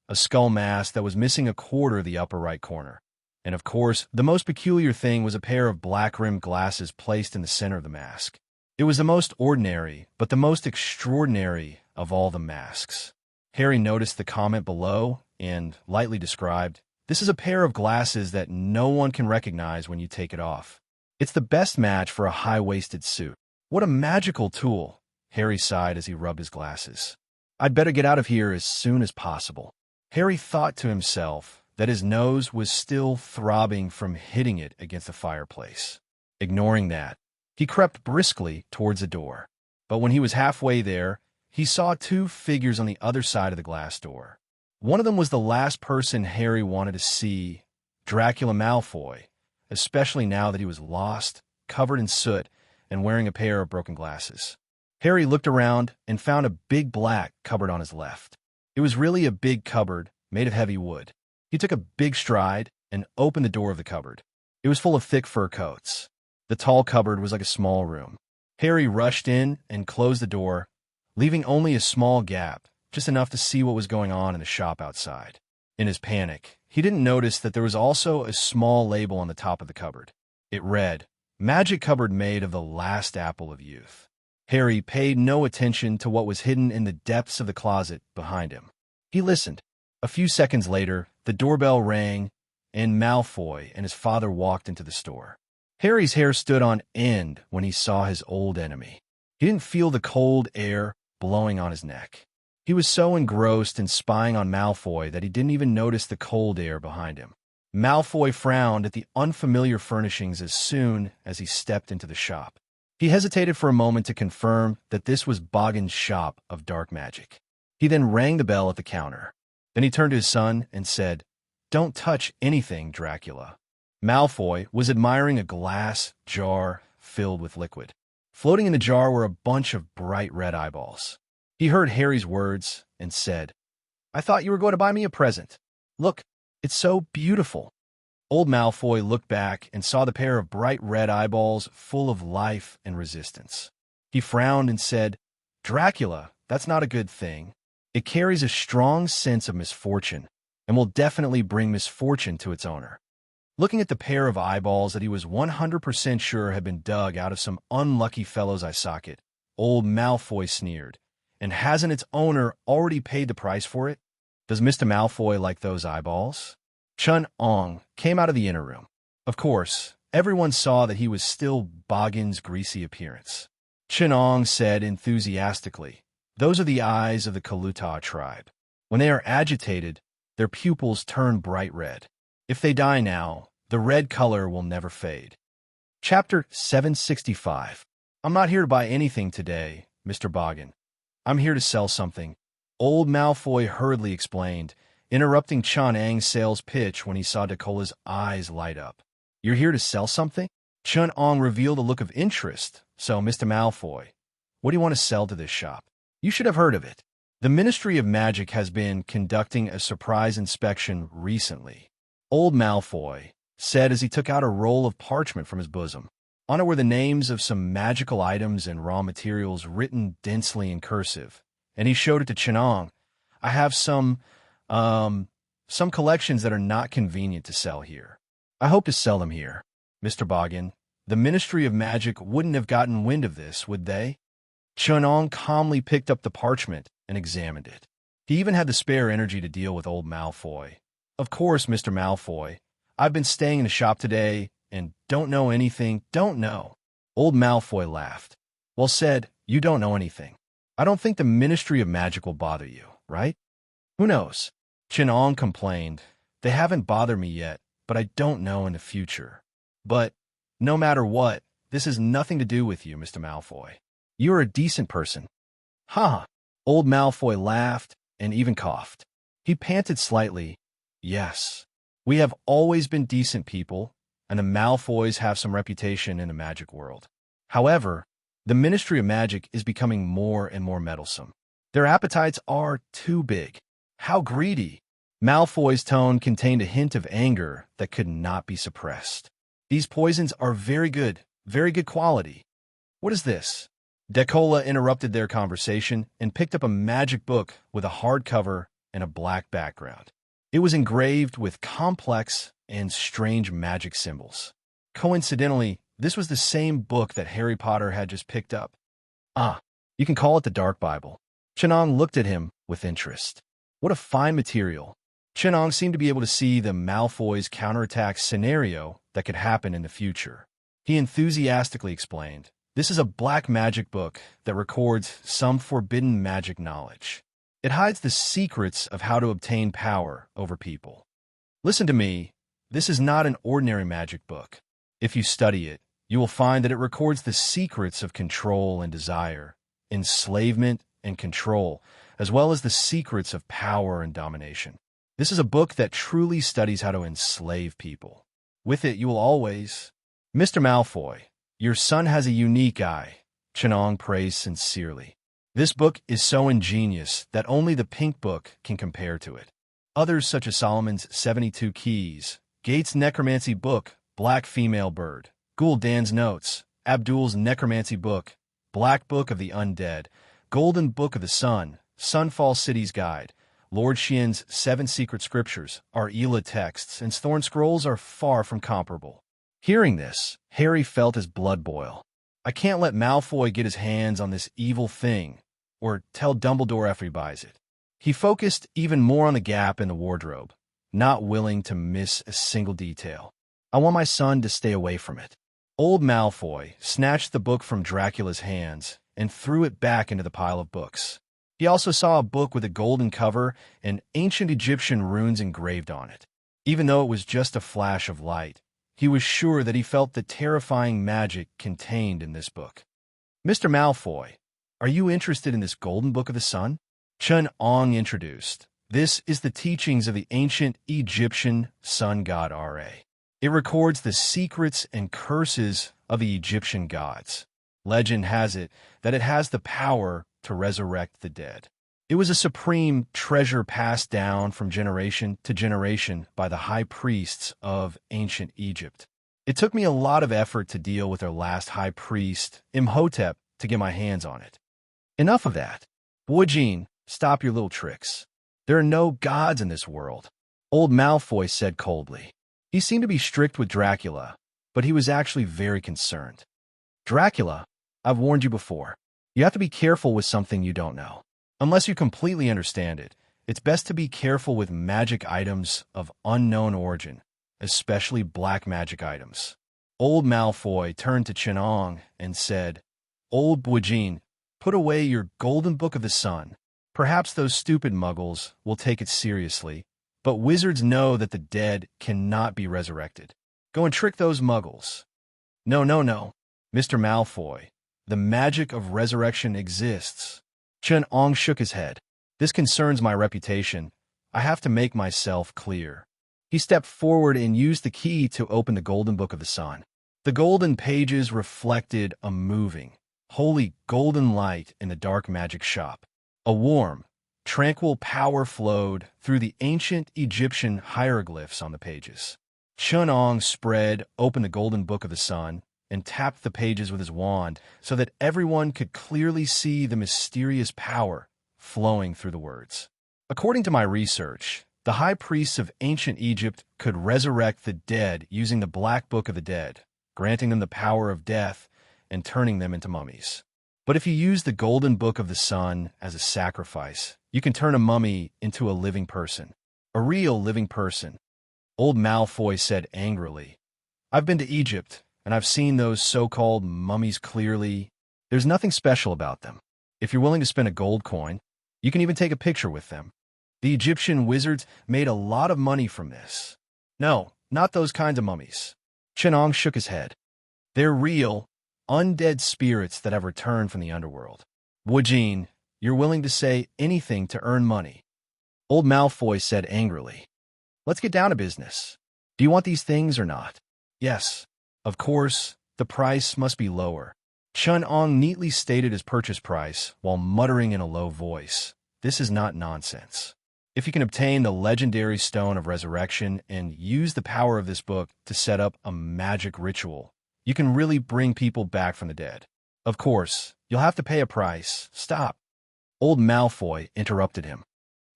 a skull mask that was missing a quarter of the upper right corner. And of course, the most peculiar thing was a pair of black-rimmed glasses placed in the center of the mask. It was the most ordinary, but the most extraordinary of all the masks. Harry noticed the comment below and lightly described, "This is a pair of glasses that no one can recognize when you take it off. It's the best match for a high-waisted suit." What a magical tool, Harry sighed as he rubbed his glasses. "I'd better get out of here as soon as possible." Harry thought to himself that his nose was still throbbing from hitting it against the fireplace. Ignoring that, he crept briskly towards the door. But when he was halfway there, he saw two figures on the other side of the glass door. One of them was the last person Harry wanted to see, Dracula Malfoy, especially now that he was lost, covered in soot, and wearing a pair of broken glasses. Harry looked around and found a big black cupboard on his left. It was really a big cupboard made of heavy wood. He took a big stride and opened the door of the cupboard. It was full of thick fur coats. The tall cupboard was like a small room. Harry rushed in and closed the door, leaving only a small gap, just enough to see what was going on in the shop outside. In his panic, he didn't notice that there was also a small label on the top of the cupboard. It read, "Magic cupboard made of the last apple of youth." Harry paid no attention to what was hidden in the depths of the closet behind him. He listened. A few seconds later, the doorbell rang, and Malfoy and his father walked into the store. Harry's hair stood on end when he saw his old enemy. He didn't feel the cold air blowing on his neck. He was so engrossed in spying on Malfoy that he didn't even notice the cold air behind him. Malfoy frowned at the unfamiliar furnishings as soon as he stepped into the shop. He hesitated for a moment to confirm that this was Boggin's shop of dark magic. He then rang the bell at the counter. Then he turned to his son and said, "Don't touch anything, Dracula." Malfoy was admiring a glass jar filled with liquid. Floating in the jar were a bunch of bright red eyeballs. He heard Harry's words and said, "I thought you were going to buy me a present. Look, it's so beautiful." Old Malfoy looked back and saw the pair of bright red eyeballs full of life and resistance. He frowned and said, "Dracula, that's not a good thing. It carries a strong sense of misfortune and will definitely bring misfortune to its owner." Looking at the pair of eyeballs that he was 100% sure had been dug out of some unlucky fellow's eye socket, old Malfoy sneered. "And hasn't its owner already paid the price for it? Does Mr. Malfoy like those eyeballs?" Chun-Ong came out of the inner room. Of course, everyone saw that he was still Boggin's greasy appearance. Chun-Ong said enthusiastically, "Those are the eyes of the Kaluta tribe. When they are agitated, their pupils turn bright red. If they die now, the red color will never fade." Chapter 765. "I'm not here to buy anything today, Mr. Boggin. I'm here to sell something," old Malfoy hurriedly explained, interrupting Chun-Ang's sales pitch when he saw Dakola's eyes light up. "You're here to sell something?" Chun-Ong revealed a look of interest. "So, Mr. Malfoy, what do you want to sell to this shop? You should have heard of it. The Ministry of Magic has been conducting a surprise inspection recently," old Malfoy said as he took out a roll of parchment from his bosom. On it were the names of some magical items and raw materials written densely in cursive, and he showed it to Chenong. I have some collections that are not convenient to sell here. I hope to sell them here. Mr. Boggin, the Ministry of Magic wouldn't have gotten wind of this, would they? Chenong calmly picked up the parchment and examined it. He even had the spare energy to deal with old Malfoy. Of course, Mr. Malfoy. I've been staying in the shop today and don't know anything, don't know. Old Malfoy laughed. Well said, you don't know anything. I don't think the Ministry of Magic will bother you, right? Who knows? Chenong complained. They haven't bothered me yet, but I don't know in the future. But, no matter what, this has nothing to do with you, Mr. Malfoy. You're a decent person. Ha! Old Malfoy laughed and even coughed. He panted slightly. Yes, we have always been decent people, and the Malfoys have some reputation in the magic world. However, the Ministry of Magic is becoming more and more meddlesome. Their appetites are too big. How greedy! Malfoy's tone contained a hint of anger that could not be suppressed. These poisons are very good quality. What is this? Decola interrupted their conversation and picked up a magic book with a hardcover and a black background. It was engraved with complex and strange magic symbols. Coincidentally, this was the same book that Harry Potter had just picked up. Ah, you can call it the Dark Bible. Chenong looked at him with interest. What a fine material. Chenong seemed to be able to see the Malfoy's counterattack scenario that could happen in the future. He enthusiastically explained, "This is a black magic book that records some forbidden magic knowledge. It hides the secrets of how to obtain power over people. Listen to me, this is not an ordinary magic book. If you study it, you will find that it records the secrets of control and desire, enslavement and control, as well as the secrets of power and domination. This is a book that truly studies how to enslave people. With it, you will always—" "Mr. Malfoy, your son has a unique eye," Chenong praised sincerely. "This book is so ingenious that only the Pink Book can compare to it. Others such as Solomon's 72 Keys, Gates' Necromancy Book, Black Female Bird, Gul'dan's Notes, Abdul's Necromancy Book, Black Book of the Undead, Golden Book of the Sun, Sunfall City's Guide, Lord Xian's 7 Secret Scriptures, our Ela texts, and Thorn Scrolls are far from comparable." Hearing this, Harry felt his blood boil. I can't let Malfoy get his hands on this evil thing, or tell Dumbledore after he buys it. He focused even more on the gap in the wardrobe, not willing to miss a single detail. I want my son to stay away from it. Old Malfoy snatched the book from Dracula's hands and threw it back into the pile of books. He also saw a book with a golden cover and ancient Egyptian runes engraved on it. Even though it was just a flash of light, he was sure that he felt the terrifying magic contained in this book. "Mr. Malfoy, are you interested in this Golden Book of the Sun?" Chenong introduced. "This is the teachings of the ancient Egyptian sun god Ra. It records the secrets and curses of the Egyptian gods. Legend has it that it has the power to resurrect the dead. It was a supreme treasure passed down from generation to generation by the high priests of ancient Egypt. It took me a lot of effort to deal with our last high priest, Imhotep, to get my hands on it." "Enough of that. Boy, stop your little tricks. There are no gods in this world," old Malfoy said coldly. He seemed to be strict with Dracula, but he was actually very concerned. "Dracula, I've warned you before. You have to be careful with something you don't know. Unless you completely understand it, it's best to be careful with magic items of unknown origin, especially black magic items." Old Malfoy turned to Chenong and said, "Old Boy, put away your Golden Book of the Sun. Perhaps those stupid muggles will take it seriously, but wizards know that the dead cannot be resurrected. Go and trick those muggles." No, Mr. Malfoy. The magic of resurrection exists." Chenong shook his head. "This concerns my reputation. I have to make myself clear." He stepped forward and used the key to open the Golden Book of the Sun. The golden pages reflected a moving, holy golden light in the dark magic shop. A warm, tranquil power flowed through the ancient Egyptian hieroglyphs on the pages. Chenong spread open the Golden Book of the Sun and tapped the pages with his wand so that everyone could clearly see the mysterious power flowing through the words. According to my research, the high priests of ancient Egypt could resurrect the dead using the Black Book of the Dead, granting them the power of death and turning them into mummies. But if you use the Golden Book of the Sun as a sacrifice, you can turn a mummy into a living person. A real living person. Old Malfoy said angrily. I've been to Egypt, and I've seen those so-called mummies clearly. There's nothing special about them. If you're willing to spend a gold coin, you can even take a picture with them. The Egyptian wizards made a lot of money from this. No, not those kinds of mummies. Chenong shook his head. They're real, undead spirits that have returned from the underworld. Wujin, you're willing to say anything to earn money. Old Malfoy said angrily. Let's get down to business. Do you want these things or not? Yes. Of course, the price must be lower. Chun-Ong neatly stated his purchase price while muttering in a low voice. This is not nonsense. If you can obtain the legendary Stone of Resurrection and use the power of this book to set up a magic ritual, you can really bring people back from the dead. Of course, you'll have to pay a price. Stop. Old Malfoy interrupted him.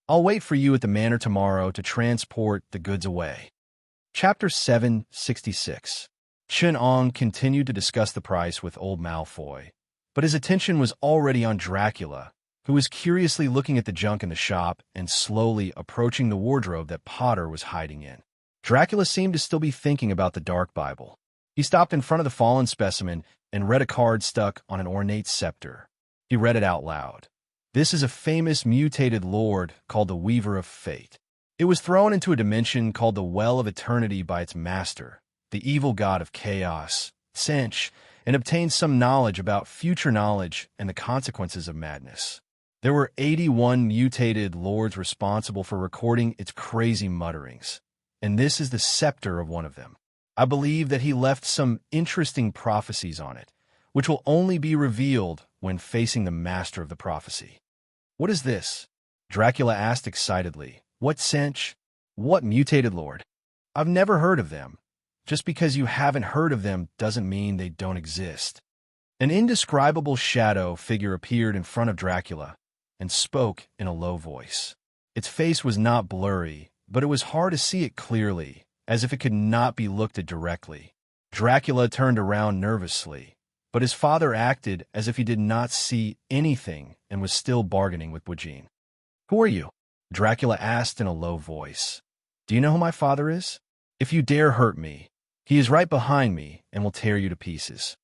I'll wait for you at the manor tomorrow to transport the goods away. Chapter 766. Chun-Ong continued to discuss the price with Old Malfoy, but his attention was already on Dracula, who was curiously looking at the junk in the shop and slowly approaching the wardrobe that Potter was hiding in. Dracula seemed to still be thinking about the Dark Bible. He stopped in front of the fallen specimen and read a card stuck on an ornate scepter. He read it out loud. This is a famous mutated lord called the Weaver of Fate. It was thrown into a dimension called the Well of Eternity by its master, the evil god of chaos, Sench, and obtained some knowledge about future knowledge and the consequences of madness. There were 81 mutated lords responsible for recording its crazy mutterings, and this is the scepter of one of them. I believe that he left some interesting prophecies on it, which will only be revealed when facing the master of the prophecy. What is this? Dracula asked excitedly. What Sench? What mutated lord? I've never heard of them. Just because you haven't heard of them doesn't mean they don't exist. An indescribable shadow figure appeared in front of Dracula and spoke in a low voice. Its face was not blurry, but it was hard to see it clearly, as if it could not be looked at directly. Dracula turned around nervously, but his father acted as if he did not see anything and was still bargaining with Wujin. Who are you? Dracula asked in a low voice. Do you know who my father is? If you dare hurt me, he is right behind me and will tear you to pieces.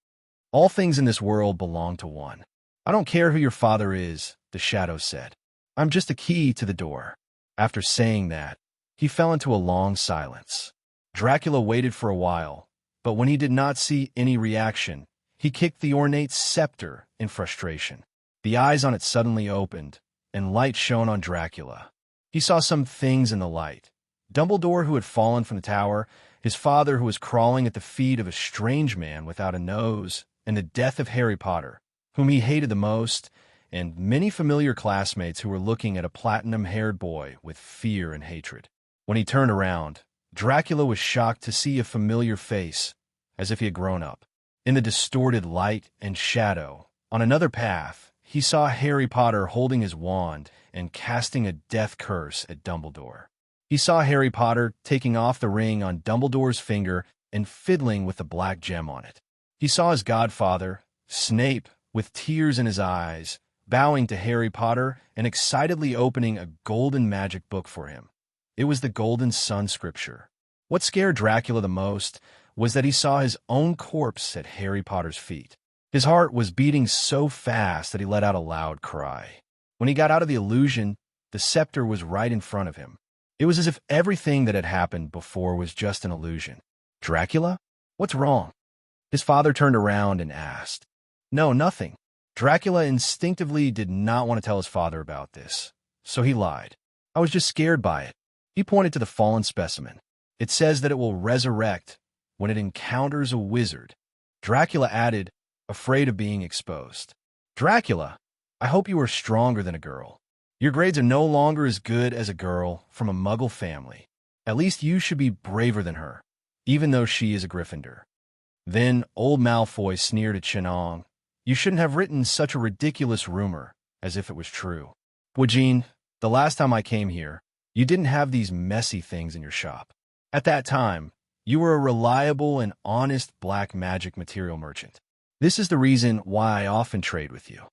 All things in this world belong to one. I don't care who your father is, the shadow said. I'm just a key to the door. After saying that, he fell into a long silence. Dracula waited for a while, but when he did not see any reaction, he kicked the ornate scepter in frustration. The eyes on it suddenly opened, and light shone on Dracula. He saw some things in the light. Dumbledore, who had fallen from the tower, his father, who was crawling at the feet of a strange man without a nose, and the death of Harry Potter, whom he hated the most, and many familiar classmates who were looking at a platinum-haired boy with fear and hatred. When he turned around, Dracula was shocked to see a familiar face, as if he had grown up. In the distorted light and shadow, on another path, he saw Harry Potter holding his wand and casting a death curse at Dumbledore. He saw Harry Potter taking off the ring on Dumbledore's finger and fiddling with the black gem on it. He saw his godfather, Snape, with tears in his eyes, bowing to Harry Potter and excitedly opening a golden magic book for him. It was the Golden Sun Scripture. What scared Dracula the most was that he saw his own corpse at Harry Potter's feet. His heart was beating so fast that he let out a loud cry. When he got out of the illusion, the scepter was right in front of him. It was as if everything that had happened before was just an illusion. Dracula? What's wrong? His father turned around and asked. No, nothing. Dracula instinctively did not want to tell his father about this, so he lied. I was just scared by it. He pointed to the fallen specimen. It says that it will resurrect when it encounters a wizard. Dracula added, afraid of being exposed. Dracula, I hope you are stronger than a girl. Your grades are no longer as good as a girl from a Muggle family. At least you should be braver than her, even though she is a Gryffindor. Then old Malfoy sneered at Chenong. You shouldn't have written such a ridiculous rumor, as if it was true. Wajin, the last time I came here, you didn't have these messy things in your shop. At that time, you were a reliable and honest black magic material merchant. This is the reason why I often trade with you.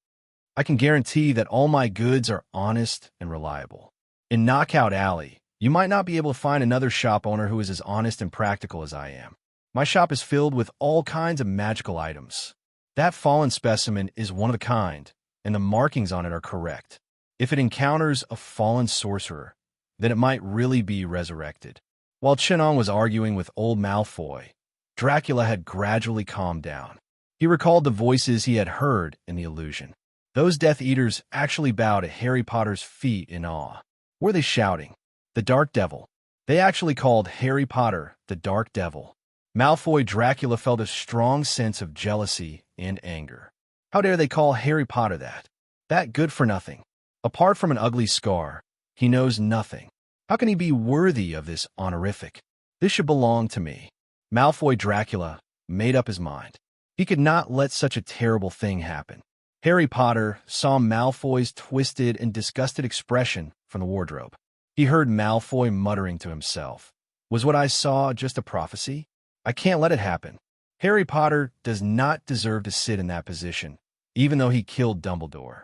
I can guarantee that all my goods are honest and reliable. In Knockout Alley, you might not be able to find another shop owner who is as honest and practical as I am. My shop is filled with all kinds of magical items. That fallen specimen is one of a kind, and the markings on it are correct. If it encounters a fallen sorcerer, then it might really be resurrected. While Chenong was arguing with old Malfoy, Dracula had gradually calmed down. He recalled the voices he had heard in the illusion. Those Death Eaters actually bowed at Harry Potter's feet in awe. Were they shouting, "The Dark Devil"? They actually called Harry Potter the Dark Devil. Malfoy Dracula felt a strong sense of jealousy and anger. How dare they call Harry Potter that? That good-for-nothing. Apart from an ugly scar, he knows nothing. How can he be worthy of this honorific? This should belong to me. Malfoy Dracula made up his mind. He could not let such a terrible thing happen. Harry Potter saw Malfoy's twisted and disgusted expression from the wardrobe. He heard Malfoy muttering to himself, "Was what I saw just a prophecy? I can't let it happen. Harry Potter does not deserve to sit in that position, even though he killed Dumbledore."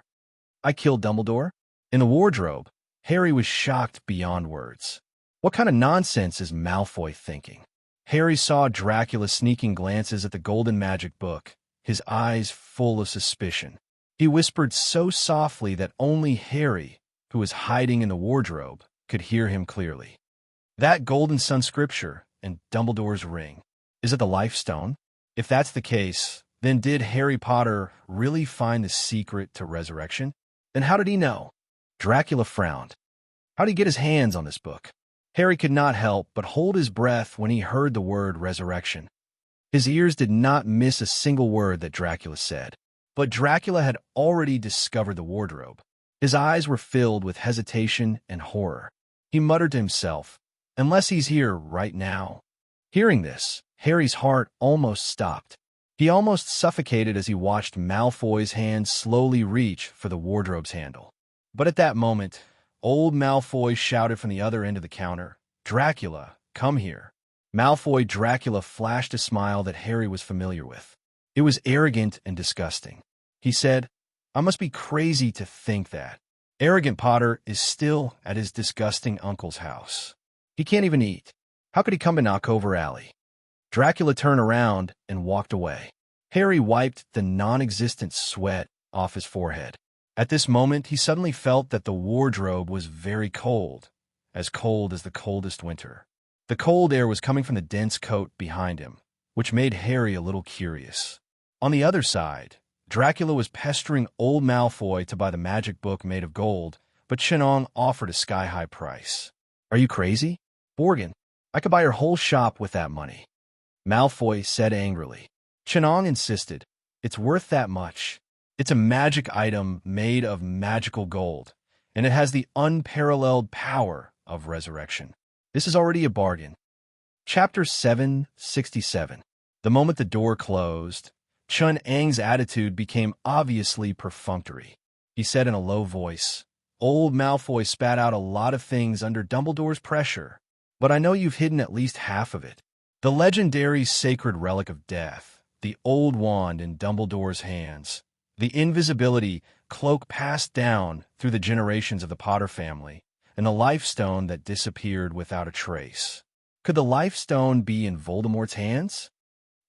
I killed Dumbledore? In the wardrobe, Harry was shocked beyond words. What kind of nonsense is Malfoy thinking? Harry saw Dracula sneaking glances at the golden magic book, his eyes full of suspicion. He whispered so softly that only Harry, who was hiding in the wardrobe, could hear him clearly. That golden sun scripture and Dumbledore's ring. Is it the Life Stone? If that's the case, then did Harry Potter really find the secret to resurrection? Then how did he know? Dracula frowned. How did he get his hands on this book? Harry could not help but hold his breath when he heard the word resurrection. His ears did not miss a single word that Dracula said. But Dracula had already discovered the wardrobe. His eyes were filled with hesitation and horror. He muttered to himself, "Unless he's here right now." Hearing this, Harry's heart almost stopped. He almost suffocated as he watched Malfoy's hand slowly reach for the wardrobe's handle. But at that moment, old Malfoy shouted from the other end of the counter, "Dracula, come here." Malfoy Dracula flashed a smile that Harry was familiar with. It was arrogant and disgusting. He said, "I must be crazy to think that. Arrogant Potter is still at his disgusting uncle's house. He can't even eat. How could he come to Knockover Alley?" Dracula turned around and walked away. Harry wiped the non-existent sweat off his forehead. At this moment, he suddenly felt that the wardrobe was very cold as the coldest winter. The cold air was coming from the dense coat behind him, which made Harry a little curious. On the other side, Dracula was pestering old Malfoy to buy the magic book made of gold, but Chenong offered a sky-high price. "Are you crazy? Borgin, I could buy your whole shop with that money." Malfoy said angrily. Chenong insisted, "It's worth that much. It's a magic item made of magical gold, and it has the unparalleled power of resurrection. This is already a bargain." Chapter 767. The moment the door closed, Chun Ang's attitude became obviously perfunctory. He said in a low voice, "Old Malfoy spat out a lot of things under Dumbledore's pressure, but I know you've hidden at least half of it. The legendary sacred relic of death, the old wand in Dumbledore's hands, the invisibility cloak passed down through the generations of the Potter family, and the Life Stone that disappeared without a trace. Could the Life Stone be in Voldemort's hands?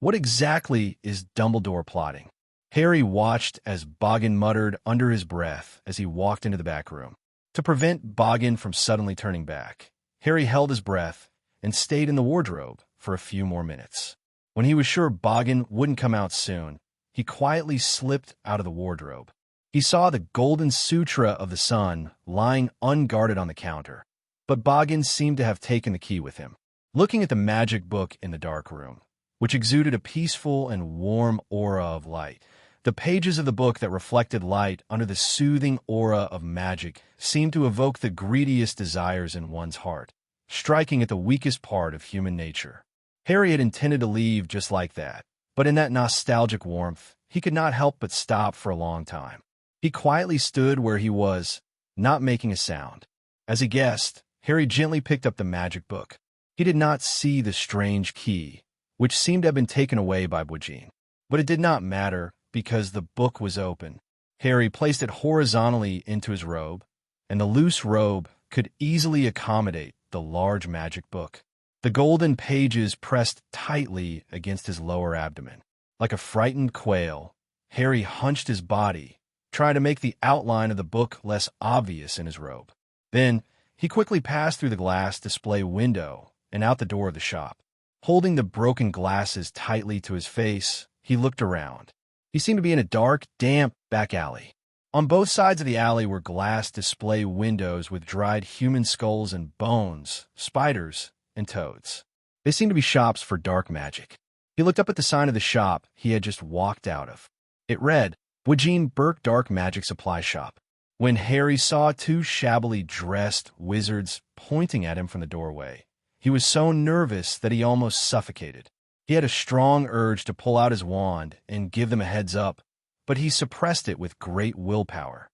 What exactly is Dumbledore plotting?" Harry watched as Boggin muttered under his breath as he walked into the back room. To prevent Boggin from suddenly turning back, Harry held his breath and stayed in the wardrobe for a few more minutes. When he was sure Boggin wouldn't come out soon, he quietly slipped out of the wardrobe. He saw the golden sutra of the sun lying unguarded on the counter, but Boggin seemed to have taken the key with him. Looking at the magic book in the dark room, which exuded a peaceful and warm aura of light, the pages of the book that reflected light under the soothing aura of magic seemed to evoke the greediest desires in one's heart, striking at the weakest part of human nature. Harry had intended to leave just like that, But in that nostalgic warmth, he could not help but stop for a long time. He quietly stood where he was, not making a sound. As he guessed, Harry gently picked up the magic book. He did not see the strange key, which seemed to have been taken away by Bujin. But it did not matter, because the book was open. Harry placed it horizontally into his robe, and the loose robe could easily accommodate the large magic book. The golden pages pressed tightly against his lower abdomen. Like a frightened quail, Harry hunched his body, trying to make the outline of the book less obvious in his robe. Then, he quickly passed through the glass display window and out the door of the shop. Holding the broken glasses tightly to his face, he looked around. He seemed to be in a dark, damp back alley. On both sides of the alley were glass display windows with dried human skulls and bones, spiders, and toads. They seemed to be shops for dark magic. He looked up at the sign of the shop he had just walked out of. It read, Wajin Burke Dark Magic Supply Shop. When Harry saw two shabbily dressed wizards pointing at him from the doorway, he was so nervous that he almost suffocated. He had a strong urge to pull out his wand and give them a heads up, but he suppressed it with great willpower.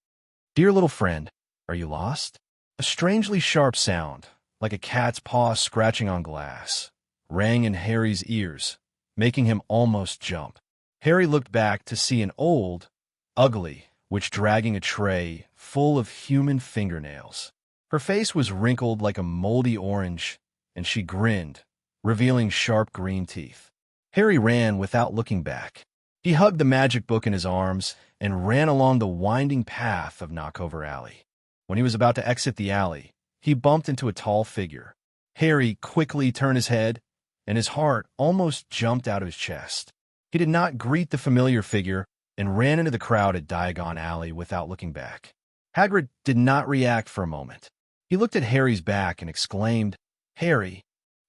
Dear little friend, are you lost? A strangely sharp sound, like a cat's paw scratching on glass, rang in Harry's ears, making him almost jump. Harry looked back to see an old, ugly witch dragging a tray full of human fingernails. Her face was wrinkled like a moldy orange, and she grinned, revealing sharp green teeth. Harry ran without looking back. He hugged the magic book in his arms and ran along the winding path of Knockover Alley. When he was about to exit the alley, he bumped into a tall figure. Harry quickly turned his head, and his heart almost jumped out of his chest. He did not greet the familiar figure and ran into the crowd at Diagon Alley without looking back. Hagrid did not react for a moment. He looked at Harry's back and exclaimed, Harry!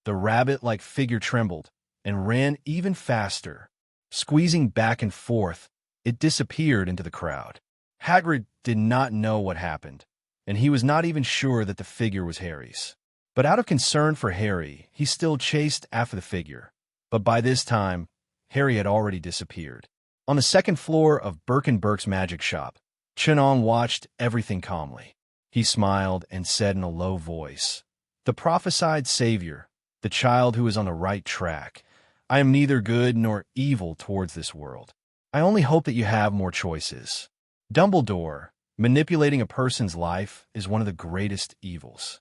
The rabbit-like figure trembled and ran even faster. Squeezing back and forth, it disappeared into the crowd. Hagrid did not know what happened, and he was not even sure that the figure was Harry's. But out of concern for Harry, he still chased after the figure. But by this time, Harry had already disappeared. On the second floor of Burke and Burke's magic shop, Chenong watched everything calmly. He smiled and said in a low voice, The prophesied savior, the child who is on the right track. I am neither good nor evil towards this world. I only hope that you have more choices. Dumbledore, manipulating a person's life is one of the greatest evils.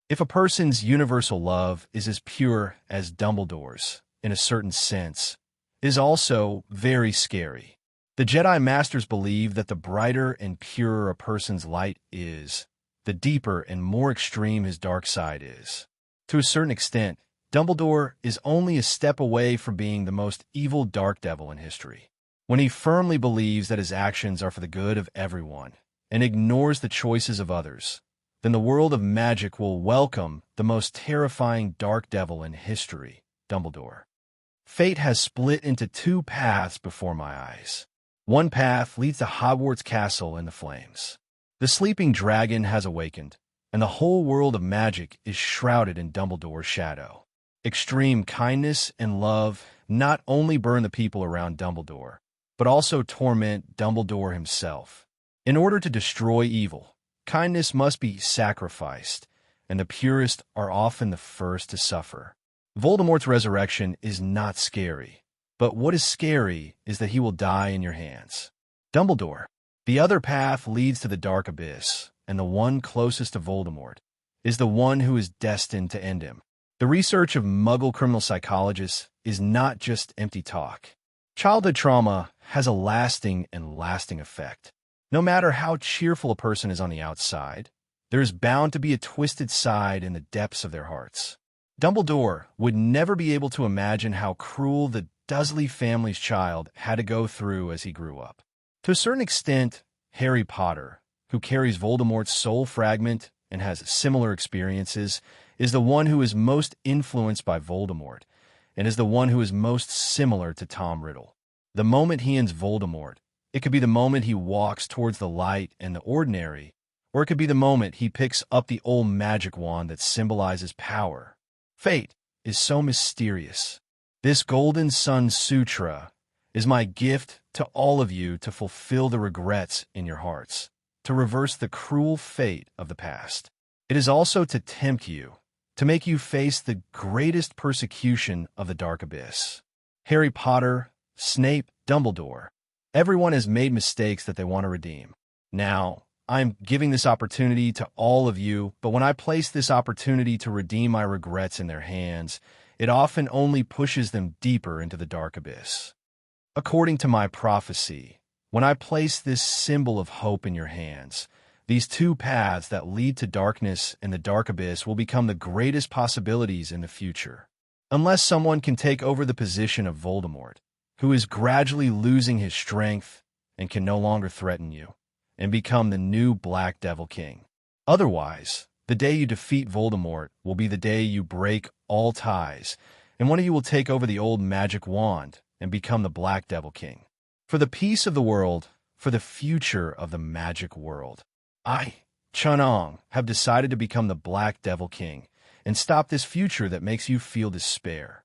If a person's universal love is as pure as Dumbledore's, in a certain sense, it is also very scary. The Jedi Masters believe that the brighter and purer a person's light is, the deeper and more extreme his dark side is. To a certain extent, Dumbledore is only a step away from being the most evil dark devil in history. When he firmly believes that his actions are for the good of everyone and ignores the choices of others, then the world of magic will welcome the most terrifying dark devil in history, Dumbledore. Fate has split into two paths before my eyes. One path leads to Hogwarts Castle in the flames. The sleeping dragon has awakened, and the whole world of magic is shrouded in Dumbledore's shadow. Extreme kindness and love not only burn the people around Dumbledore, but also torment Dumbledore himself. In order to destroy evil, kindness must be sacrificed, and the purest are often the first to suffer. Voldemort's resurrection is not scary, but what is scary is that he will die in your hands. Dumbledore. The other path leads to the dark abyss, and the one closest to Voldemort is the one who is destined to end him. The research of Muggle criminal psychologists is not just empty talk. Childhood trauma has a lasting effect. No matter how cheerful a person is on the outside, there is bound to be a twisted side in the depths of their hearts. Dumbledore would never be able to imagine how cruel the Dursley family's child had to go through as he grew up. To a certain extent, Harry Potter, who carries Voldemort's soul fragment and has similar experiences, is the one who is most influenced by Voldemort, and is the one who is most similar to Tom Riddle. The moment he ends Voldemort, it could be the moment he walks towards the light and the ordinary, or it could be the moment he picks up the old magic wand that symbolizes power. Fate is so mysterious. This Golden Sun Sutra is my gift to all of you to fulfill the regrets in your hearts, to reverse the cruel fate of the past. It is also to tempt you, to make you face the greatest persecution of the dark abyss. Harry Potter, Snape, Dumbledore. Everyone has made mistakes that they want to redeem. Now, I'm giving this opportunity to all of you, but when I place this opportunity to redeem my regrets in their hands, it often only pushes them deeper into the dark abyss. According to my prophecy, when I place this symbol of hope in your hands, these two paths that lead to darkness and the dark abyss will become the greatest possibilities in the future. Unless someone can take over the position of Voldemort, who is gradually losing his strength and can no longer threaten you, and become the new Black Devil King. Otherwise, the day you defeat Voldemort will be the day you break all ties, and one of you will take over the old magic wand and become the Black Devil King. For the peace of the world, for the future of the magic world, I, Chun-Ong, have decided to become the Black Devil King and stop this future that makes you feel despair.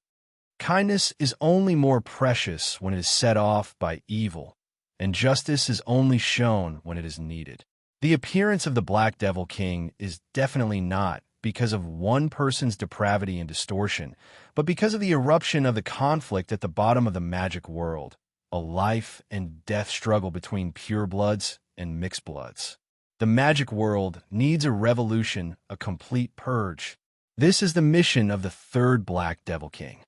Kindness is only more precious when it is set off by evil, and justice is only shown when it is needed. The appearance of the Black Devil King is definitely not because of one person's depravity and distortion, but because of the eruption of the conflict at the bottom of the magic world, a life and death struggle between purebloods and mixed bloods. The magic world needs a revolution, a complete purge. This is the mission of the third Black Devil King.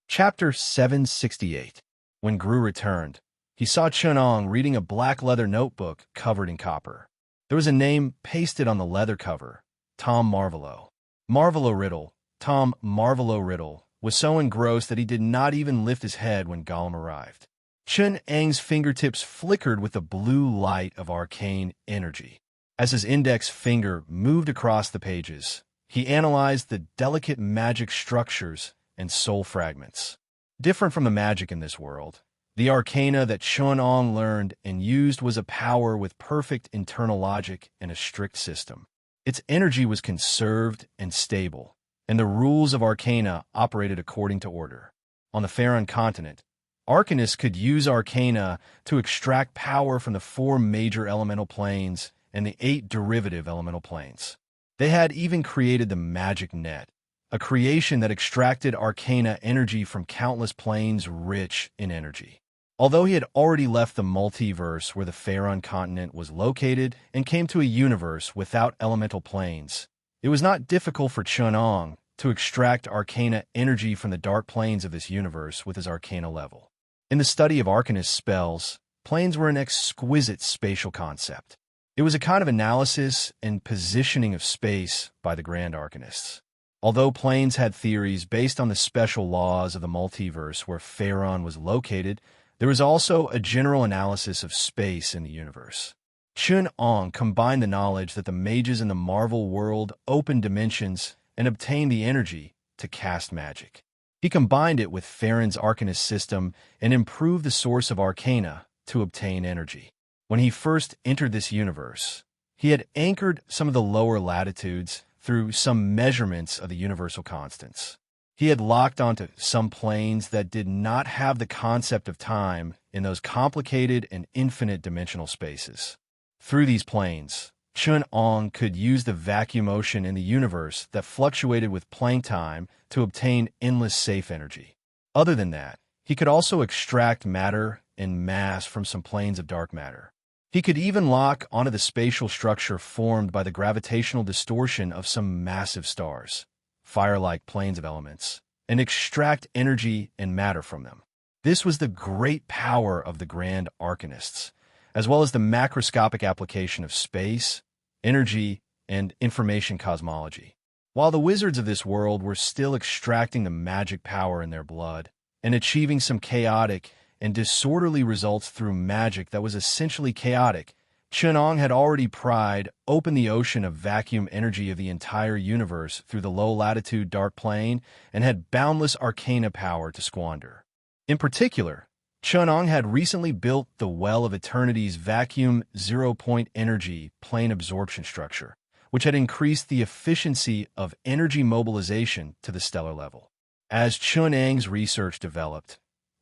Chapter 768. When Gru returned, he saw Chun-Ong reading a black leather notebook covered in copper. There was a name pasted on the leather cover, Tom Marvolo. Marvolo Riddle, Tom Marvolo Riddle, was so engrossed that he did not even lift his head when Gollum arrived. Chun-Ang's fingertips flickered with the blue light of arcane energy. As his index finger moved across the pages, he analyzed the delicate magic structures and soul fragments. Different from the magic in this world, the arcana that Chun-Ong learned and used was a power with perfect internal logic and a strict system. Its energy was conserved and stable, and the rules of arcana operated according to order. On the Faerun continent, Arcanists could use arcana to extract power from the 4 major elemental planes and the 8 derivative elemental planes. They had even created the magic net, a creation that extracted arcana energy from countless planes rich in energy. Although he had already left the multiverse where the Faerun continent was located and came to a universe without elemental planes, it was not difficult for Chun-Ong to extract arcana energy from the dark planes of this universe with his arcana level. In the study of arcanist spells, planes were an exquisite spatial concept. It was a kind of analysis and positioning of space by the Grand Arcanists. Although planes had theories based on the special laws of the multiverse where Faerun was located, there was also a general analysis of space in the universe. Chun-Ong combined the knowledge that the mages in the Marvel world opened dimensions and obtained the energy to cast magic. He combined it with Faerun's arcanist system and improved the source of arcana to obtain energy. When he first entered this universe, he had anchored some of the lower latitudes through some measurements of the universal constants. He had locked onto some planes that did not have the concept of time in those complicated and infinite dimensional spaces. Through these planes, Chun-Ong could use the vacuum motion in the universe that fluctuated with plane time to obtain endless safe energy. Other than that, he could also extract matter and mass from some planes of dark matter. He could even lock onto the spatial structure formed by the gravitational distortion of some massive stars, fire-like planes of elements, and extract energy and matter from them. This was the great power of the Grand Arcanists, as well as the macroscopic application of space, energy, and information cosmology. While the wizards of this world were still extracting the magic power in their blood and achieving some chaotic and disorderly results through magic that was essentially chaotic, Chun-Ong had already pried open the ocean of vacuum energy of the entire universe through the low-latitude dark plane and had boundless arcana power to squander. In particular, Chun-Ong had recently built the Well of Eternity's vacuum zero-point energy plane absorption structure, which had increased the efficiency of energy mobilization to the stellar level. As Chun-Ang's research developed,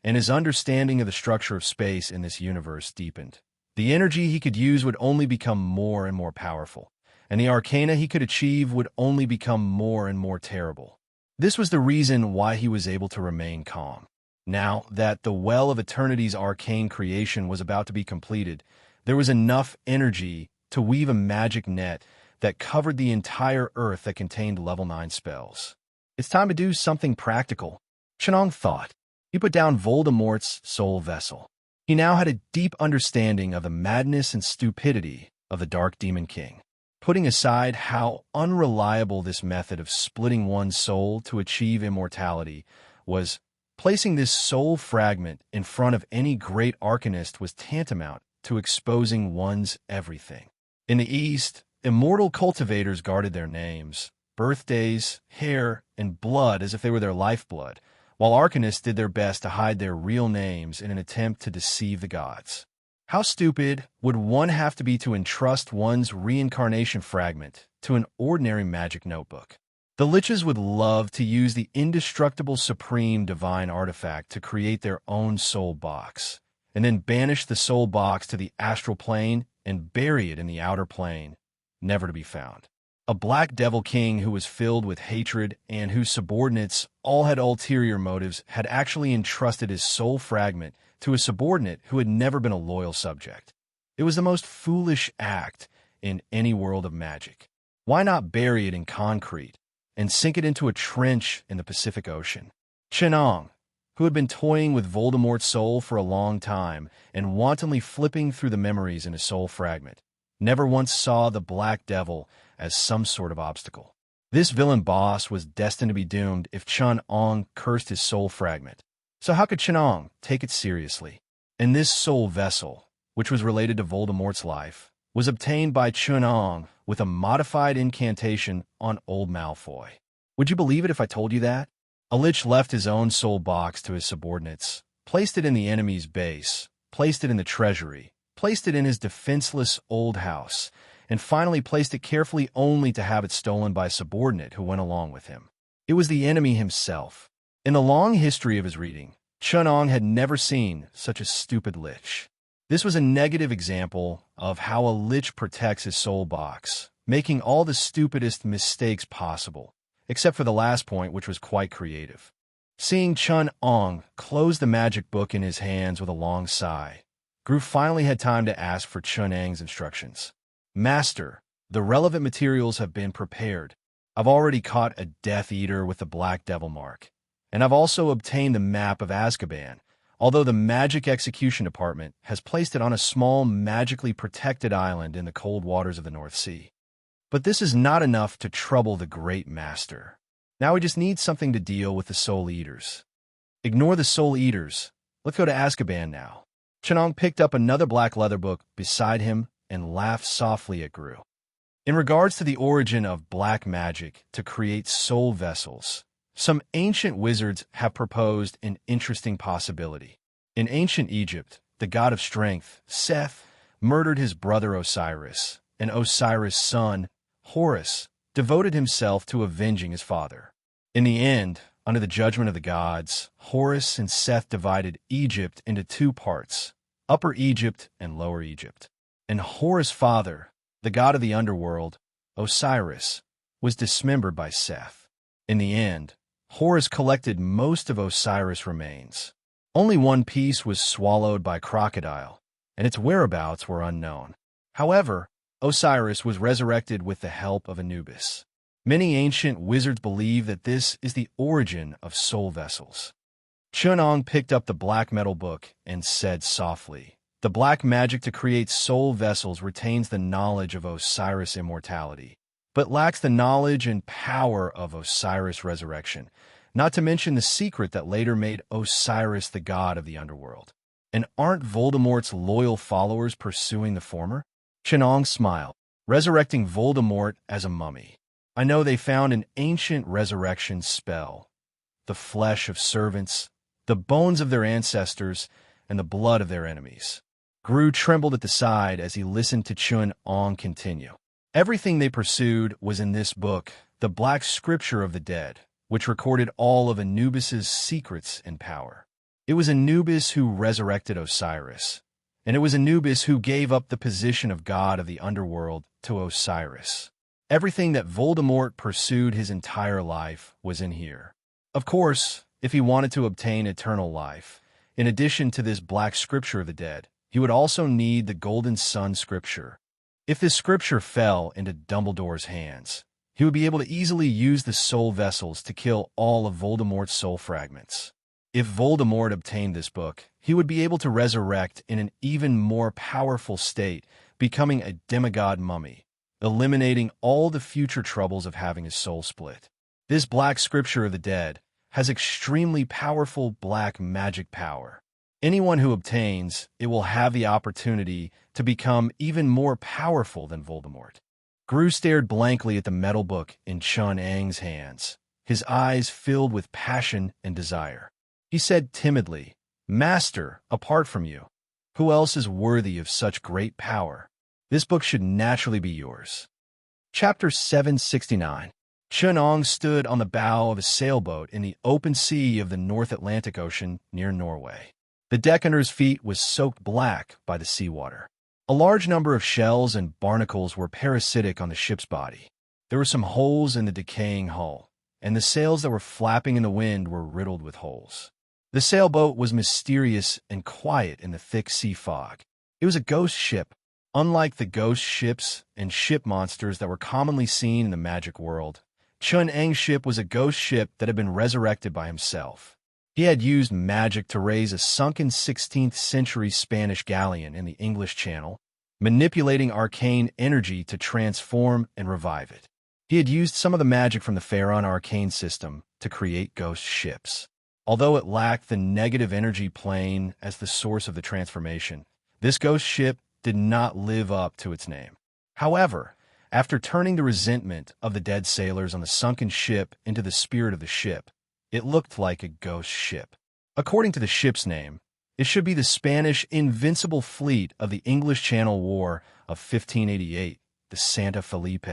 and his understanding of the structure of space in this universe deepened. The energy he could use would only become more and more powerful, and the arcana he could achieve would only become more and more terrible. This was the reason why he was able to remain calm. Now that the Well of Eternity's arcane creation was about to be completed, there was enough energy to weave a magic net that covered the entire earth that contained level 9 spells. It's time to do something practical, Chenong thought. He put down Voldemort's soul vessel. He now had a deep understanding of the madness and stupidity of the Dark Demon King. Putting aside how unreliable this method of splitting one's soul to achieve immortality was, placing this soul fragment in front of any great arcanist was tantamount to exposing one's everything. In the East, immortal cultivators guarded their names, birthdays, hair, and blood as if they were their lifeblood, while arcanists did their best to hide their real names in an attempt to deceive the gods. How stupid would one have to be to entrust one's reincarnation fragment to an ordinary magic notebook? The Liches would love to use the indestructible supreme divine artifact to create their own soul box, and then banish the soul box to the astral plane and bury it in the outer plane, never to be found. A black devil king who was filled with hatred and whose subordinates all had ulterior motives had actually entrusted his soul fragment to a subordinate who had never been a loyal subject. It was the most foolish act in any world of magic. Why not bury it in concrete and sink it into a trench in the Pacific Ocean? Chenong, who had been toying with Voldemort's soul for a long time and wantonly flipping through the memories in his soul fragment, never once saw the Black Devil as some sort of obstacle. This villain boss was destined to be doomed if Chenong cursed his soul fragment. So how could Chenong take it seriously? And this soul vessel, which was related to Voldemort's life, was obtained by Chenong with a modified incantation on old Malfoy. Would you believe it if I told you that? A lich left his own soul box to his subordinates, placed it in the enemy's base, placed it in the treasury, placed it in his defenseless old house, and finally placed it carefully only to have it stolen by a subordinate who went along with him. It was the enemy himself. In the long history of his reading, Chenong had never seen such a stupid lich. This was a negative example of how a lich protects his soul box, making all the stupidest mistakes possible, except for the last point, which was quite creative. Seeing Chenong close the magic book in his hands with a long sigh, Gru finally had time to ask for Chenong's instructions. Master, the relevant materials have been prepared. I've already caught a Death Eater with the Black Devil mark, and I've also obtained the map of Azkaban, although the Magic Execution Department has placed it on a small, magically protected island in the cold waters of the North Sea. But this is not enough to trouble the Great Master. Now we just need something to deal with the Soul Eaters. Ignore the Soul Eaters. Let's go to Azkaban now. Chenong picked up another black leather book beside him and laughed softly at Gru. In regards to the origin of black magic to create soul vessels, some ancient wizards have proposed an interesting possibility. In ancient Egypt, the god of strength, Seth, murdered his brother Osiris, and Osiris' son, Horus, devoted himself to avenging his father. In the end, under the judgment of the gods, Horus and Seth divided Egypt into two parts, Upper Egypt and Lower Egypt. And Horus' father, the god of the underworld, Osiris, was dismembered by Seth. In the end, Horus collected most of Osiris' remains. Only one piece was swallowed by a crocodile, and its whereabouts were unknown. However, Osiris was resurrected with the help of Anubis. Many ancient wizards believe that this is the origin of soul vessels. Chenong picked up the black metal book and said softly, "The black magic to create soul vessels retains the knowledge of Osiris' immortality, but lacks the knowledge and power of Osiris' resurrection, not to mention the secret that later made Osiris the god of the underworld. And aren't Voldemort's loyal followers pursuing the former?" Chenong smiled. "Resurrecting Voldemort as a mummy. I know they found an ancient resurrection spell. The flesh of servants, the bones of their ancestors, and the blood of their enemies." Gru trembled at the side as he listened to Chenong continue. Everything they pursued was in this book, the Black Scripture of the Dead, which recorded all of Anubis's secrets and power. It was Anubis who resurrected Osiris, and it was Anubis who gave up the position of god of the underworld to Osiris. Everything that Voldemort pursued his entire life was in here. Of course, if he wanted to obtain eternal life, in addition to this black scripture of the dead, he would also need the Golden Sun scripture. If this scripture fell into Dumbledore's hands, he would be able to easily use the soul vessels to kill all of Voldemort's soul fragments. If Voldemort obtained this book, he would be able to resurrect in an even more powerful state, becoming a demigod mummy, eliminating all the future troubles of having his soul split. This black scripture of the dead has extremely powerful black magic power. Anyone who obtains it will have the opportunity to become even more powerful than Voldemort. Gru stared blankly at the metal book in Chun-Ang's hands, his eyes filled with passion and desire. He said timidly, "Master, apart from you, who else is worthy of such great power? This book should naturally be yours." Chapter 769. Chun-Ang stood on the bow of a sailboat in the open sea of the North Atlantic Ocean near Norway. The deck under his feet was soaked black by the seawater. A large number of shells and barnacles were parasitic on the ship's body. There were some holes in the decaying hull, and the sails that were flapping in the wind were riddled with holes. The sailboat was mysterious and quiet in the thick sea fog. It was a ghost ship, unlike the ghost ships and ship monsters that were commonly seen in the magic world. Chun-Ang's ship was a ghost ship that had been resurrected by himself. He had used magic to raise a sunken 16th century Spanish galleon in the English Channel, manipulating arcane energy to transform and revive it. He had used some of the magic from the Pharaon arcane system to create ghost ships. Although it lacked the negative energy plane as the source of the transformation, this ghost ship did not live up to its name. However, after turning the resentment of the dead sailors on the sunken ship into the spirit of the ship, it looked like a ghost ship. According to the ship's name, it should be the Spanish Invincible Fleet of the English Channel War of 1588, the Santa Felipe.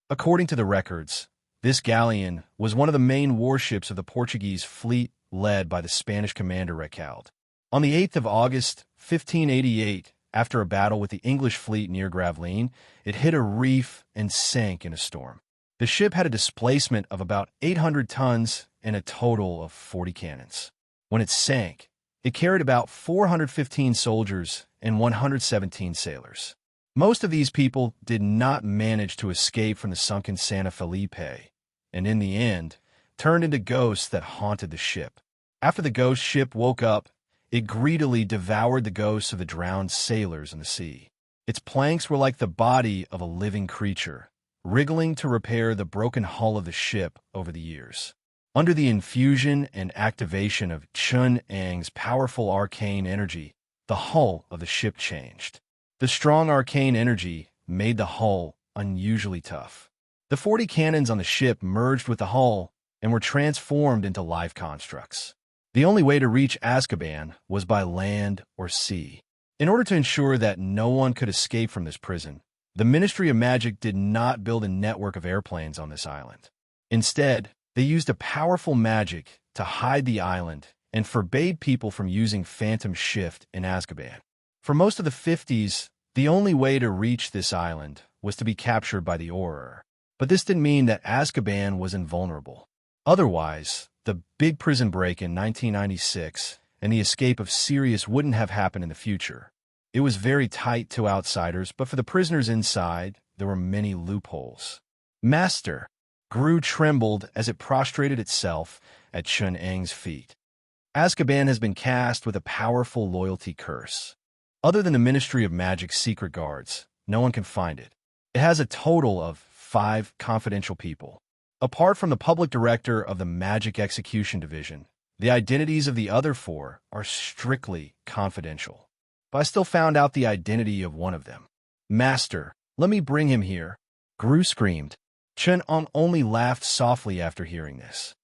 According to the records, this galleon was one of the main warships of the Portuguese fleet led by the Spanish commander Recalde. On the 8th of August, 1588, after a battle with the English fleet near Gravelines, it hit a reef and sank in a storm. The ship had a displacement of about 800 tons and a total of 40 cannons. When it sank, it carried about 415 soldiers and 117 sailors. Most of these people did not manage to escape from the sunken Santa Felipe, and in the end, turned into ghosts that haunted the ship. After the ghost ship woke up, it greedily devoured the ghosts of the drowned sailors in the sea. Its planks were like the body of a living creature, wriggling to repair the broken hull of the ship over the years. Under the infusion and activation of Chun-Ang's powerful arcane energy, the hull of the ship changed. The strong arcane energy made the hull unusually tough. The 40 cannons on the ship merged with the hull and were transformed into live constructs. The only way to reach Azkaban was by land or sea. In order to ensure that no one could escape from this prison, the Ministry of Magic did not build a network of airplanes on this island. Instead, they used a powerful magic to hide the island and forbade people from using Phantom Shift in Azkaban. For most of the 50s, the only way to reach this island was to be captured by the Auror. But this didn't mean that Azkaban was invulnerable. Otherwise, the big prison break in 1996 and the escape of Sirius wouldn't have happened in the future. It was very tight to outsiders, but for the prisoners inside, there were many loopholes. Master, Gru trembled as it prostrated itself at Chun-Ang's feet. Azkaban has been cast with a powerful loyalty curse. Other than the Ministry of Magic's secret guards, no one can find it. It has a total of 5 confidential people. Apart from the public director of the Magic Execution Division, the identities of the other 4 are strictly confidential. But I still found out the identity of one of them. Master, let me bring him here, Gru screamed. Chun-Ang only laughed softly after hearing this.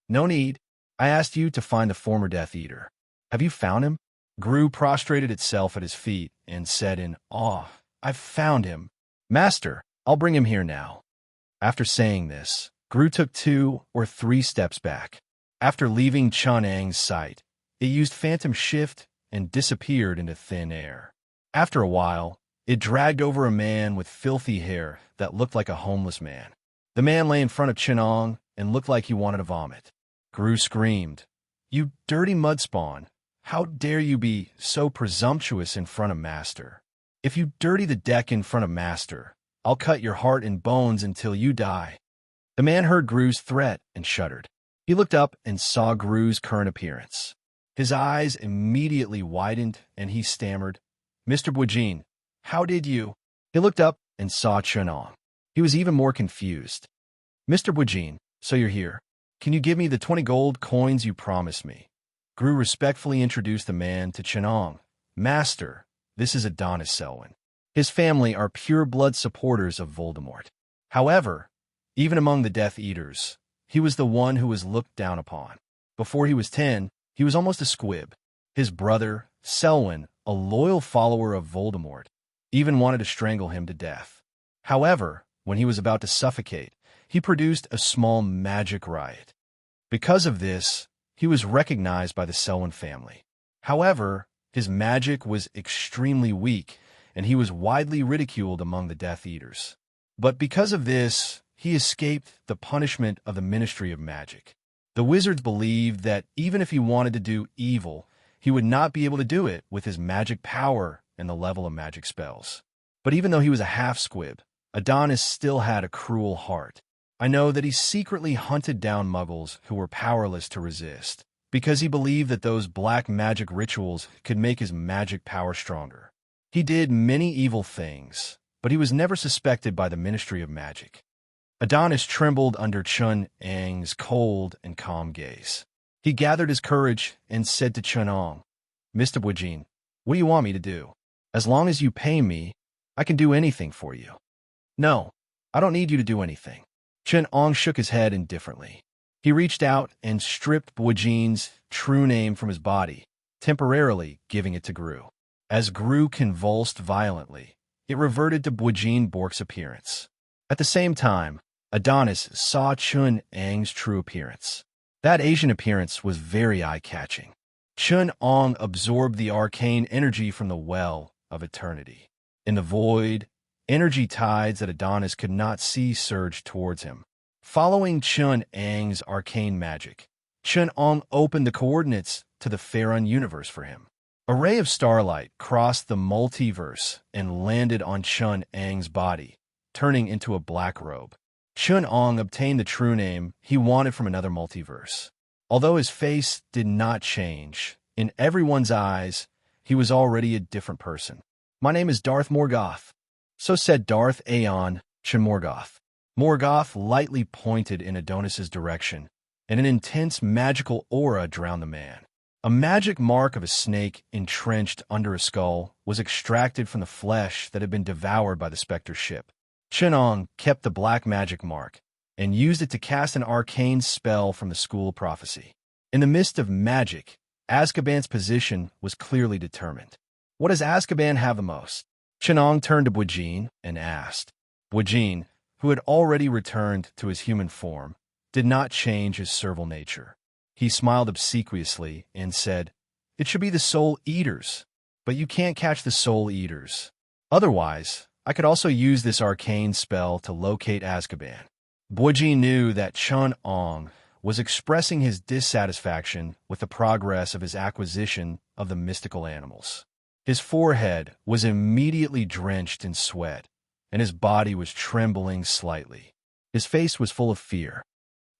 No need. I asked you to find the former Death Eater. Have you found him? Gru prostrated itself at his feet and said in awe, I've found him. Master, I'll bring him here now. After saying this, Gru took 2 or 3 steps back. After leaving Chun-Ang's sight, It used phantom shift and disappeared into thin air. After a while, it dragged over a man with filthy hair that looked like a homeless man. The man lay in front of Chenong and looked like he wanted to vomit. Gru screamed, "You dirty mud spawn! How dare you be so presumptuous in front of Master? If you dirty the deck in front of Master, I'll cut your heart in bones until you die." The man heard Gru's threat and shuddered. He looked up and saw Gru's current appearance. His eyes immediately widened and he stammered, "Mr. Bujin, how did you?" He looked up and saw Chenong. He was even more confused. "Mr. Bujin, so you're here. Can you give me the 20 gold coins you promised me?" Gru respectfully introduced the man to Chenong. "Master, this is Adonis Selwyn. His family are pure-blood supporters of Voldemort. However, even among the Death Eaters, he was the one who was looked down upon. Before he was 10, he was almost a squib. His brother, Selwyn, a loyal follower of Voldemort, even wanted to strangle him to death. However, when he was about to suffocate, he produced a small magic riot. Because of this, he was recognized by the Selwyn family. However, his magic was extremely weak, and he was widely ridiculed among the Death Eaters. But because of this, he escaped the punishment of the Ministry of Magic. The wizards believed that even if he wanted to do evil, he would not be able to do it with his magic power and the level of magic spells. But even though he was a half-squib, Adonis still had a cruel heart. I know that he secretly hunted down muggles who were powerless to resist, because he believed that those black magic rituals could make his magic power stronger. He did many evil things, but he was never suspected by the Ministry of Magic. Adonis trembled under Chun-Ang's cold and calm gaze. He gathered his courage and said to Chun-Ang, "Mr. Bujin, what do you want me to do? As long as you pay me, I can do anything for you." "No, I don't need you to do anything." Chun-Ang shook his head indifferently. He reached out and stripped Bujin's true name from his body, temporarily giving it to Gru. As Gru convulsed violently, it reverted to Bujin Bork's appearance. At the same time, Adonis saw Chun-Ang's true appearance. That Asian appearance was very eye-catching. Chun-Ang absorbed the arcane energy from the well of eternity. In the void, energy tides that Adonis could not see surged towards him. Following Chun-Ang's arcane magic, Chun-Ang opened the coordinates to the Faerun universe for him. A ray of starlight crossed the multiverse and landed on Chun-Ang's body, turning into a black robe. Chun-Ang obtained the true name he wanted from another multiverse. Although his face did not change, in everyone's eyes, he was already a different person. "My name is Darth Morgoth." So said Darth Aeon Morgoth. Morgoth lightly pointed in Adonis's direction, and an intense magical aura drowned the man. A magic mark of a snake entrenched under a skull was extracted from the flesh that had been devoured by the Spectre ship. Chun-Ang kept the black magic mark and used it to cast an arcane spell from the School of Prophecy. In the midst of magic, Azkaban's position was clearly determined. What does Azkaban have the most? Chun-Ang turned to Bujin and asked. Bujin, who had already returned to his human form, did not change his servile nature. He smiled obsequiously and said, "It should be the Soul Eaters, but you can't catch the Soul Eaters. Otherwise, I could also use this arcane spell to locate Azkaban." Bujin knew that Chun-Ang was expressing his dissatisfaction with the progress of his acquisition of the mystical animals. His forehead was immediately drenched in sweat, and his body was trembling slightly. His face was full of fear.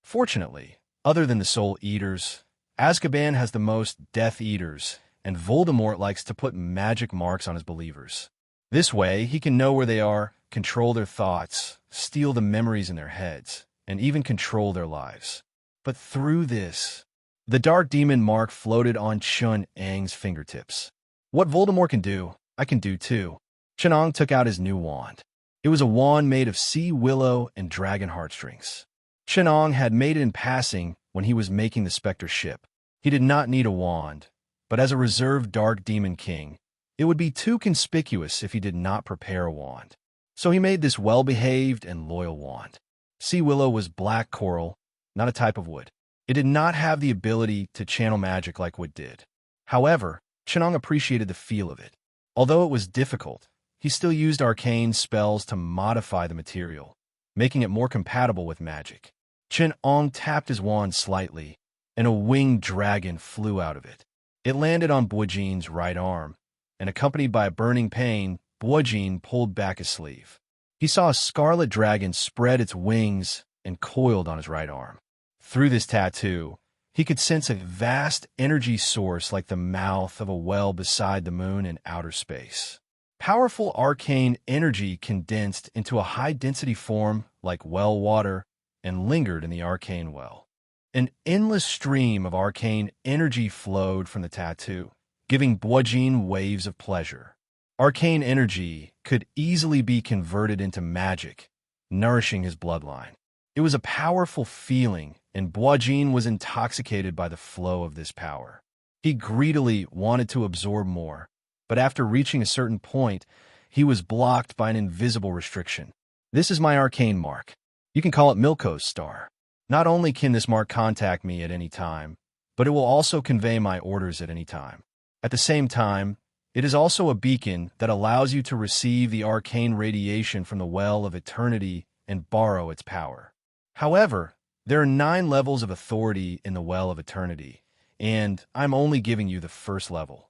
Fortunately, other than the Soul Eaters, Azkaban has the most Death Eaters, and Voldemort likes to put magic marks on his believers. This way, he can know where they are, control their thoughts, steal the memories in their heads, and even control their lives. But through this, the Dark Demon mark floated on Chun-Ang's fingertips. What Voldemort can do, I can do too. Chun-Ang took out his new wand. It was a wand made of sea willow and dragon heartstrings. Chun-Ang had made it in passing when he was making the Spectre ship. He did not need a wand, but as a reserved Dark Demon King, it would be too conspicuous if he did not prepare a wand. So he made this well-behaved and loyal wand. Sea willow was black coral, not a type of wood. It did not have the ability to channel magic like wood did. However, Chenong appreciated the feel of it. Although it was difficult, he still used arcane spells to modify the material, making it more compatible with magic. Chenong tapped his wand slightly, and a winged dragon flew out of it. It landed on Buojin's right arm, and accompanied by a burning pain, Buojin pulled back his sleeve. He saw a scarlet dragon spread its wings and coiled on his right arm. Through this tattoo, he could sense a vast energy source like the mouth of a well beside the moon in outer space. Powerful arcane energy condensed into a high-density form like well water and lingered in the arcane well. An endless stream of arcane energy flowed from the tattoo, giving Buojin waves of pleasure. Arcane energy could easily be converted into magic, nourishing his bloodline. It was a powerful feeling, and Buojin was intoxicated by the flow of this power. He greedily wanted to absorb more, but after reaching a certain point, he was blocked by an invisible restriction. This is my arcane mark. You can call it Milko's star. Not only can this mark contact me at any time, but it will also convey my orders at any time. At the same time, it is also a beacon that allows you to receive the arcane radiation from the well of eternity and borrow its power. However, there are 9 levels of authority in the well of eternity, and I'm only giving you the first level.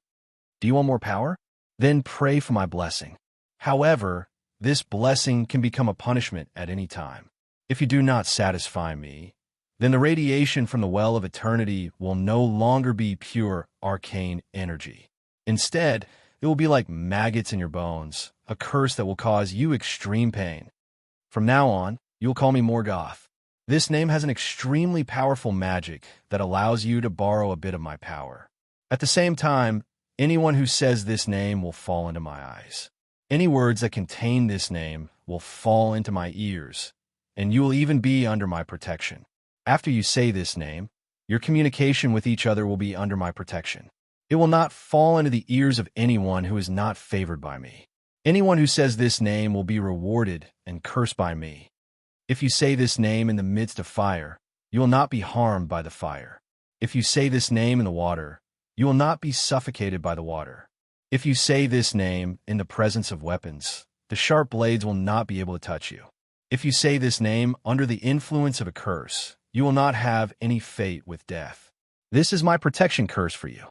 Do you want more power? Then pray for my blessing. However, this blessing can become a punishment at any time. If you do not satisfy me, then the radiation from the well of eternity will no longer be pure arcane energy. Instead, it will be like maggots in your bones, a curse that will cause you extreme pain. From now on, you'll call me Morgoth. This name has an extremely powerful magic that allows you to borrow a bit of my power. At the same time, anyone who says this name will fall into my eyes. Any words that contain this name will fall into my ears, and you will even be under my protection. After you say this name, your communication with each other will be under my protection. It will not fall into the ears of anyone who is not favored by me. Anyone who says this name will be rewarded and cursed by me. If you say this name in the midst of fire, you will not be harmed by the fire. If you say this name in the water, you will not be suffocated by the water. If you say this name in the presence of weapons, the sharp blades will not be able to touch you. If you say this name under the influence of a curse, you will not have any fate with death. This is my protection curse for you.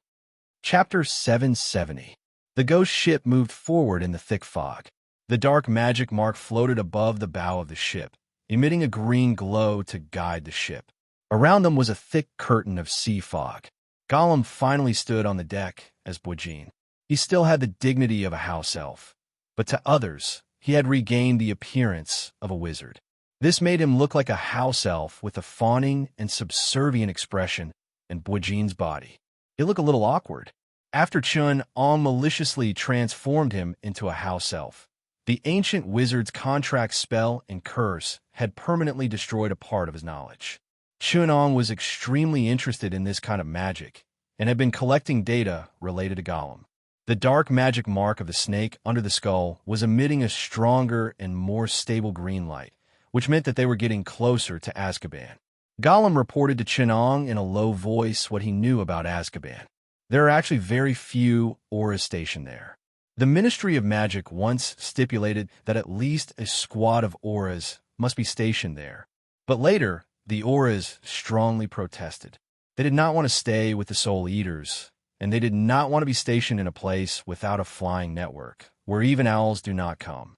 Chapter 770. The ghost ship moved forward in the thick fog. The dark magic mark floated above the bow of the ship, emitting a green glow to guide the ship. Around them was a thick curtain of sea fog. Gollum finally stood on the deck as Buojin. He still had the dignity of a house elf, but to others, he had regained the appearance of a wizard. This made him look like a house elf with a fawning and subservient expression in Buojin's body. It looked a little awkward. After Chun-Ong maliciously transformed him into a house elf, the ancient wizard's contract spell and curse had permanently destroyed a part of his knowledge. Chun-Ong was extremely interested in this kind of magic and had been collecting data related to Gollum. The dark magic mark of the snake under the skull was emitting a stronger and more stable green light, which meant that they were getting closer to Azkaban. Gollum reported to Chun-Ong in a low voice what he knew about Azkaban. There are actually very few auras stationed there. The Ministry of Magic once stipulated that at least a squad of auras must be stationed there. But later, the auras strongly protested. They did not want to stay with the Soul Eaters, and they did not want to be stationed in a place without a flying network, where even owls do not come.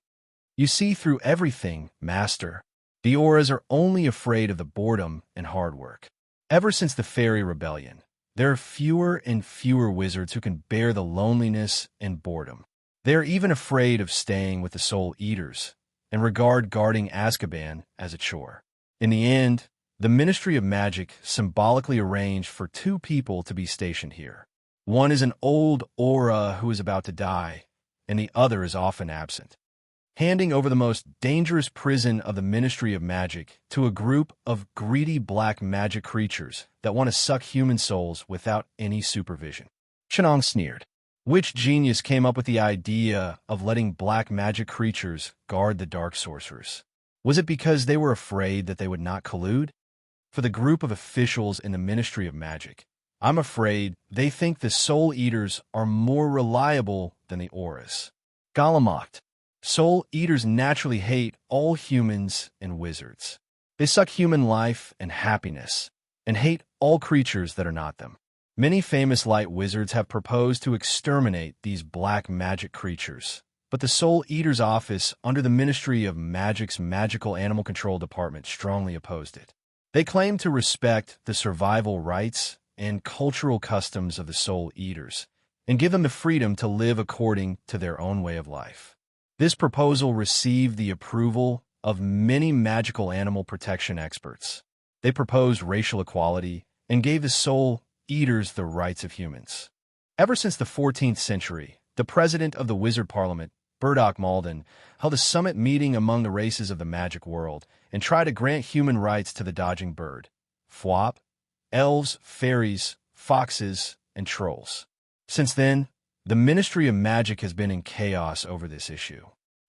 You see through everything, Master. The auras are only afraid of the boredom and hard work. Ever since the Fairy Rebellion, there are fewer and fewer wizards who can bear the loneliness and boredom. They are even afraid of staying with the Soul Eaters and regard guarding Azkaban as a chore. In the end, the Ministry of Magic symbolically arranged for 2 people to be stationed here. One is an old aura who is about to die, and the other is often absent. Handing over the most dangerous prison of the Ministry of Magic to a group of greedy black magic creatures that want to suck human souls without any supervision. Chun-Ong sneered. Which genius came up with the idea of letting black magic creatures guard the dark sorcerers? Was it because they were afraid that they would not collude? For the group of officials in the Ministry of Magic, I'm afraid they think the Soul Eaters are more reliable than the auras. Gollum mocked. Soul Eaters naturally hate all humans and wizards. They suck human life and happiness, and hate all creatures that are not them. Many famous light wizards have proposed to exterminate these black magic creatures, but the Soul Eaters' office under the Ministry of Magic's Magical Animal Control Department strongly opposed it. They claim to respect the survival rights and cultural customs of the Soul Eaters, and give them the freedom to live according to their own way of life. This proposal received the approval of many magical animal protection experts. They proposed racial equality and gave the Soul Eaters the rights of humans. Ever since the 14th century, the president of the Wizard Parliament, Burdock Malden, held a summit meeting among the races of the magic world and tried to grant human rights to the dodging bird, Fwop, elves, fairies, foxes, and trolls. Since then, the Ministry of Magic has been in chaos over this issue.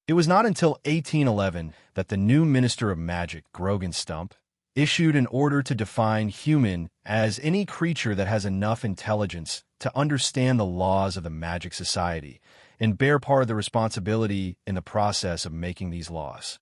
It was not until 1811 that the new Minister of Magic, Grogan Stump, issued an order to define human as any creature that has enough intelligence to understand the laws of the magic society and bear part of the responsibility in the process of making these laws.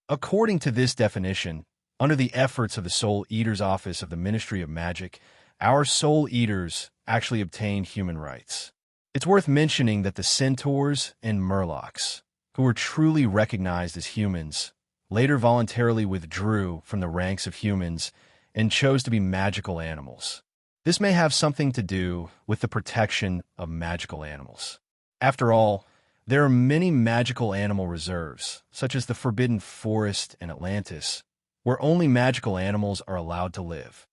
According to this definition, under the efforts of the Soul Eaters Office of the Ministry of Magic, our Soul Eaters actually obtained human rights. It's worth mentioning that the centaurs and murlocs, who were truly recognized as humans, later voluntarily withdrew from the ranks of humans and chose to be magical animals. This may have something to do with the protection of magical animals. After all, there are many magical animal reserves, such as the Forbidden Forest in Atlantis, where only magical animals are allowed to live.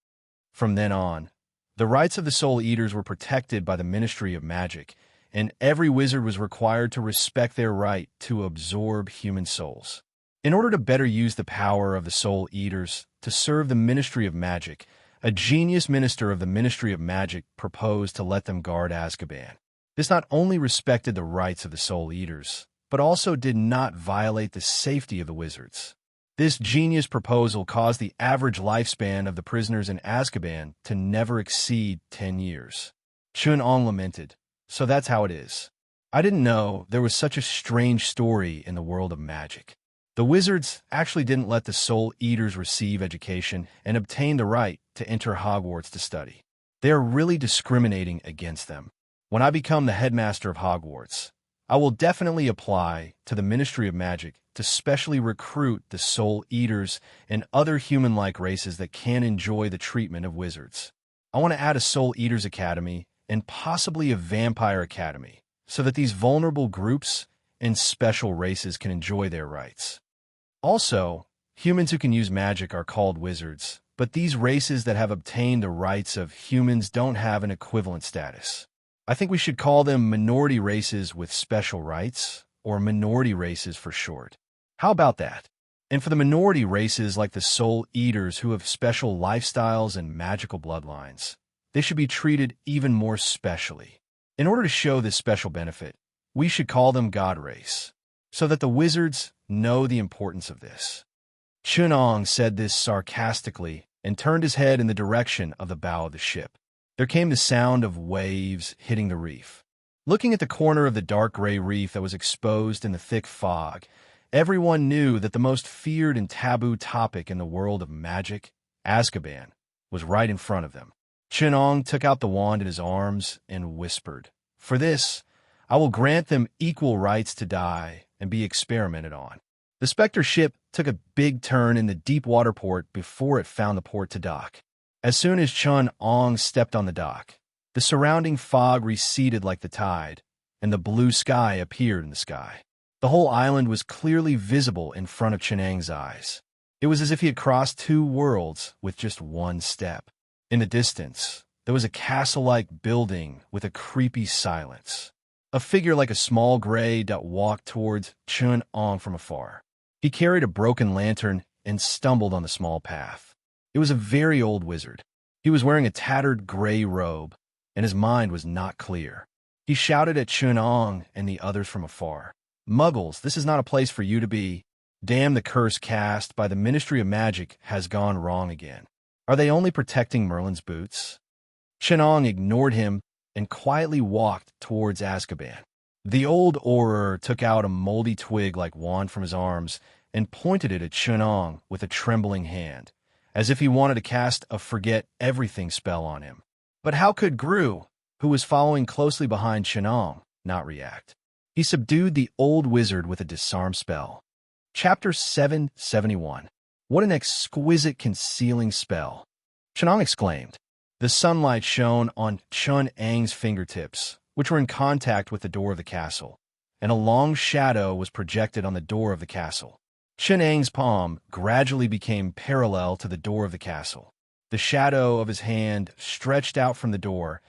From then on, the rights of the Soul Eaters were protected by the Ministry of Magic, and every wizard was required to respect their right to absorb human souls. In order to better use the power of the Soul Eaters to serve the Ministry of Magic, a genius minister of the Ministry of Magic proposed to let them guard Azkaban. This not only respected the rights of the Soul Eaters, but also did not violate the safety of the wizards. This genius proposal caused the average lifespan of the prisoners in Azkaban to never exceed 10 years. Chun-Ong lamented, "So that's how it is. I didn't know there was such a strange story in the world of magic. The wizards actually didn't let the Soul Eaters receive education and obtain the right to enter Hogwarts to study. They are really discriminating against them. When I become the headmaster of Hogwarts, I will definitely apply to the Ministry of Magic to specially recruit the Soul Eaters and other human-like races that can enjoy the treatment of wizards. I want to add a Soul Eaters Academy and possibly a Vampire Academy so that these vulnerable groups and special races can enjoy their rights. Also, humans who can use magic are called wizards, but these races that have obtained the rights of humans don't have an equivalent status. I think we should call them minority races with special rights, or minority races for short. How about that? And for the minority races like the Soul Eaters who have special lifestyles and magical bloodlines, they should be treated even more specially. In order to show this special benefit, we should call them God Race, so that the wizards know the importance of this." Chun-Ong said this sarcastically and turned his head in the direction of the bow of the ship. There came the sound of waves hitting the reef. Looking at the corner of the dark gray reef that was exposed in the thick fog, everyone knew that the most feared and taboo topic in the world of magic, Azkaban, was right in front of them. Chun-Ong took out the wand in his arms and whispered, "For this, I will grant them equal rights to die and be experimented on." The Spectre ship took a big turn in the deep water port before it found the port to dock. As soon as Chun-Ong stepped on the dock, the surrounding fog receded like the tide, and the blue sky appeared in the sky. The whole island was clearly visible in front of Chun-Ong's eyes. It was as if he had crossed two worlds with just one step. In the distance, there was a castle-like building with a creepy silence. A figure like a small gray dot walked towards Chun-Ong from afar. He carried a broken lantern and stumbled on the small path. It was a very old wizard. He was wearing a tattered gray robe, and his mind was not clear. He shouted at Chun-Ong and the others from afar, "Muggles, this is not a place for you to be. Damn, the curse cast by the Ministry of Magic has gone wrong again. Are they only protecting Merlin's boots?" Chenong ignored him and quietly walked towards Azkaban. The old Auror took out a moldy twig-like wand from his arms and pointed it at Chenong with a trembling hand, as if he wanted to cast a forget-everything spell on him. But how could Gru, who was following closely behind Chenong, not react? He subdued the old wizard with a disarm spell. Chapter 771. What an exquisite concealing spell! Chenong exclaimed. The sunlight shone on Chun-Ang's fingertips, which were in contact with the door of the castle, and a long shadow was projected on the door of the castle. Chun-Ang's palm gradually became parallel to the door of the castle. The shadow of his hand stretched out from the door,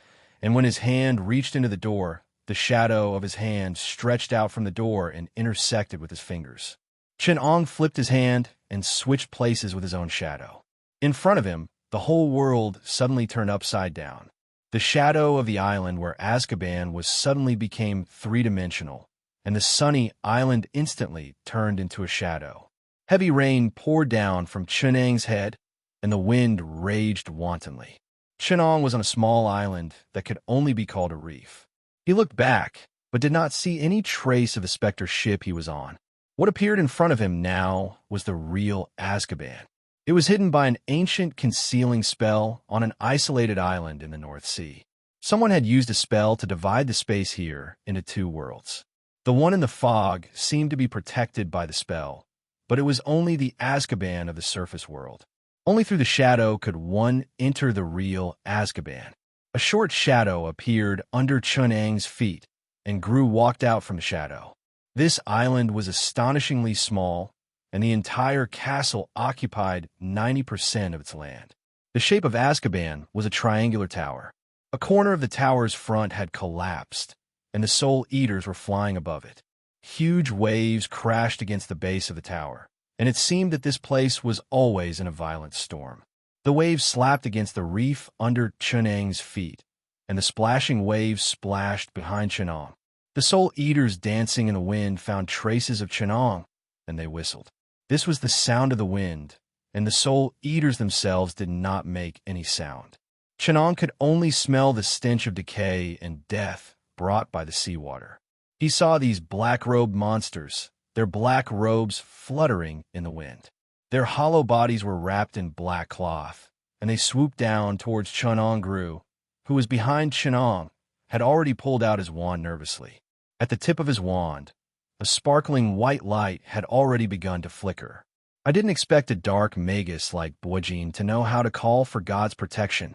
and when his hand reached into the door, the shadow of his hand stretched out from the door and intersected with his fingers. Chenong flipped his hand and switched places with his own shadow. In front of him, the whole world suddenly turned upside down. The shadow of the island where Azkaban was suddenly became three-dimensional, and the sunny island instantly turned into a shadow. Heavy rain poured down from Chun-Ang's head, and the wind raged wantonly. Chenong was on a small island that could only be called a reef. He looked back, but did not see any trace of the specter ship he was on. What appeared in front of him now was the real Azkaban. It was hidden by an ancient concealing spell on an isolated island in the North Sea. Someone had used a spell to divide the space here into two worlds. The one in the fog seemed to be protected by the spell, but it was only the Azkaban of the surface world. Only through the shadow could one enter the real Azkaban. A short shadow appeared under Chun-Ang's feet, and Gru walked out from the shadow. This island was astonishingly small, and the entire castle occupied 90% of its land. The shape of Azkaban was a triangular tower. A corner of the tower's front had collapsed, and the Soul Eaters were flying above it. Huge waves crashed against the base of the tower, and it seemed that this place was always in a violent storm. The waves slapped against the reef under Chun-Ang's feet, and the splashing waves splashed behind Chenong. The Soul Eaters dancing in the wind found traces of Chenong, and they whistled. This was the sound of the wind, and the Soul Eaters themselves did not make any sound. Chenong could only smell the stench of decay and death brought by the seawater. He saw these black-robed monsters, their black robes fluttering in the wind. Their hollow bodies were wrapped in black cloth, and they swooped down towards Chun-Ong Gru, who was behind Chenong, had already pulled out his wand nervously. At the tip of his wand, a sparkling white light had already begun to flicker. I didn't expect a dark magus like Bojin to know how to call for God's protection.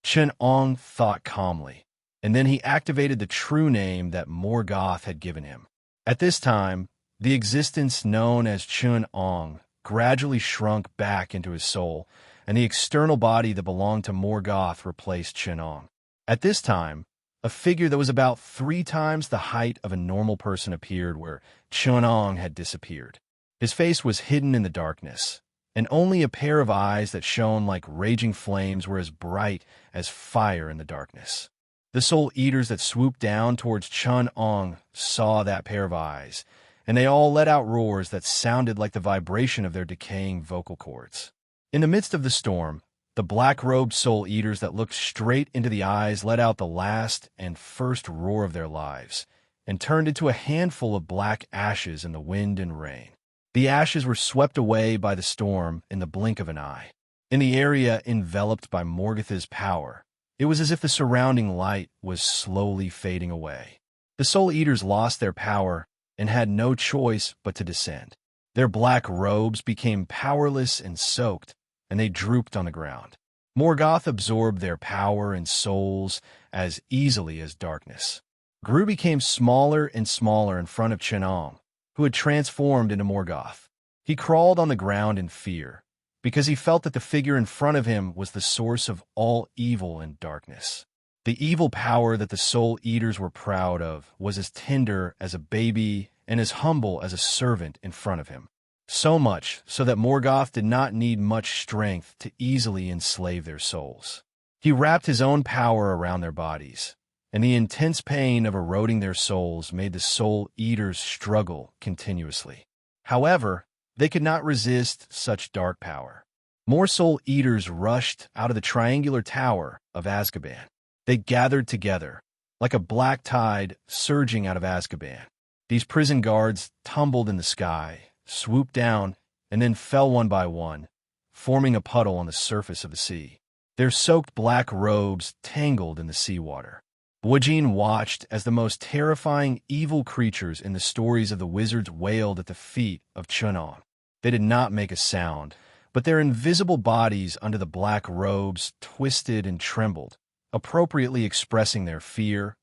Chun-Ong thought calmly, and then he activated the true name that Morgoth had given him. At this time, the existence known as Chun-Ong gradually shrunk back into his soul, and the external body that belonged to Morgoth replaced Chun-Ong. At this time, a figure that was about 3 times the height of a normal person appeared where Chun-Ong had disappeared. His face was hidden in the darkness, and only a pair of eyes that shone like raging flames were as bright as fire in the darkness. The Soul Eaters that swooped down towards Chun-Ong saw that pair of eyes, and they all let out roars that sounded like the vibration of their decaying vocal cords. In the midst of the storm, the black-robed Soul Eaters that looked straight into the eyes let out the last and first roar of their lives, and turned into a handful of black ashes in the wind and rain. The ashes were swept away by the storm in the blink of an eye. In the area enveloped by Morgoth's power, it was as if the surrounding light was slowly fading away. The Soul Eaters lost their power and had no choice but to descend. Their black robes became powerless and soaked, and they drooped on the ground. Morgoth absorbed their power and souls as easily as darkness. Gru became smaller and smaller in front of Chenong, who had transformed into Morgoth. He crawled on the ground in fear, because he felt that the figure in front of him was the source of all evil and darkness. The evil power that the Soul Eaters were proud of was as tender as a baby and as humble as a servant in front of him. So much so that Morgoth did not need much strength to easily enslave their souls. He wrapped his own power around their bodies, and the intense pain of eroding their souls made the Soul Eaters struggle continuously. However, they could not resist such dark power. More soul eaters rushed out of the triangular tower of Azkaban. They gathered together, like a black tide surging out of Azkaban. These prison guards tumbled in the sky, swooped down, and then fell one by one, forming a puddle on the surface of the sea. Their soaked black robes tangled in the seawater. Wujin watched as the most terrifying evil creatures in the stories of the wizards wailed at the feet of Chun'on. They did not make a sound, but their invisible bodies under the black robes twisted and trembled, appropriately expressing their fear,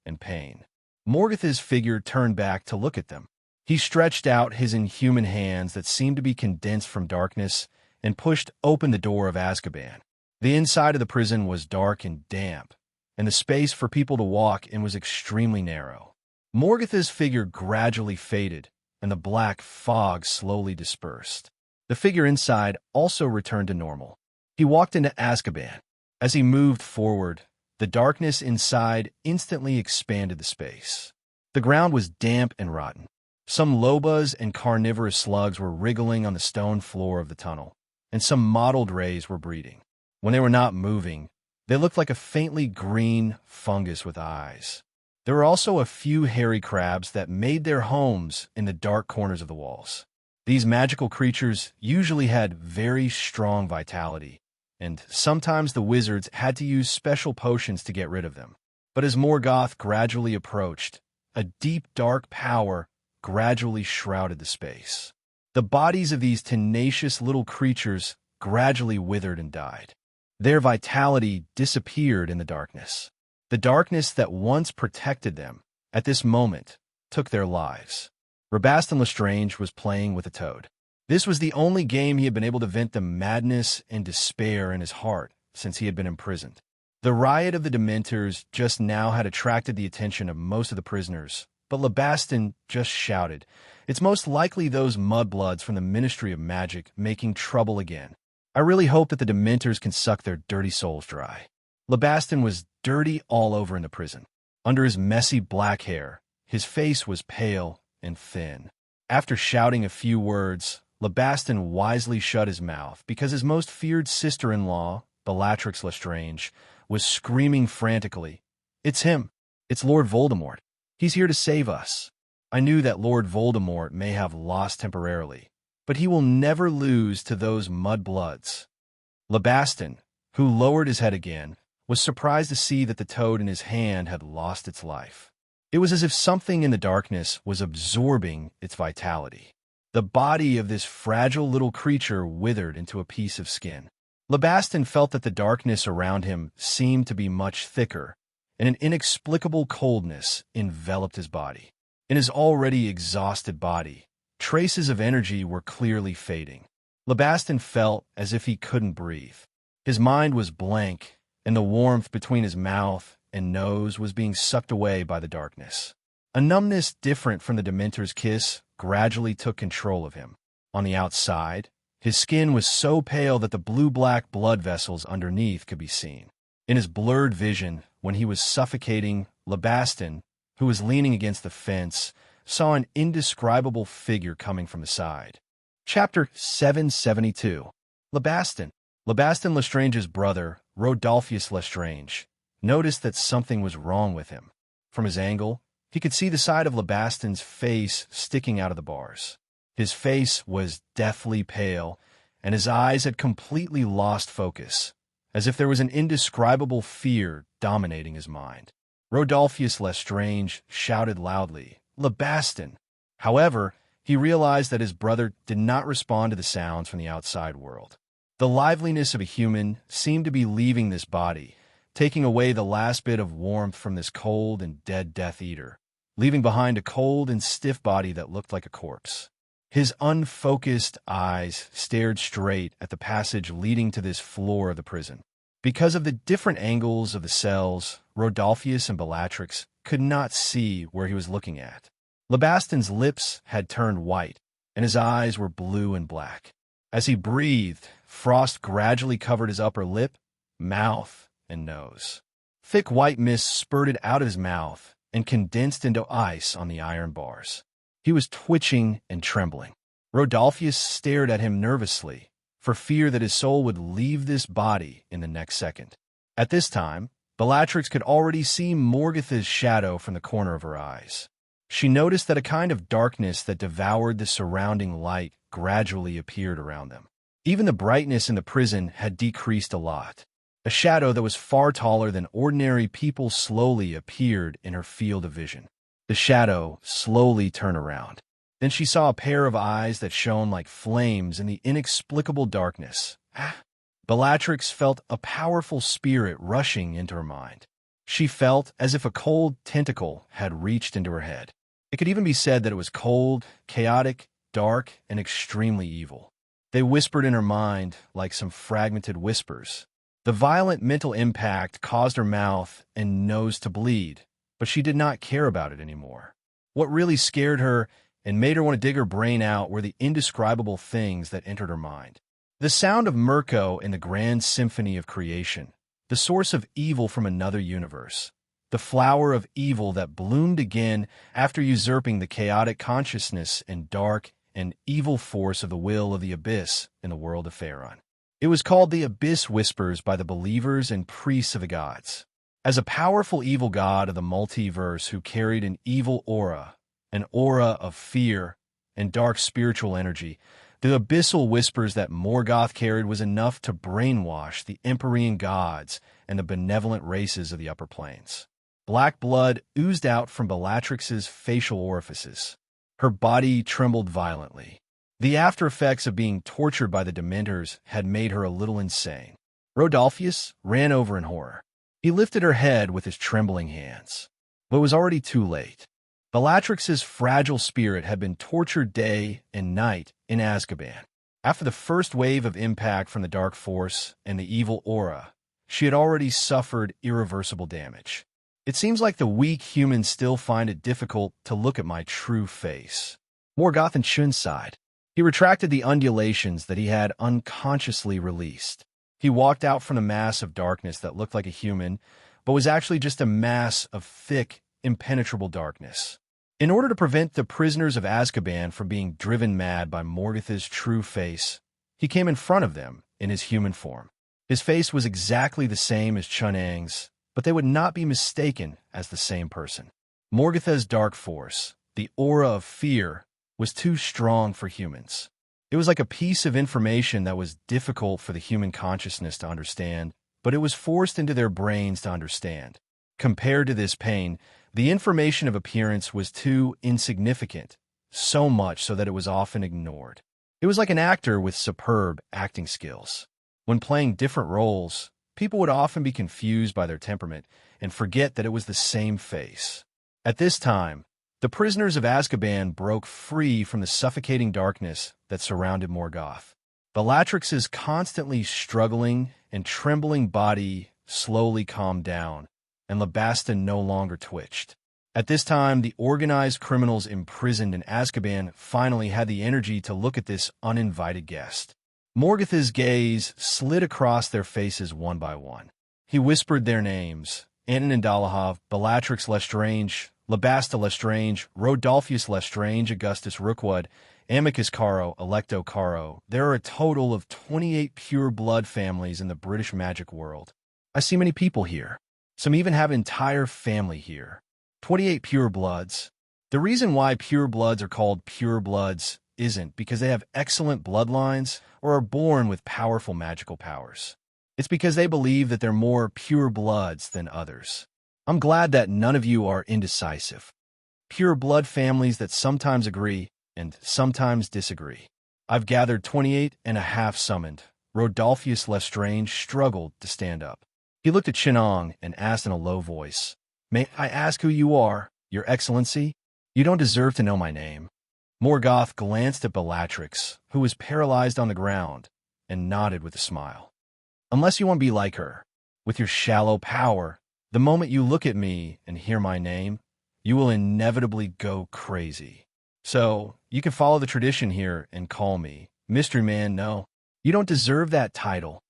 and pain. Morgoth's figure turned back to look at them. He stretched out his inhuman hands that seemed to be condensed from darkness and pushed open the door of Azkaban. The inside of the prison was dark and damp, and the space for people to walk in was extremely narrow. Morgoth's figure gradually faded, and the black fog slowly dispersed. The figure inside also returned to normal. He walked into Azkaban. As he moved forward, the darkness inside instantly expanded the space. The ground was damp and rotten. Some lobas and carnivorous slugs were wriggling on the stone floor of the tunnel, and some mottled rays were breeding. When they were not moving, they looked like a faintly green fungus with eyes. There were also a few hairy crabs that made their homes in the dark corners of the walls. These magical creatures usually had very strong vitality, and sometimes the wizards had to use special potions to get rid of them. But as Morgoth gradually approached, a deep dark power gradually shrouded the space. The bodies of these tenacious little creatures gradually withered and died. Their vitality disappeared in the darkness. The darkness that once protected them, at this moment, took their lives. Rabastan Lestrange was playing with a toad. This was the only game he had been able to vent the madness and despair in his heart since he had been imprisoned. The riot of the Dementors just now had attracted the attention of most of the prisoners, but Rabastan just shouted, "It's most likely those mudbloods from the Ministry of Magic making trouble again. I really hope that the Dementors can suck their dirty souls dry." Rabastan was dirty all over in the prison. Under his messy black hair, his face was pale and thin. After shouting a few words, Rabastan wisely shut his mouth because his most feared sister-in-law, Bellatrix Lestrange, was screaming frantically, "It's him! It's Lord Voldemort! He's here to save us! I knew that Lord Voldemort may have lost temporarily, but he will never lose to those mudbloods." Rabastan, who lowered his head again, was surprised to see that the toad in his hand had lost its life. It was as if something in the darkness was absorbing its vitality. The body of this fragile little creature withered into a piece of skin. Rabastan felt that the darkness around him seemed to be much thicker, and an inexplicable coldness enveloped his body. In his already exhausted body, traces of energy were clearly fading. Rabastan felt as if he couldn't breathe. His mind was blank, and the warmth between his mouth and nose was being sucked away by the darkness. A numbness different from the Dementor's kiss gradually took control of him. On the outside, his skin was so pale that the blue-black blood vessels underneath could be seen. In his blurred vision, when he was suffocating, Rabastan, who was leaning against the fence, saw an indescribable figure coming from the side. Chapter 772. Rabastan. Rabastan Lestrange's brother, Rodolphus Lestrange, noticed that something was wrong with him. From his angle, he could see the side of Labastan's face sticking out of the bars. His face was deathly pale, and his eyes had completely lost focus, as if there was an indescribable fear dominating his mind. Rodolphus Lestrange shouted loudly, "Rabastan!" However, he realized that his brother did not respond to the sounds from the outside world. The liveliness of a human seemed to be leaving this body, taking away the last bit of warmth from this cold and dead Death Eater, leaving behind a cold and stiff body that looked like a corpse. His unfocused eyes stared straight at the passage leading to this floor of the prison. Because of the different angles of the cells, Rodolphus and Bellatrix could not see where he was looking at. Labastan's lips had turned white, and his eyes were blue and black. As he breathed, frost gradually covered his upper lip, mouth, and nose. Thick white mist spurted out of his mouth and condensed into ice on the iron bars. He was twitching and trembling. Rodolphus stared at him nervously, for fear that his soul would leave this body in the next second. At this time, Bellatrix could already see Morgatha's shadow from the corner of her eyes. She noticed that a kind of darkness that devoured the surrounding light gradually appeared around them. Even the brightness in the prison had decreased a lot. A shadow that was far taller than ordinary people slowly appeared in her field of vision. The shadow slowly turned around. Then she saw a pair of eyes that shone like flames in the inexplicable darkness. Bellatrix felt a powerful spirit rushing into her mind. She felt as if a cold tentacle had reached into her head. It could even be said that it was cold, chaotic, dark, and extremely evil. They whispered in her mind like some fragmented whispers. The violent mental impact caused her mouth and nose to bleed, but she did not care about it anymore. What really scared her and made her want to dig her brain out were the indescribable things that entered her mind. The sound of Mirko in the grand symphony of creation, the source of evil from another universe, the flower of evil that bloomed again after usurping the chaotic consciousness and dark and evil force of the will of the abyss in the world of Pharaon. It was called the Abyss Whispers by the believers and priests of the gods. As a powerful evil god of the multiverse who carried an evil aura, an aura of fear and dark spiritual energy, the abyssal whispers that Morgoth carried was enough to brainwash the Empyrean gods and the benevolent races of the upper planes. Black blood oozed out from Bellatrix's facial orifices. Her body trembled violently. The after effects of being tortured by the Dementors had made her a little insane. Rodolphus ran over in horror. He lifted her head with his trembling hands. But it was already too late. Bellatrix's fragile spirit had been tortured day and night in Azkaban. After the first wave of impact from the dark force and the evil aura, she had already suffered irreversible damage. It seems like the weak humans still find it difficult to look at my true face. Morgoth and Shun sighed. He retracted the undulations that he had unconsciously released. He walked out from the mass of darkness that looked like a human, but was actually just a mass of thick, impenetrable darkness. In order to prevent the prisoners of Azkaban from being driven mad by Morgatha's true face, he came in front of them in his human form. His face was exactly the same as Chunang's, but they would not be mistaken as the same person. Morgatha's dark force, the aura of fear, was too strong for humans. It was like a piece of information that was difficult for the human consciousness to understand, but it was forced into their brains to understand. Compared to this pain, the information of appearance was too insignificant, so much so that it was often ignored. It was like an actor with superb acting skills. When playing different roles, people would often be confused by their temperament and forget that it was the same face. At this time, the prisoners of Azkaban broke free from the suffocating darkness that surrounded Morgoth. Bellatrix's constantly struggling and trembling body slowly calmed down, and Labasta no longer twitched. At this time, the organized criminals imprisoned in Azkaban finally had the energy to look at this uninvited guest. Morgatha's gaze slid across their faces one by one. He whispered their names: Anton Dalahov, Bellatrix Lestrange, Labasta Lestrange, Rodolphus Lestrange, Augustus Rookwood, Amicus Caro, Electo Caro. There are a total of 28 pure blood families in the British magic world. I see many people here. Some even have an entire family here. 28 pure bloods. The reason why pure bloods are called pure bloods isn't because they have excellent bloodlines or are born with powerful magical powers. It's because they believe that they're more pure bloods than others. I'm glad that none of you are indecisive. Pure blood families that sometimes agree and sometimes disagree. I've gathered 28 and a half summoned. Rodolphus Lestrange struggled to stand up. He looked at Chinong and asked in a low voice, "May I ask who you are, Your Excellency? You don't deserve to know my name." Morgoth glanced at Bellatrix, who was paralyzed on the ground, and nodded with a smile. "Unless you want to be like her, with your shallow power, the moment you look at me and hear my name, you will inevitably go crazy. So, you can follow the tradition here and call me Mystery Man. No, you don't deserve that title."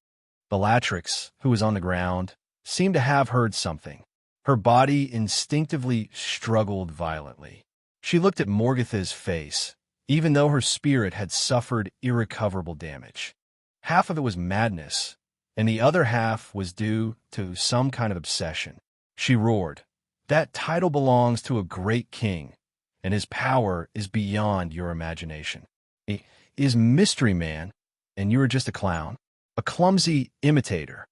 Bellatrix, who was on the ground, seemed to have heard something. Her body instinctively struggled violently. She looked at Morgatha's face, even though her spirit had suffered irrecoverable damage. Half of it was madness, and the other half was due to some kind of obsession. She roared, "That title belongs to a great king, and his power is beyond your imagination. He is Mystery Man, and you are just a clown, a clumsy imitator."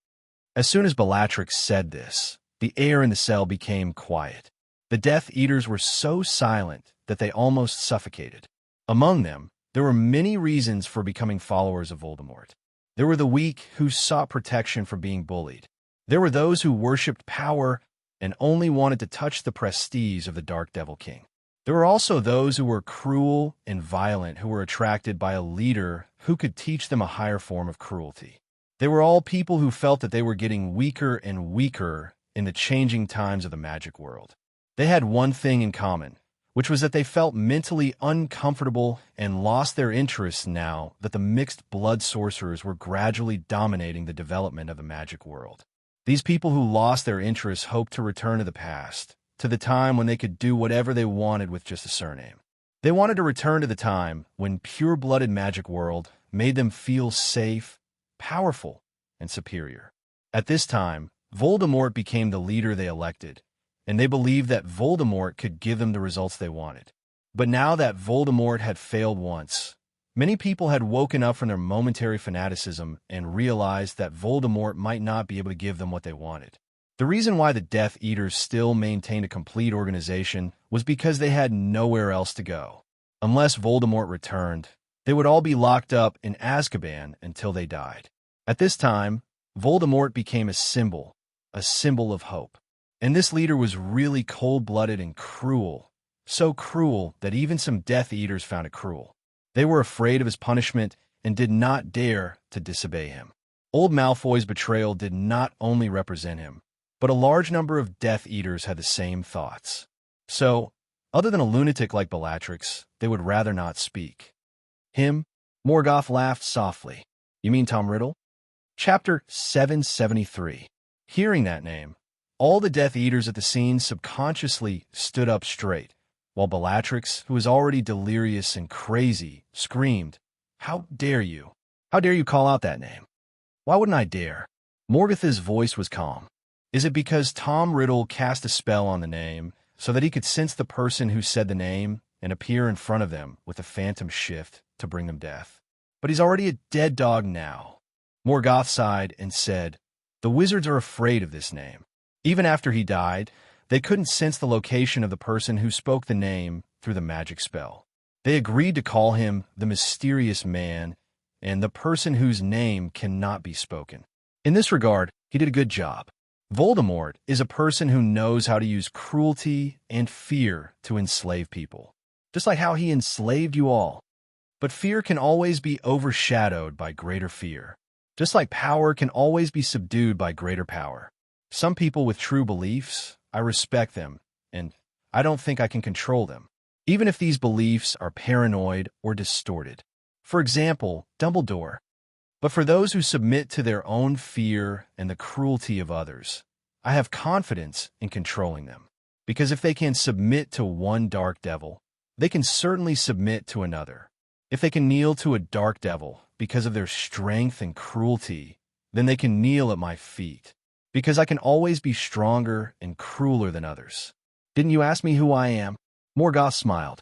As soon as Bellatrix said this, the air in the cell became quiet. The Death Eaters were so silent that they almost suffocated. Among them, there were many reasons for becoming followers of Voldemort. There were the weak who sought protection from being bullied. There were those who worshipped power and only wanted to touch the prestige of the Dark Devil King. There were also those who were cruel and violent, who were attracted by a leader who could teach them a higher form of cruelty. They were all people who felt that they were getting weaker and weaker in the changing times of the magic world. They had one thing in common, which was that they felt mentally uncomfortable and lost their interest now that the mixed blood sorcerers were gradually dominating the development of the magic world. These people who lost their interest hoped to return to the past, to the time when they could do whatever they wanted with just a surname. They wanted to return to the time when pure-blooded magic world made them feel safe, powerful, and superior. At this time, Voldemort became the leader they elected, and they believed that Voldemort could give them the results they wanted. But now that Voldemort had failed once, many people had woken up from their momentary fanaticism and realized that Voldemort might not be able to give them what they wanted. The reason why the Death Eaters still maintained a complete organization was because they had nowhere else to go. Unless Voldemort returned, they would all be locked up in Azkaban until they died. At this time, Voldemort became a symbol of hope. And this leader was really cold-blooded and cruel, so cruel that even some Death Eaters found it cruel. They were afraid of his punishment and did not dare to disobey him. Old Malfoy's betrayal did not only represent him, but a large number of Death Eaters had the same thoughts. So, other than a lunatic like Bellatrix, they would rather not speak. Him? Morgoth laughed softly. "You mean Tom Riddle?" Chapter 773. Hearing that name, all the Death Eaters at the scene subconsciously stood up straight, while Bellatrix, who was already delirious and crazy, screamed, "How dare you? How dare you call out that name?" "Why wouldn't I dare?" Morgoth's voice was calm. "Is it because Tom Riddle cast a spell on the name so that he could sense the person who said the name and appear in front of them with a phantom shift to bring them death? But he's already a dead dog now." Morgoth sighed and said, "The wizards are afraid of this name. Even after he died, they couldn't sense the location of the person who spoke the name through the magic spell. They agreed to call him the Mysterious Man and the person whose name cannot be spoken. In this regard, he did a good job. Voldemort is a person who knows how to use cruelty and fear to enslave people, just like how he enslaved you all. But fear can always be overshadowed by greater fear, just like power can always be subdued by greater power. Some people with true beliefs, I respect them, and I don't think I can control them, even if these beliefs are paranoid or distorted. For example, Dumbledore. But for those who submit to their own fear and the cruelty of others, I have confidence in controlling them. Because if they can submit to one dark devil, they can certainly submit to another. If they can kneel to a dark devil because of their strength and cruelty, then they can kneel at my feet, because I can always be stronger and crueler than others. Didn't you ask me who I am?" Morgoth smiled.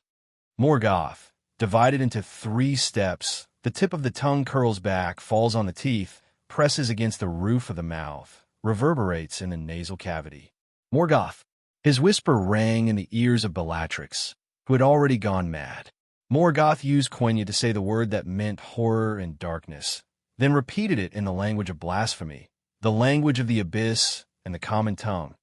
Morgoth, divided into 3 steps, the tip of the tongue curls back, falls on the teeth, presses against the roof of the mouth, reverberates in the nasal cavity. "Morgoth!" His whisper rang in the ears of Bellatrix, who had already gone mad. Morgoth used Quenya to say the word that meant horror and darkness, then repeated it in the language of blasphemy, the language of the abyss and the common tongue,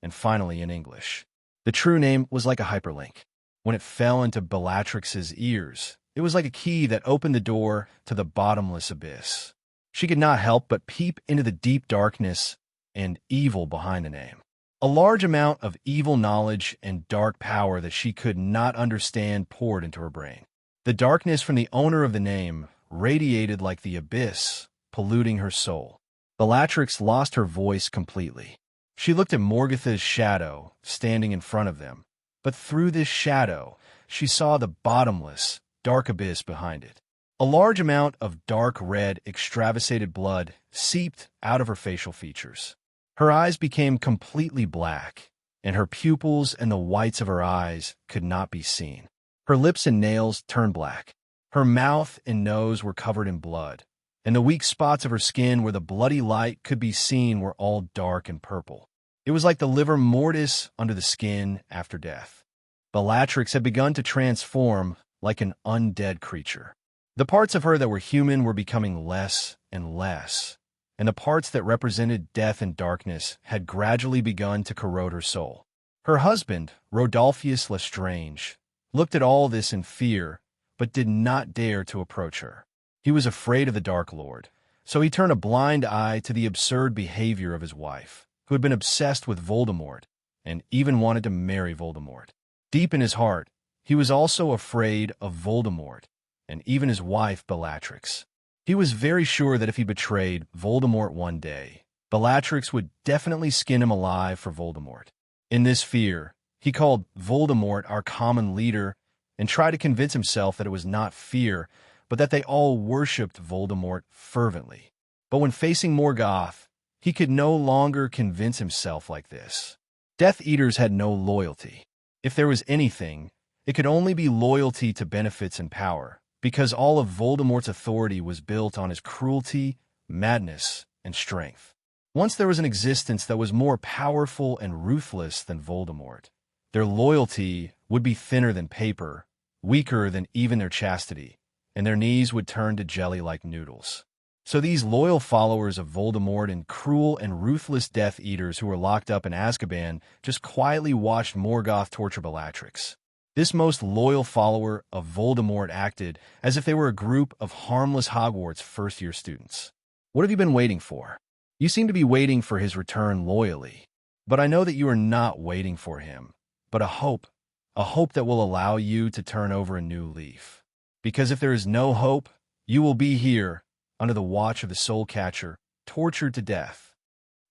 and finally in English. The true name was like a hyperlink. When it fell into Bellatrix's ears, it was like a key that opened the door to the bottomless abyss. She could not help but peep into the deep darkness and evil behind the name. A large amount of evil knowledge and dark power that she could not understand poured into her brain. The darkness from the owner of the name radiated like the abyss, polluting her soul. Bellatrix lost her voice completely. She looked at Morgoth's shadow standing in front of them, but through this shadow, she saw the bottomless, dark abyss behind it. A large amount of dark red, extravasated blood seeped out of her facial features. Her eyes became completely black, and her pupils and the whites of her eyes could not be seen. Her lips and nails turned black. Her mouth and nose were covered in blood, and the weak spots of her skin where the bloody light could be seen were all dark and purple. It was like the livor mortis under the skin after death. Bellatrix had begun to transform like an undead creature. The parts of her that were human were becoming less and less, and the parts that represented death and darkness had gradually begun to corrode her soul. Her husband, Rodolphius Lestrange, looked at all this in fear, but did not dare to approach her. He was afraid of the Dark Lord, so he turned a blind eye to the absurd behavior of his wife, who had been obsessed with Voldemort and even wanted to marry Voldemort. Deep in his heart, he was also afraid of Voldemort and even his wife, Bellatrix. He was very sure that if he betrayed Voldemort one day, Bellatrix would definitely skin him alive for Voldemort. In this fear, he called Voldemort our common leader and tried to convince himself that it was not fear, but that they all worshipped Voldemort fervently. But when facing Morgoth, he could no longer convince himself like this. Death Eaters had no loyalty. If there was anything, it could only be loyalty to benefits and power, because all of Voldemort's authority was built on his cruelty, madness, and strength. Once there was an existence that was more powerful and ruthless than Voldemort, their loyalty would be thinner than paper, weaker than even their chastity, and their knees would turn to jelly like noodles. So these loyal followers of Voldemort and cruel and ruthless Death Eaters who were locked up in Azkaban just quietly watched Morgoth torture Bellatrix. This most loyal follower of Voldemort acted as if they were a group of harmless Hogwarts first-year students. What have you been waiting for? You seem to be waiting for his return loyally. But I know that you are not waiting for him, but a hope that will allow you to turn over a new leaf. Because if there is no hope, you will be here, under the watch of the Soul Catcher, tortured to death.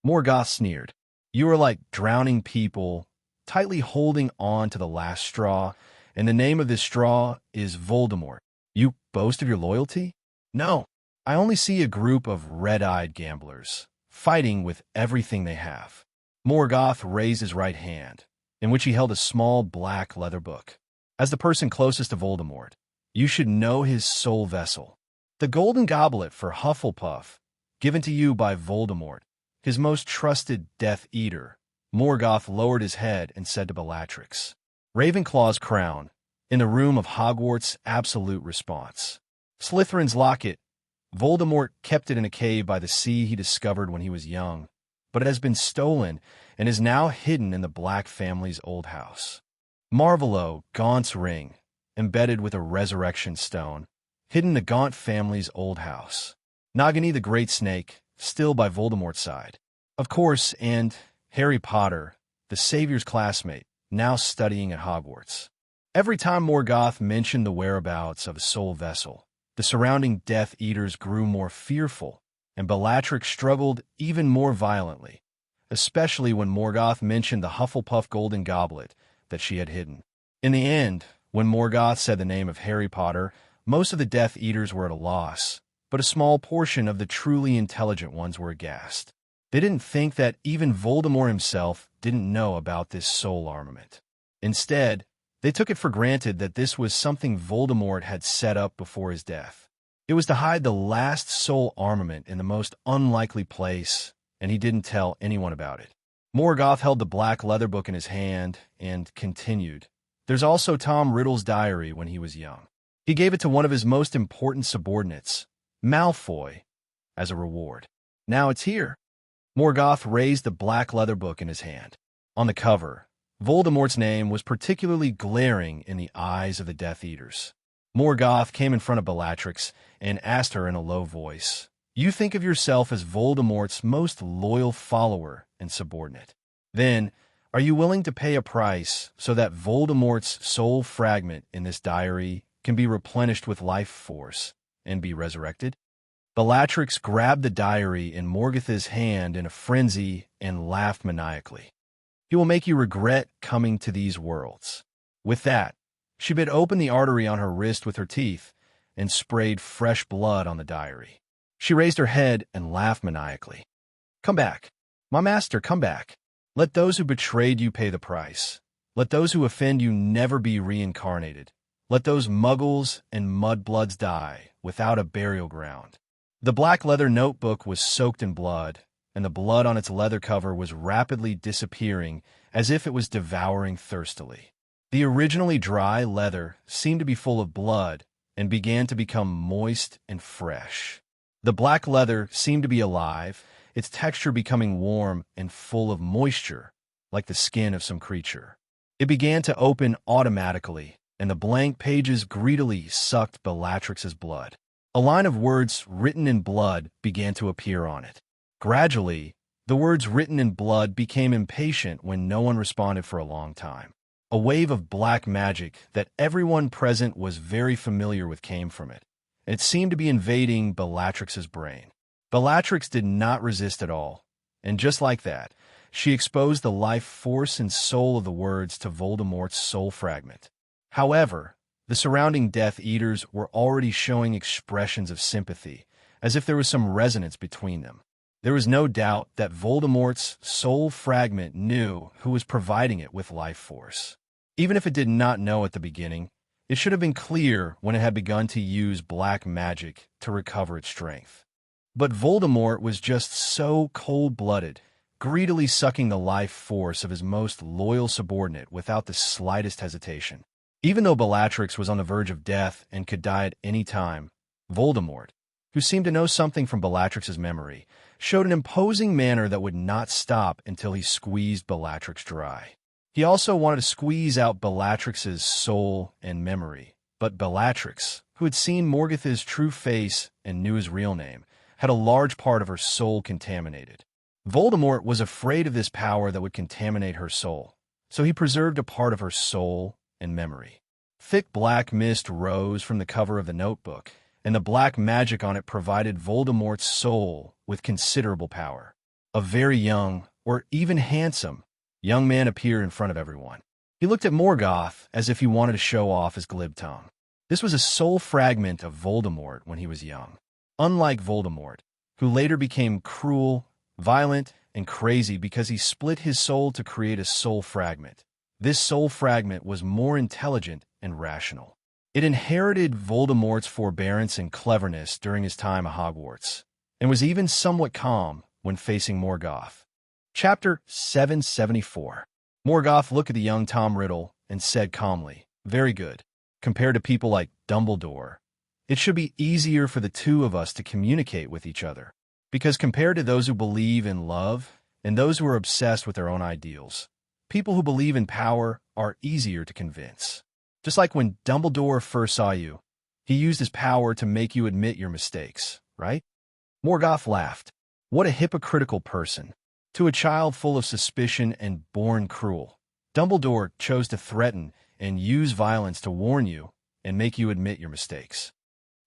Morgoth sneered. You are like drowning people, tightly holding on to the last straw, and the name of this straw is Voldemort. You boast of your loyalty? No, I only see a group of red-eyed gamblers, fighting with everything they have. Morgoth raised his right hand, in which he held a small black leather book. As the person closest to Voldemort, you should know his soul vessel. The golden goblet for Hufflepuff, given to you by Voldemort, his most trusted Death Eater. Morgoth lowered his head and said to Bellatrix, Ravenclaw's crown, in the room of Hogwarts' absolute response. Slytherin's locket, Voldemort kept it in a cave by the sea he discovered when he was young, but it has been stolen and is now hidden in the Black family's old house. Marvolo, Gaunt's ring, embedded with a resurrection stone, hidden in the Gaunt family's old house. Nagini the Great Snake, still by Voldemort's side. Of course, and Harry Potter, the Savior's classmate, now studying at Hogwarts. Every time Morgoth mentioned the whereabouts of a soul vessel, the surrounding Death Eaters grew more fearful, and Bellatrix struggled even more violently, especially when Morgoth mentioned the Hufflepuff golden goblet that she had hidden. In the end, when Morgoth said the name of Harry Potter, most of the Death Eaters were at a loss, but a small portion of the truly intelligent ones were aghast. They didn't think that even Voldemort himself didn't know about this soul armament. Instead, they took it for granted that this was something Voldemort had set up before his death. It was to hide the last soul armament in the most unlikely place, and he didn't tell anyone about it. Morgoth held the black leather book in his hand and continued. There's also Tom Riddle's diary when he was young. He gave it to one of his most important subordinates, Malfoy, as a reward. Now it's here. Morgoth raised the black leather book in his hand. On the cover, Voldemort's name was particularly glaring in the eyes of the Death Eaters. Morgoth came in front of Bellatrix and asked her in a low voice, You think of yourself as Voldemort's most loyal follower and subordinate. Then, are you willing to pay a price so that Voldemort's soul fragment in this diary can be replenished with life force and be resurrected? Bellatrix grabbed the diary in Morgoth's hand in a frenzy and laughed maniacally. He will make you regret coming to these worlds. With that, she bit open the artery on her wrist with her teeth, and sprayed fresh blood on the diary. She raised her head and laughed maniacally. "Come back. My master, come back. Let those who betrayed you pay the price. Let those who offend you never be reincarnated. Let those muggles and mudbloods die without a burial ground." The black leather notebook was soaked in blood, and the blood on its leather cover was rapidly disappearing as if it was devouring thirstily. The originally dry leather seemed to be full of blood and began to become moist and fresh. The black leather seemed to be alive, its texture becoming warm and full of moisture, like the skin of some creature. It began to open automatically, and the blank pages greedily sucked Bellatrix's blood. A line of words written in blood began to appear on it. Gradually, the words written in blood became impatient when no one responded for a long time. A wave of black magic that everyone present was very familiar with came from it, and it seemed to be invading Bellatrix's brain. Bellatrix did not resist at all, and just like that, she exposed the life force and soul of the words to Voldemort's soul fragment. However, the surrounding Death Eaters were already showing expressions of sympathy, as if there was some resonance between them. There was no doubt that Voldemort's soul fragment knew who was providing it with life force. Even if it did not know at the beginning, it should have been clear when it had begun to use black magic to recover its strength. But Voldemort was just so cold-blooded, greedily sucking the life force of his most loyal subordinate without the slightest hesitation. Even though Bellatrix was on the verge of death and could die at any time, Voldemort, who seemed to know something from Bellatrix's memory, showed an imposing manner that would not stop until he squeezed Bellatrix dry. He also wanted to squeeze out Bellatrix's soul and memory, but Bellatrix, who had seen Morgoth's true face and knew his real name, had a large part of her soul contaminated. Voldemort was afraid of this power that would contaminate her soul, so he preserved a part of her soul and memory. Thick black mist rose from the cover of the notebook, and the black magic on it provided Voldemort's soul with considerable power. A very young, or even handsome, young man appeared in front of everyone. He looked at Morgoth as if he wanted to show off his glib tongue. This was a soul fragment of Voldemort when he was young. Unlike Voldemort, who later became cruel, violent, and crazy because he split his soul to create a soul fragment, this soul fragment was more intelligent and rational. It inherited Voldemort's forbearance and cleverness during his time at Hogwarts, and was even somewhat calm when facing Morgoth. Chapter 774. Morgoth looked at the young Tom Riddle and said calmly, "Very good. Compared to people like Dumbledore, it should be easier for the two of us to communicate with each other, because compared to those who believe in love and those who are obsessed with their own ideals, people who believe in power are easier to convince. Just like when Dumbledore first saw you, he used his power to make you admit your mistakes, right?" Morgoth laughed. What a hypocritical person. To a child full of suspicion and born cruel, Dumbledore chose to threaten and use violence to warn you and make you admit your mistakes.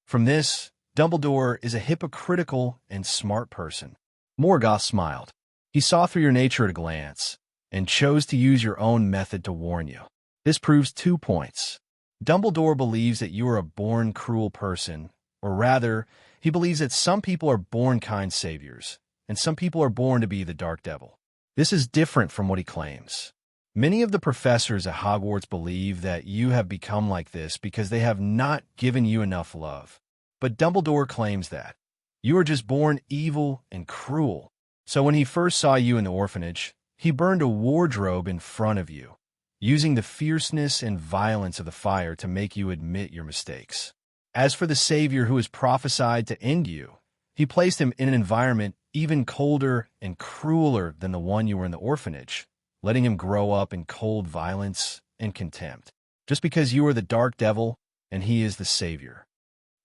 From this, Dumbledore is a hypocritical and smart person. Morgoth smiled. He saw through your nature at a glance and chose to use your own method to warn you. This proves 2 points. Dumbledore believes that you are a born cruel person, or rather, he believes that some people are born kind saviors, and some people are born to be the Dark Devil. This is different from what he claims. Many of the professors at Hogwarts believe that you have become like this because they have not given you enough love. But Dumbledore claims that you are just born evil and cruel. So when he first saw you in the orphanage, he burned a wardrobe in front of you, using the fierceness and violence of the fire to make you admit your mistakes. As for the savior who is prophesied to end you, he placed him in an environment even colder and crueler than the one you were in the orphanage, letting him grow up in cold violence and contempt, just because you are the Dark Devil and he is the savior.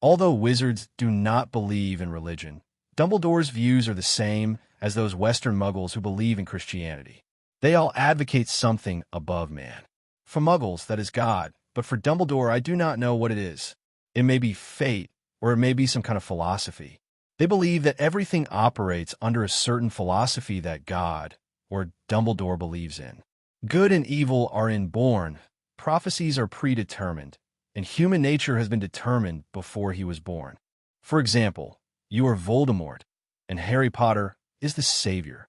Although wizards do not believe in religion, Dumbledore's views are the same as those Western Muggles who believe in Christianity. They all advocate something above man. For Muggles, that is God, but for Dumbledore, I do not know what it is. It may be fate, or it may be some kind of philosophy. They believe that everything operates under a certain philosophy that God, or Dumbledore, believes in. Good and evil are inborn, prophecies are predetermined, and human nature has been determined before he was born. For example, you are Voldemort, and Harry Potter is the savior.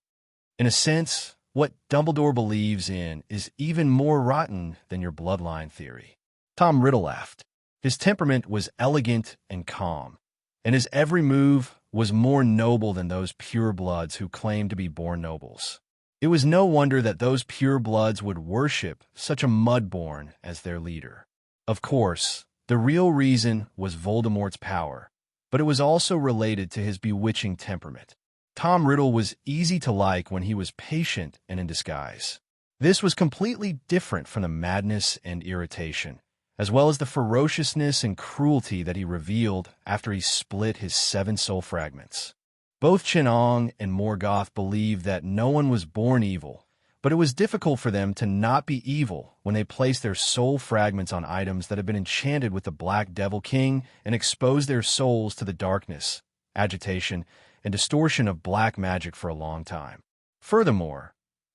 In a sense, what Dumbledore believes in is even more rotten than your bloodline theory. Tom Riddle laughed. His temperament was elegant and calm, and his every move was more noble than those purebloods who claimed to be born nobles. It was no wonder that those purebloods would worship such a mudborn as their leader. Of course, the real reason was Voldemort's power, but it was also related to his bewitching temperament. Tom Riddle was easy to like when he was patient and in disguise. This was completely different from the madness and irritation, as well as the ferociousness and cruelty that he revealed after he split his 7 soul fragments. Both Chenong and Morgoth believed that no one was born evil, but it was difficult for them to not be evil when they placed their soul fragments on items that had been enchanted with the Black Devil King and exposed their souls to the darkness, agitation, and distortion of black magic for a long time. Furthermore,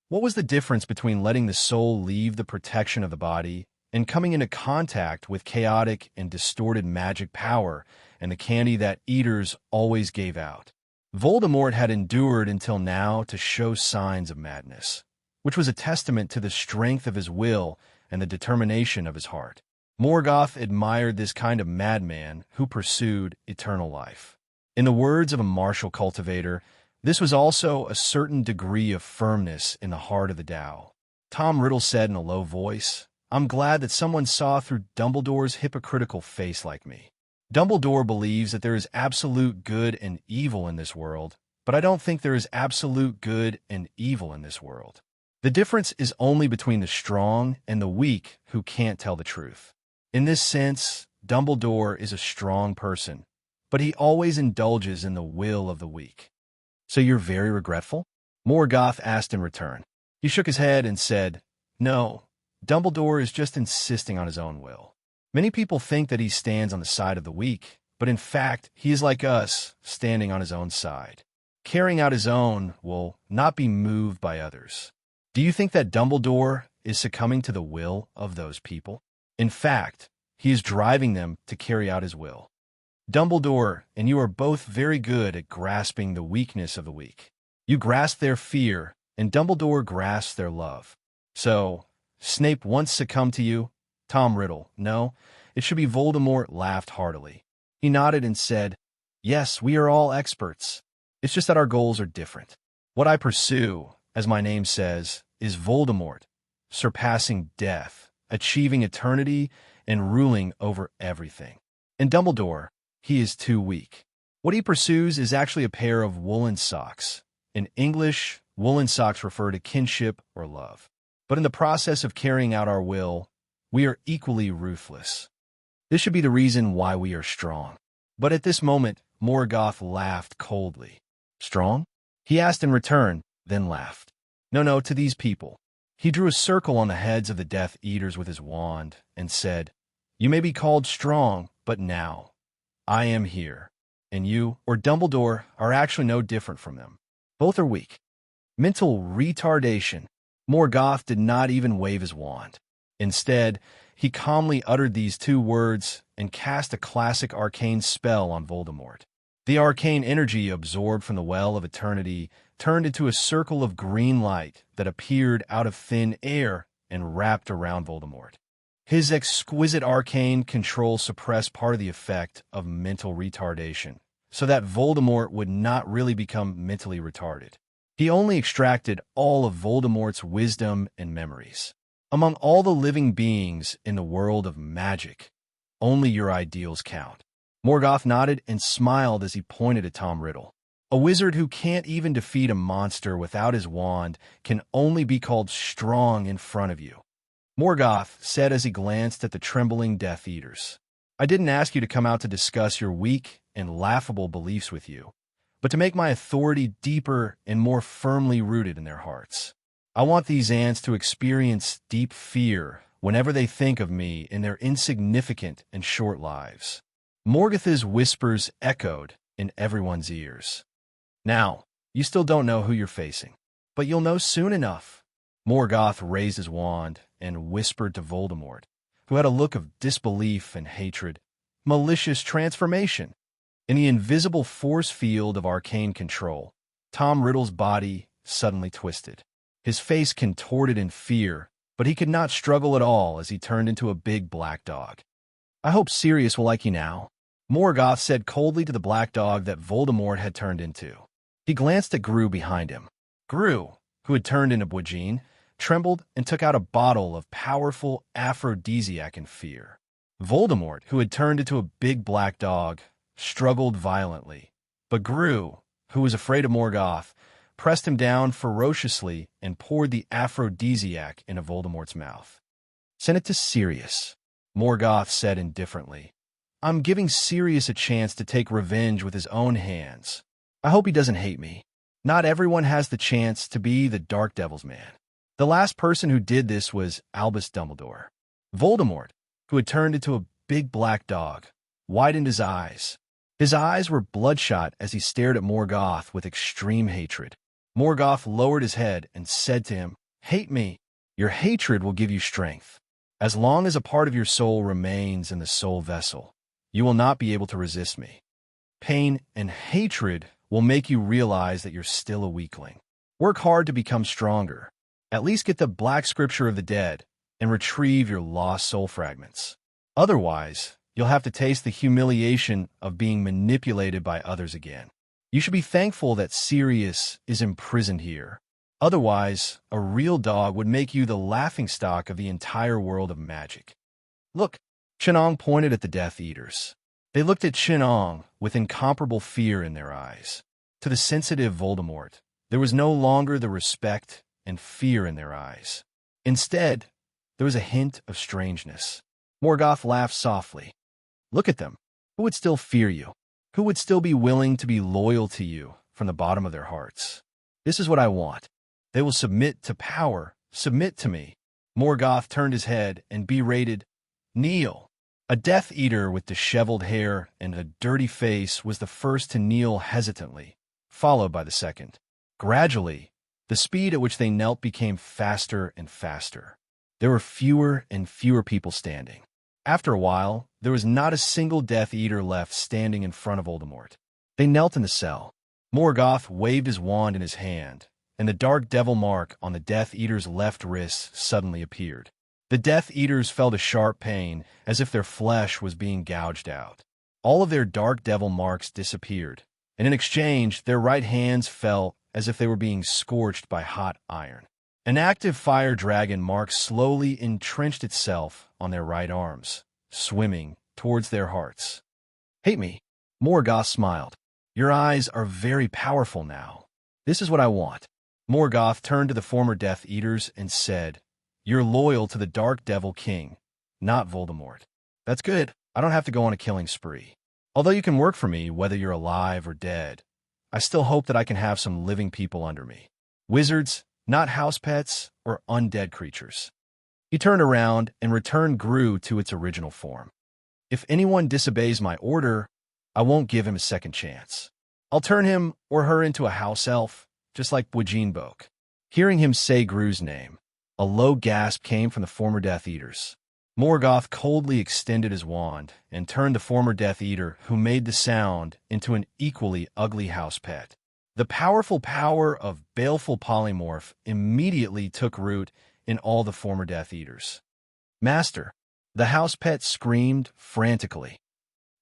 what was the difference between letting the soul leave the protection of the body and coming into contact with chaotic and distorted magic power and the candy that eaters always gave out? Voldemort had endured until now to show signs of madness, which was a testament to the strength of his will and the determination of his heart. Morgoth admired this kind of madman who pursued eternal life. In the words of a martial cultivator, this was also a certain degree of firmness in the heart of the Tao. Tom Riddle said in a low voice, "I'm glad that someone saw through Dumbledore's hypocritical face like me. Dumbledore believes that there is absolute good and evil in this world, but I don't think there is absolute good and evil in this world. The difference is only between the strong and the weak who can't tell the truth. In this sense, Dumbledore is a strong person, but he always indulges in the will of the weak." "So you're very regretful?" Morgoth asked in return. He shook his head and said, "No, Dumbledore is just insisting on his own will. Many people think that he stands on the side of the weak, but in fact, he is like us, standing on his own side. Carrying out his own will not be moved by others. Do you think that Dumbledore is succumbing to the will of those people? In fact, he is driving them to carry out his will. Dumbledore and you are both very good at grasping the weakness of the weak. You grasp their fear, and Dumbledore grasps their love. So, Snape once succumbed to you? Tom Riddle, no, it should be Voldemort, laughed heartily. He nodded and said, "Yes, we are all experts. It's just that our goals are different. What I pursue, as my name says, is Voldemort, surpassing death, achieving eternity, and ruling over everything. And Dumbledore, he is too weak. What he pursues is actually a pair of woolen socks. In English, woolen socks refer to kinship or love. But in the process of carrying out our will, we are equally ruthless. This should be the reason why we are strong." But at this moment, Morgoth laughed coldly. "Strong?" he asked in return, then laughed. No, to these people." He drew a circle on the heads of the Death Eaters with his wand and said, "You may be called strong, but now I am here, and you, or Dumbledore, are actually no different from them. Both are weak. Mental retardation." Morgoth did not even wave his wand. Instead, he calmly uttered these 2 words and cast a classic arcane spell on Voldemort. The arcane energy absorbed from the Well of Eternity turned into a circle of green light that appeared out of thin air and wrapped around Voldemort. His exquisite arcane control suppressed part of the effect of mental retardation, so that Voldemort would not really become mentally retarded. He only extracted all of Voldemort's wisdom and memories. Among all the living beings in the world of magic, only your ideals count. Morgoth nodded and smiled as he pointed at Tom Riddle. A wizard who can't even defeat a monster without his wand can only be called strong in front of you. Morgoth said as he glanced at the trembling Death Eaters. "I didn't ask you to come out to discuss your weak and laughable beliefs with you, but to make my authority deeper and more firmly rooted in their hearts. I want these ants to experience deep fear whenever they think of me in their insignificant and short lives." Morgoth's whispers echoed in everyone's ears. "Now, you still don't know who you're facing, but you'll know soon enough." Morgoth raised his wand and whispered to Voldemort, who had a look of disbelief and hatred. Malicious transformation. In the invisible force field of arcane control, Tom Riddle's body suddenly twisted. His face contorted in fear, but he could not struggle at all as he turned into a big black dog. "I hope Sirius will like you now," Morgoth said coldly to the black dog that Voldemort had turned into. He glanced at Gru behind him. Gru, who had turned into Bwajin, trembled and took out a bottle of powerful aphrodisiac in fear. Voldemort, who had turned into a big black dog, struggled violently, but Gru, who was afraid of Morgoth, pressed him down ferociously and poured the aphrodisiac into Voldemort's mouth. "Send it to Sirius," Morgoth said indifferently. "I'm giving Sirius a chance to take revenge with his own hands. I hope he doesn't hate me. Not everyone has the chance to be the Dark Devil's man." The last person who did this was Albus Dumbledore. Voldemort, who had turned into a big black dog, widened his eyes. His eyes were bloodshot as he stared at Morgoth with extreme hatred. Morgoth lowered his head and said to him, "Hate me. Your hatred will give you strength. As long as a part of your soul remains in the soul vessel, you will not be able to resist me. Pain and hatred will make you realize that you're still a weakling. Work hard to become stronger. At least get the Black Scripture of the Dead and retrieve your lost soul fragments. Otherwise, you'll have to taste the humiliation of being manipulated by others again. You should be thankful that Sirius is imprisoned here. Otherwise, a real dog would make you the laughingstock of the entire world of magic." "Look," Chenong pointed at the Death Eaters. They looked at Chenong with incomparable fear in their eyes. To the sensitive Voldemort, there was no longer the respect and fear in their eyes. Instead, there was a hint of strangeness. Morgoth laughed softly. "Look at them. Who would still fear you? Who would still be willing to be loyal to you from the bottom of their hearts? This is what I want. They will submit to power, submit to me." Morgoth turned his head and berated, "Kneel." A Death Eater with disheveled hair and a dirty face was the first to kneel hesitantly, followed by the second. Gradually, the speed at which they knelt became faster and faster. There were fewer and fewer people standing. After a while, there was not a single Death Eater left standing in front of Voldemort. They knelt in the cell. Morgoth waved his wand in his hand, and the Dark Devil mark on the Death Eater's left wrist suddenly appeared. The Death Eaters felt a sharp pain, as if their flesh was being gouged out. All of their Dark Devil marks disappeared, and in exchange, their right hands felt as if they were being scorched by hot iron. An active fire dragon mark slowly entrenched itself on their right arms, swimming towards their hearts. "Hate me?" Morgoth smiled. "Your eyes are very powerful now. This is what I want." Morgoth turned to the former Death Eaters and said, "You're loyal to the Dark Devil King, not Voldemort. That's good. I don't have to go on a killing spree. Although you can work for me whether you're alive or dead, I still hope that I can have some living people under me. Wizards, not house pets or undead creatures." He turned around and returned Gru to its original form. "If anyone disobeys my order, I won't give him a second chance. I'll turn him or her into a house elf, just like Bwajin Bok." Hearing him say Gru's name, a low gasp came from the former Death Eaters. Morgoth coldly extended his wand and turned the former Death Eater who made the sound into an equally ugly house pet. The powerful power of baleful polymorph immediately took root in all the former Death Eaters. "Master!" The house pet screamed frantically.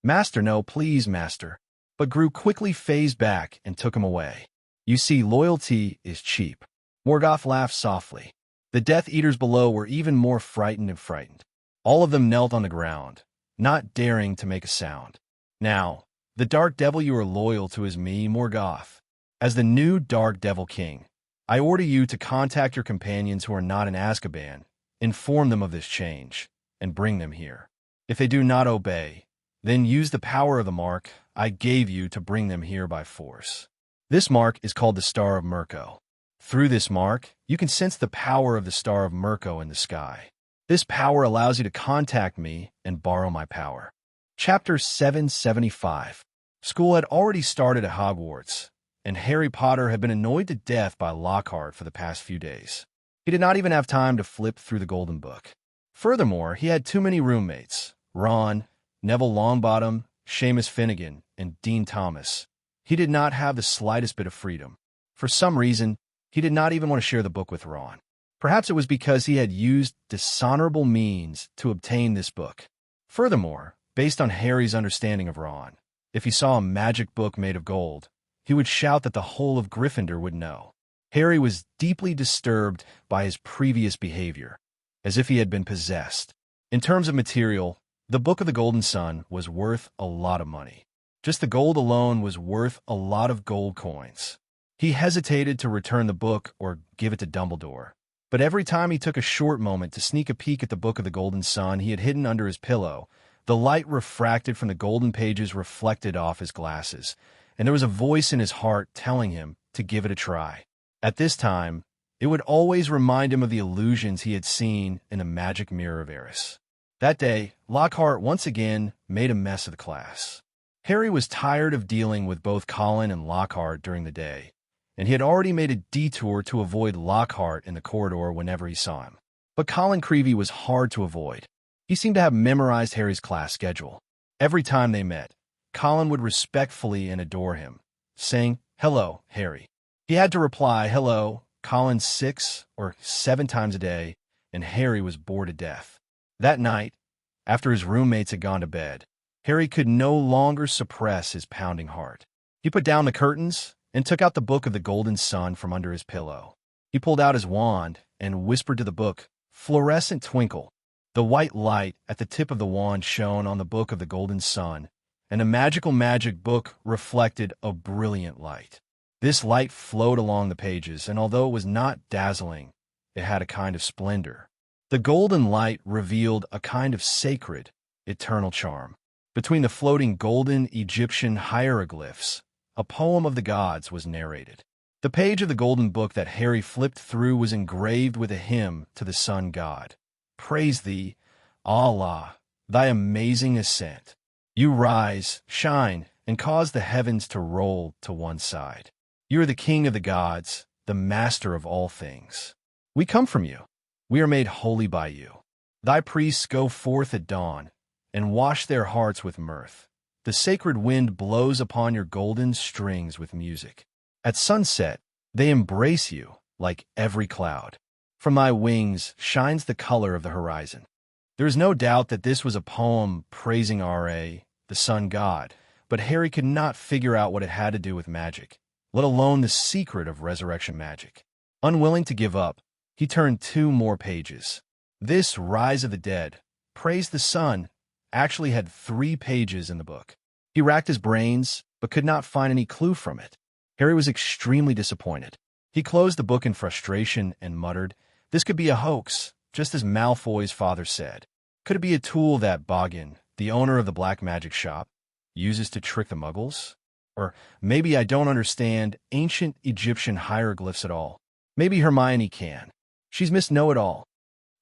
"Master, no, please, Master." But Gru quickly phased back and took him away. "You see, loyalty is cheap." Morgoth laughed softly. The Death Eaters below were even more frightened and frightened. All of them knelt on the ground, not daring to make a sound. "Now, the Dark Devil you are loyal to is me, Morgoth. As the new Dark Devil King, I order you to contact your companions who are not in Azkaban, inform them of this change, and bring them here. If they do not obey, then use the power of the mark I gave you to bring them here by force. This mark is called the Star of Mirko. Through this mark, you can sense the power of the Star of Mirko in the sky. This power allows you to contact me and borrow my power." Chapter 775. School had already started at Hogwarts, and Harry Potter had been annoyed to death by Lockhart for the past few days. He did not even have time to flip through the Golden Book. Furthermore, he had too many roommates: Ron, Neville Longbottom, Seamus Finnegan, and Dean Thomas. He did not have the slightest bit of freedom. For some reason, he did not even want to share the book with Ron. Perhaps it was because he had used dishonorable means to obtain this book. Furthermore, based on Harry's understanding of Ron, if he saw a magic book made of gold, he would shout that the whole of Gryffindor would know. Harry was deeply disturbed by his previous behavior, as if he had been possessed. In terms of material, the Book of the Golden Sun was worth a lot of money. Just the gold alone was worth a lot of gold coins. He hesitated to return the book or give it to Dumbledore, but every time he took a short moment to sneak a peek at the Book of the Golden Sun he had hidden under his pillow, the light refracted from the golden pages reflected off his glasses, and there was a voice in his heart telling him to give it a try. At this time, it would always remind him of the illusions he had seen in the magic mirror of Eris. That day, Lockhart once again made a mess of the class. Harry was tired of dealing with both Colin and Lockhart during the day, and he had already made a detour to avoid Lockhart in the corridor whenever he saw him. But Colin Creevey was hard to avoid. He seemed to have memorized Harry's class schedule. Every time they met, Colin would respectfully and adore him, saying, "Hello, Harry." He had to reply, "Hello," Colin 6 or 7 times a day, and Harry was bored to death. That night, after his roommates had gone to bed, Harry could no longer suppress his pounding heart. He put down the curtains and took out the Book of the Golden Sun from under his pillow. He pulled out his wand and whispered to the book, "Fluorescent twinkle." The white light at the tip of the wand shone on the Book of the Golden Sun, and the magic book reflected a brilliant light. This light flowed along the pages, and although it was not dazzling, it had a kind of splendor. The golden light revealed a kind of sacred, eternal charm. Between the floating golden Egyptian hieroglyphs, a poem of the gods was narrated. The page of the golden book that Harry flipped through was engraved with a hymn to the sun god. "Praise thee, Allah, thy amazing ascent. You rise, shine, and cause the heavens to roll to one side. You are the king of the gods, the master of all things. We come from you. We are made holy by you. Thy priests go forth at dawn and wash their hearts with mirth. The sacred wind blows upon your golden strings with music. At sunset, they embrace you like every cloud. From thy wings shines the color of the horizon." There is no doubt that this was a poem praising R.A., the sun god, but Harry could not figure out what it had to do with magic, let alone the secret of resurrection magic. Unwilling to give up, he turned 2 more pages. This Rise of the Dead, Praise the Sun, actually had 3 pages in the book. He racked his brains, but could not find any clue from it. Harry was extremely disappointed. He closed the book in frustration and muttered, "This could be a hoax, just as Malfoy's father said. Could it be a tool that Boggin, the owner of the black magic shop, uses to trick the muggles? Or maybe I don't understand ancient Egyptian hieroglyphs at all. Maybe Hermione can. She's Miss Know-It-All."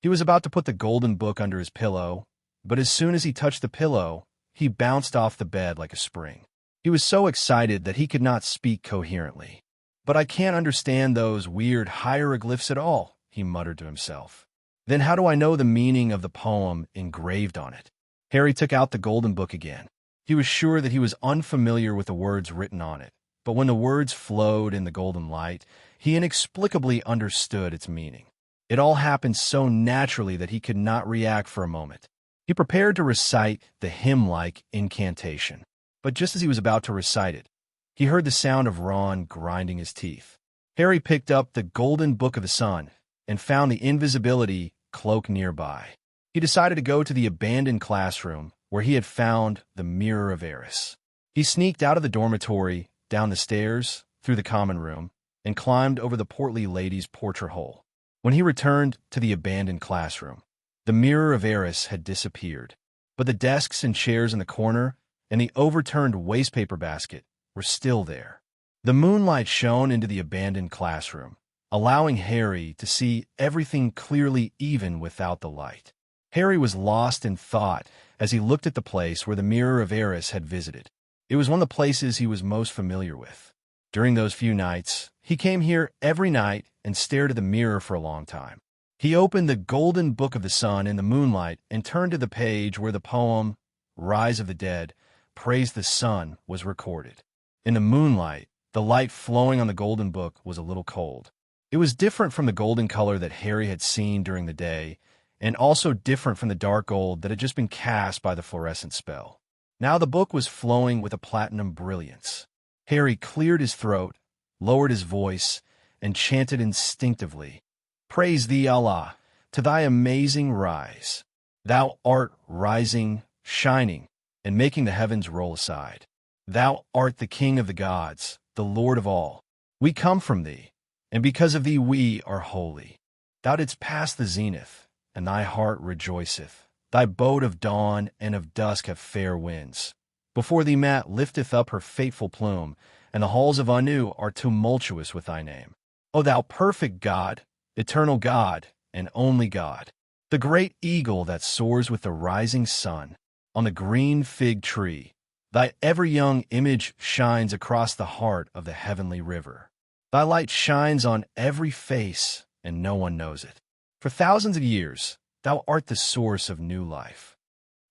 He was about to put the golden book under his pillow, but as soon as he touched the pillow, he bounced off the bed like a spring. He was so excited that he could not speak coherently. "But I can't understand those weird hieroglyphs at all," he muttered to himself. "Then how do I know the meaning of the poem engraved on it?" Harry took out the golden book again. He was sure that he was unfamiliar with the words written on it, but when the words flowed in the golden light, he inexplicably understood its meaning. It all happened so naturally that he could not react for a moment. He prepared to recite the hymn-like incantation, but just as he was about to recite it, he heard the sound of Ron grinding his teeth. Harry picked up the golden Book of the Sun and found the invisibility cloak nearby. He decided to go to the abandoned classroom where he had found the Mirror of Eris. He sneaked out of the dormitory, down the stairs, through the common room, and climbed over the portly lady's portrait hole. When he returned to the abandoned classroom, the Mirror of Eris had disappeared, but the desks and chairs in the corner and the overturned wastepaper basket were still there. The moonlight shone into the abandoned classroom, allowing Harry to see everything clearly even without the light. Harry was lost in thought as he looked at the place where the Mirror of Eris had visited. It was one of the places he was most familiar with. During those few nights, he came here every night and stared at the mirror for a long time. He opened the golden book of the sun in the moonlight and turned to the page where the poem, Rise of the Dead, Praise the Sun, was recorded. In the moonlight, the light flowing on the golden book was a little cold. It was different from the golden color that Harry had seen during the day, and also different from the dark gold that had just been cast by the fluorescent spell. Now the book was flowing with a platinum brilliance. Harry cleared his throat, lowered his voice, and chanted instinctively, Praise thee, Allah, to thy amazing rise. Thou art rising, shining, and making the heavens roll aside. Thou art the King of the gods, the Lord of all. We come from thee, and because of thee we are holy. Thou didst pass the zenith, and thy heart rejoiceth. Thy boat of dawn and of dusk have fair winds. Before thee Mat lifteth up her fateful plume, and the halls of Anu are tumultuous with thy name. O thou perfect God, eternal God, and only God, the great eagle that soars with the rising sun, on the green fig tree, thy ever-young image shines across the heart of the heavenly river. Thy light shines on every face, and no one knows it. For thousands of years, thou art the source of new life.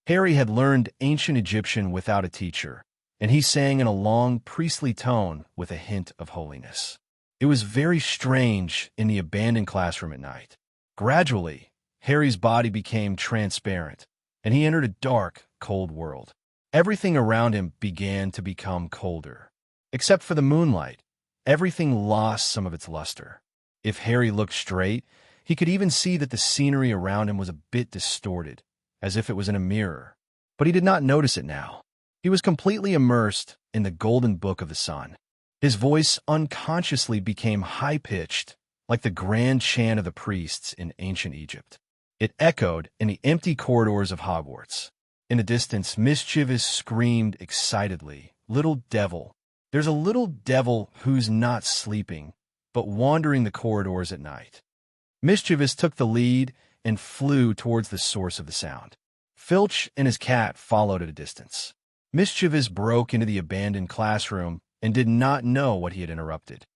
Harry had learned ancient Egyptian without a teacher, and he sang in a long, priestly tone with a hint of holiness. It was very strange in the abandoned classroom at night. Gradually, Harry's body became transparent, and he entered a dark, cold world. Everything around him began to become colder. Except for the moonlight, everything lost some of its luster. If Harry looked straight, he could even see that the scenery around him was a bit distorted, as if it was in a mirror. But he did not notice it now. He was completely immersed in the golden book of the sun. His voice unconsciously became high-pitched, like the grand chant of the priests in ancient Egypt. It echoed in the empty corridors of Hogwarts. In the distance, Mischievous screamed excitedly, Little devil! There's a little devil who's not sleeping, but wandering the corridors at night. Mischievous took the lead and flew towards the source of the sound. Filch and his cat followed at a distance. Mischievous broke into the abandoned classroom and did not know what he had interrupted.